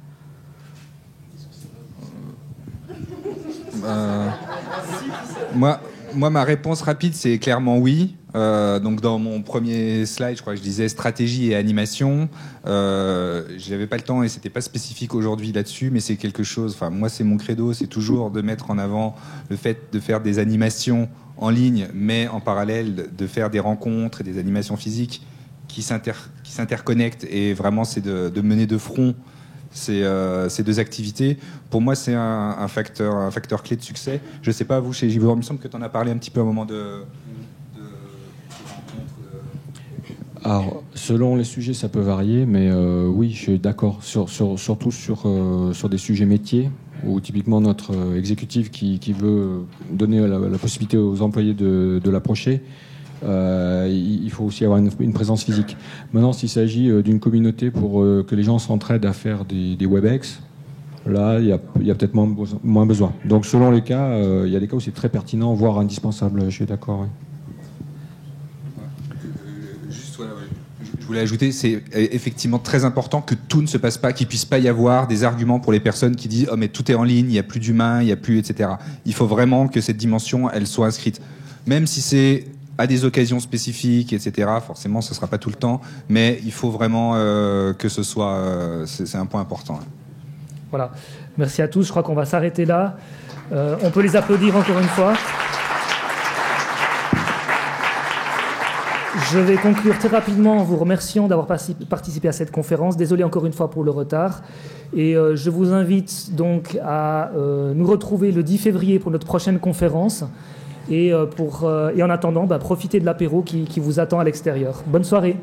Moi, ma réponse rapide, c'est clairement oui. Donc, dans mon premier slide, je crois que je disais stratégie et animation. J'avais pas le temps et c'était pas spécifique aujourd'hui là-dessus, mais c'est quelque chose. Enfin, moi, c'est mon credo, c'est toujours de mettre en avant le fait de faire des animations en ligne, mais en parallèle de faire des rencontres et des animations physiques qui s'interconnectent. Et vraiment, c'est de mener de front ces deux activités. Pour moi, c'est un facteur clé de succès. Je sais pas, vous, chez Givor, il me semble que tu en as parlé un petit peu à un moment de Alors, selon les sujets, ça peut varier, mais oui, je suis d'accord. Surtout sur des sujets métiers, où typiquement notre exécutif qui veut donner la possibilité aux employés de l'approcher, il faut aussi avoir une présence physique. Maintenant, s'il s'agit d'une communauté pour que les gens s'entraident à faire des WebEx, là, il y a peut-être moins besoin. Donc, selon les cas, il y a des cas où c'est très pertinent, voire indispensable. Je suis d'accord. Oui. Je voulais ajouter, c'est effectivement très important que tout ne se passe pas, qu'il puisse pas y avoir des arguments pour les personnes qui disent « Oh, mais tout est en ligne, il n'y a plus d'humain, il n'y a plus, etc. » Il faut vraiment que cette dimension, elle soit inscrite. Même si c'est à des occasions spécifiques, etc., forcément, ce ne sera pas tout le temps, mais il faut vraiment que ce soit... c'est un point important. Voilà. Merci à tous. Je crois qu'on va s'arrêter là. On peut les applaudir encore une fois. Je vais conclure très rapidement en vous remerciant d'avoir participé à cette conférence. Désolé encore une fois pour le retard. Et je vous invite donc à nous retrouver le 10 février pour notre prochaine conférence. Et en attendant, profitez de l'apéro qui vous attend à l'extérieur. Bonne soirée.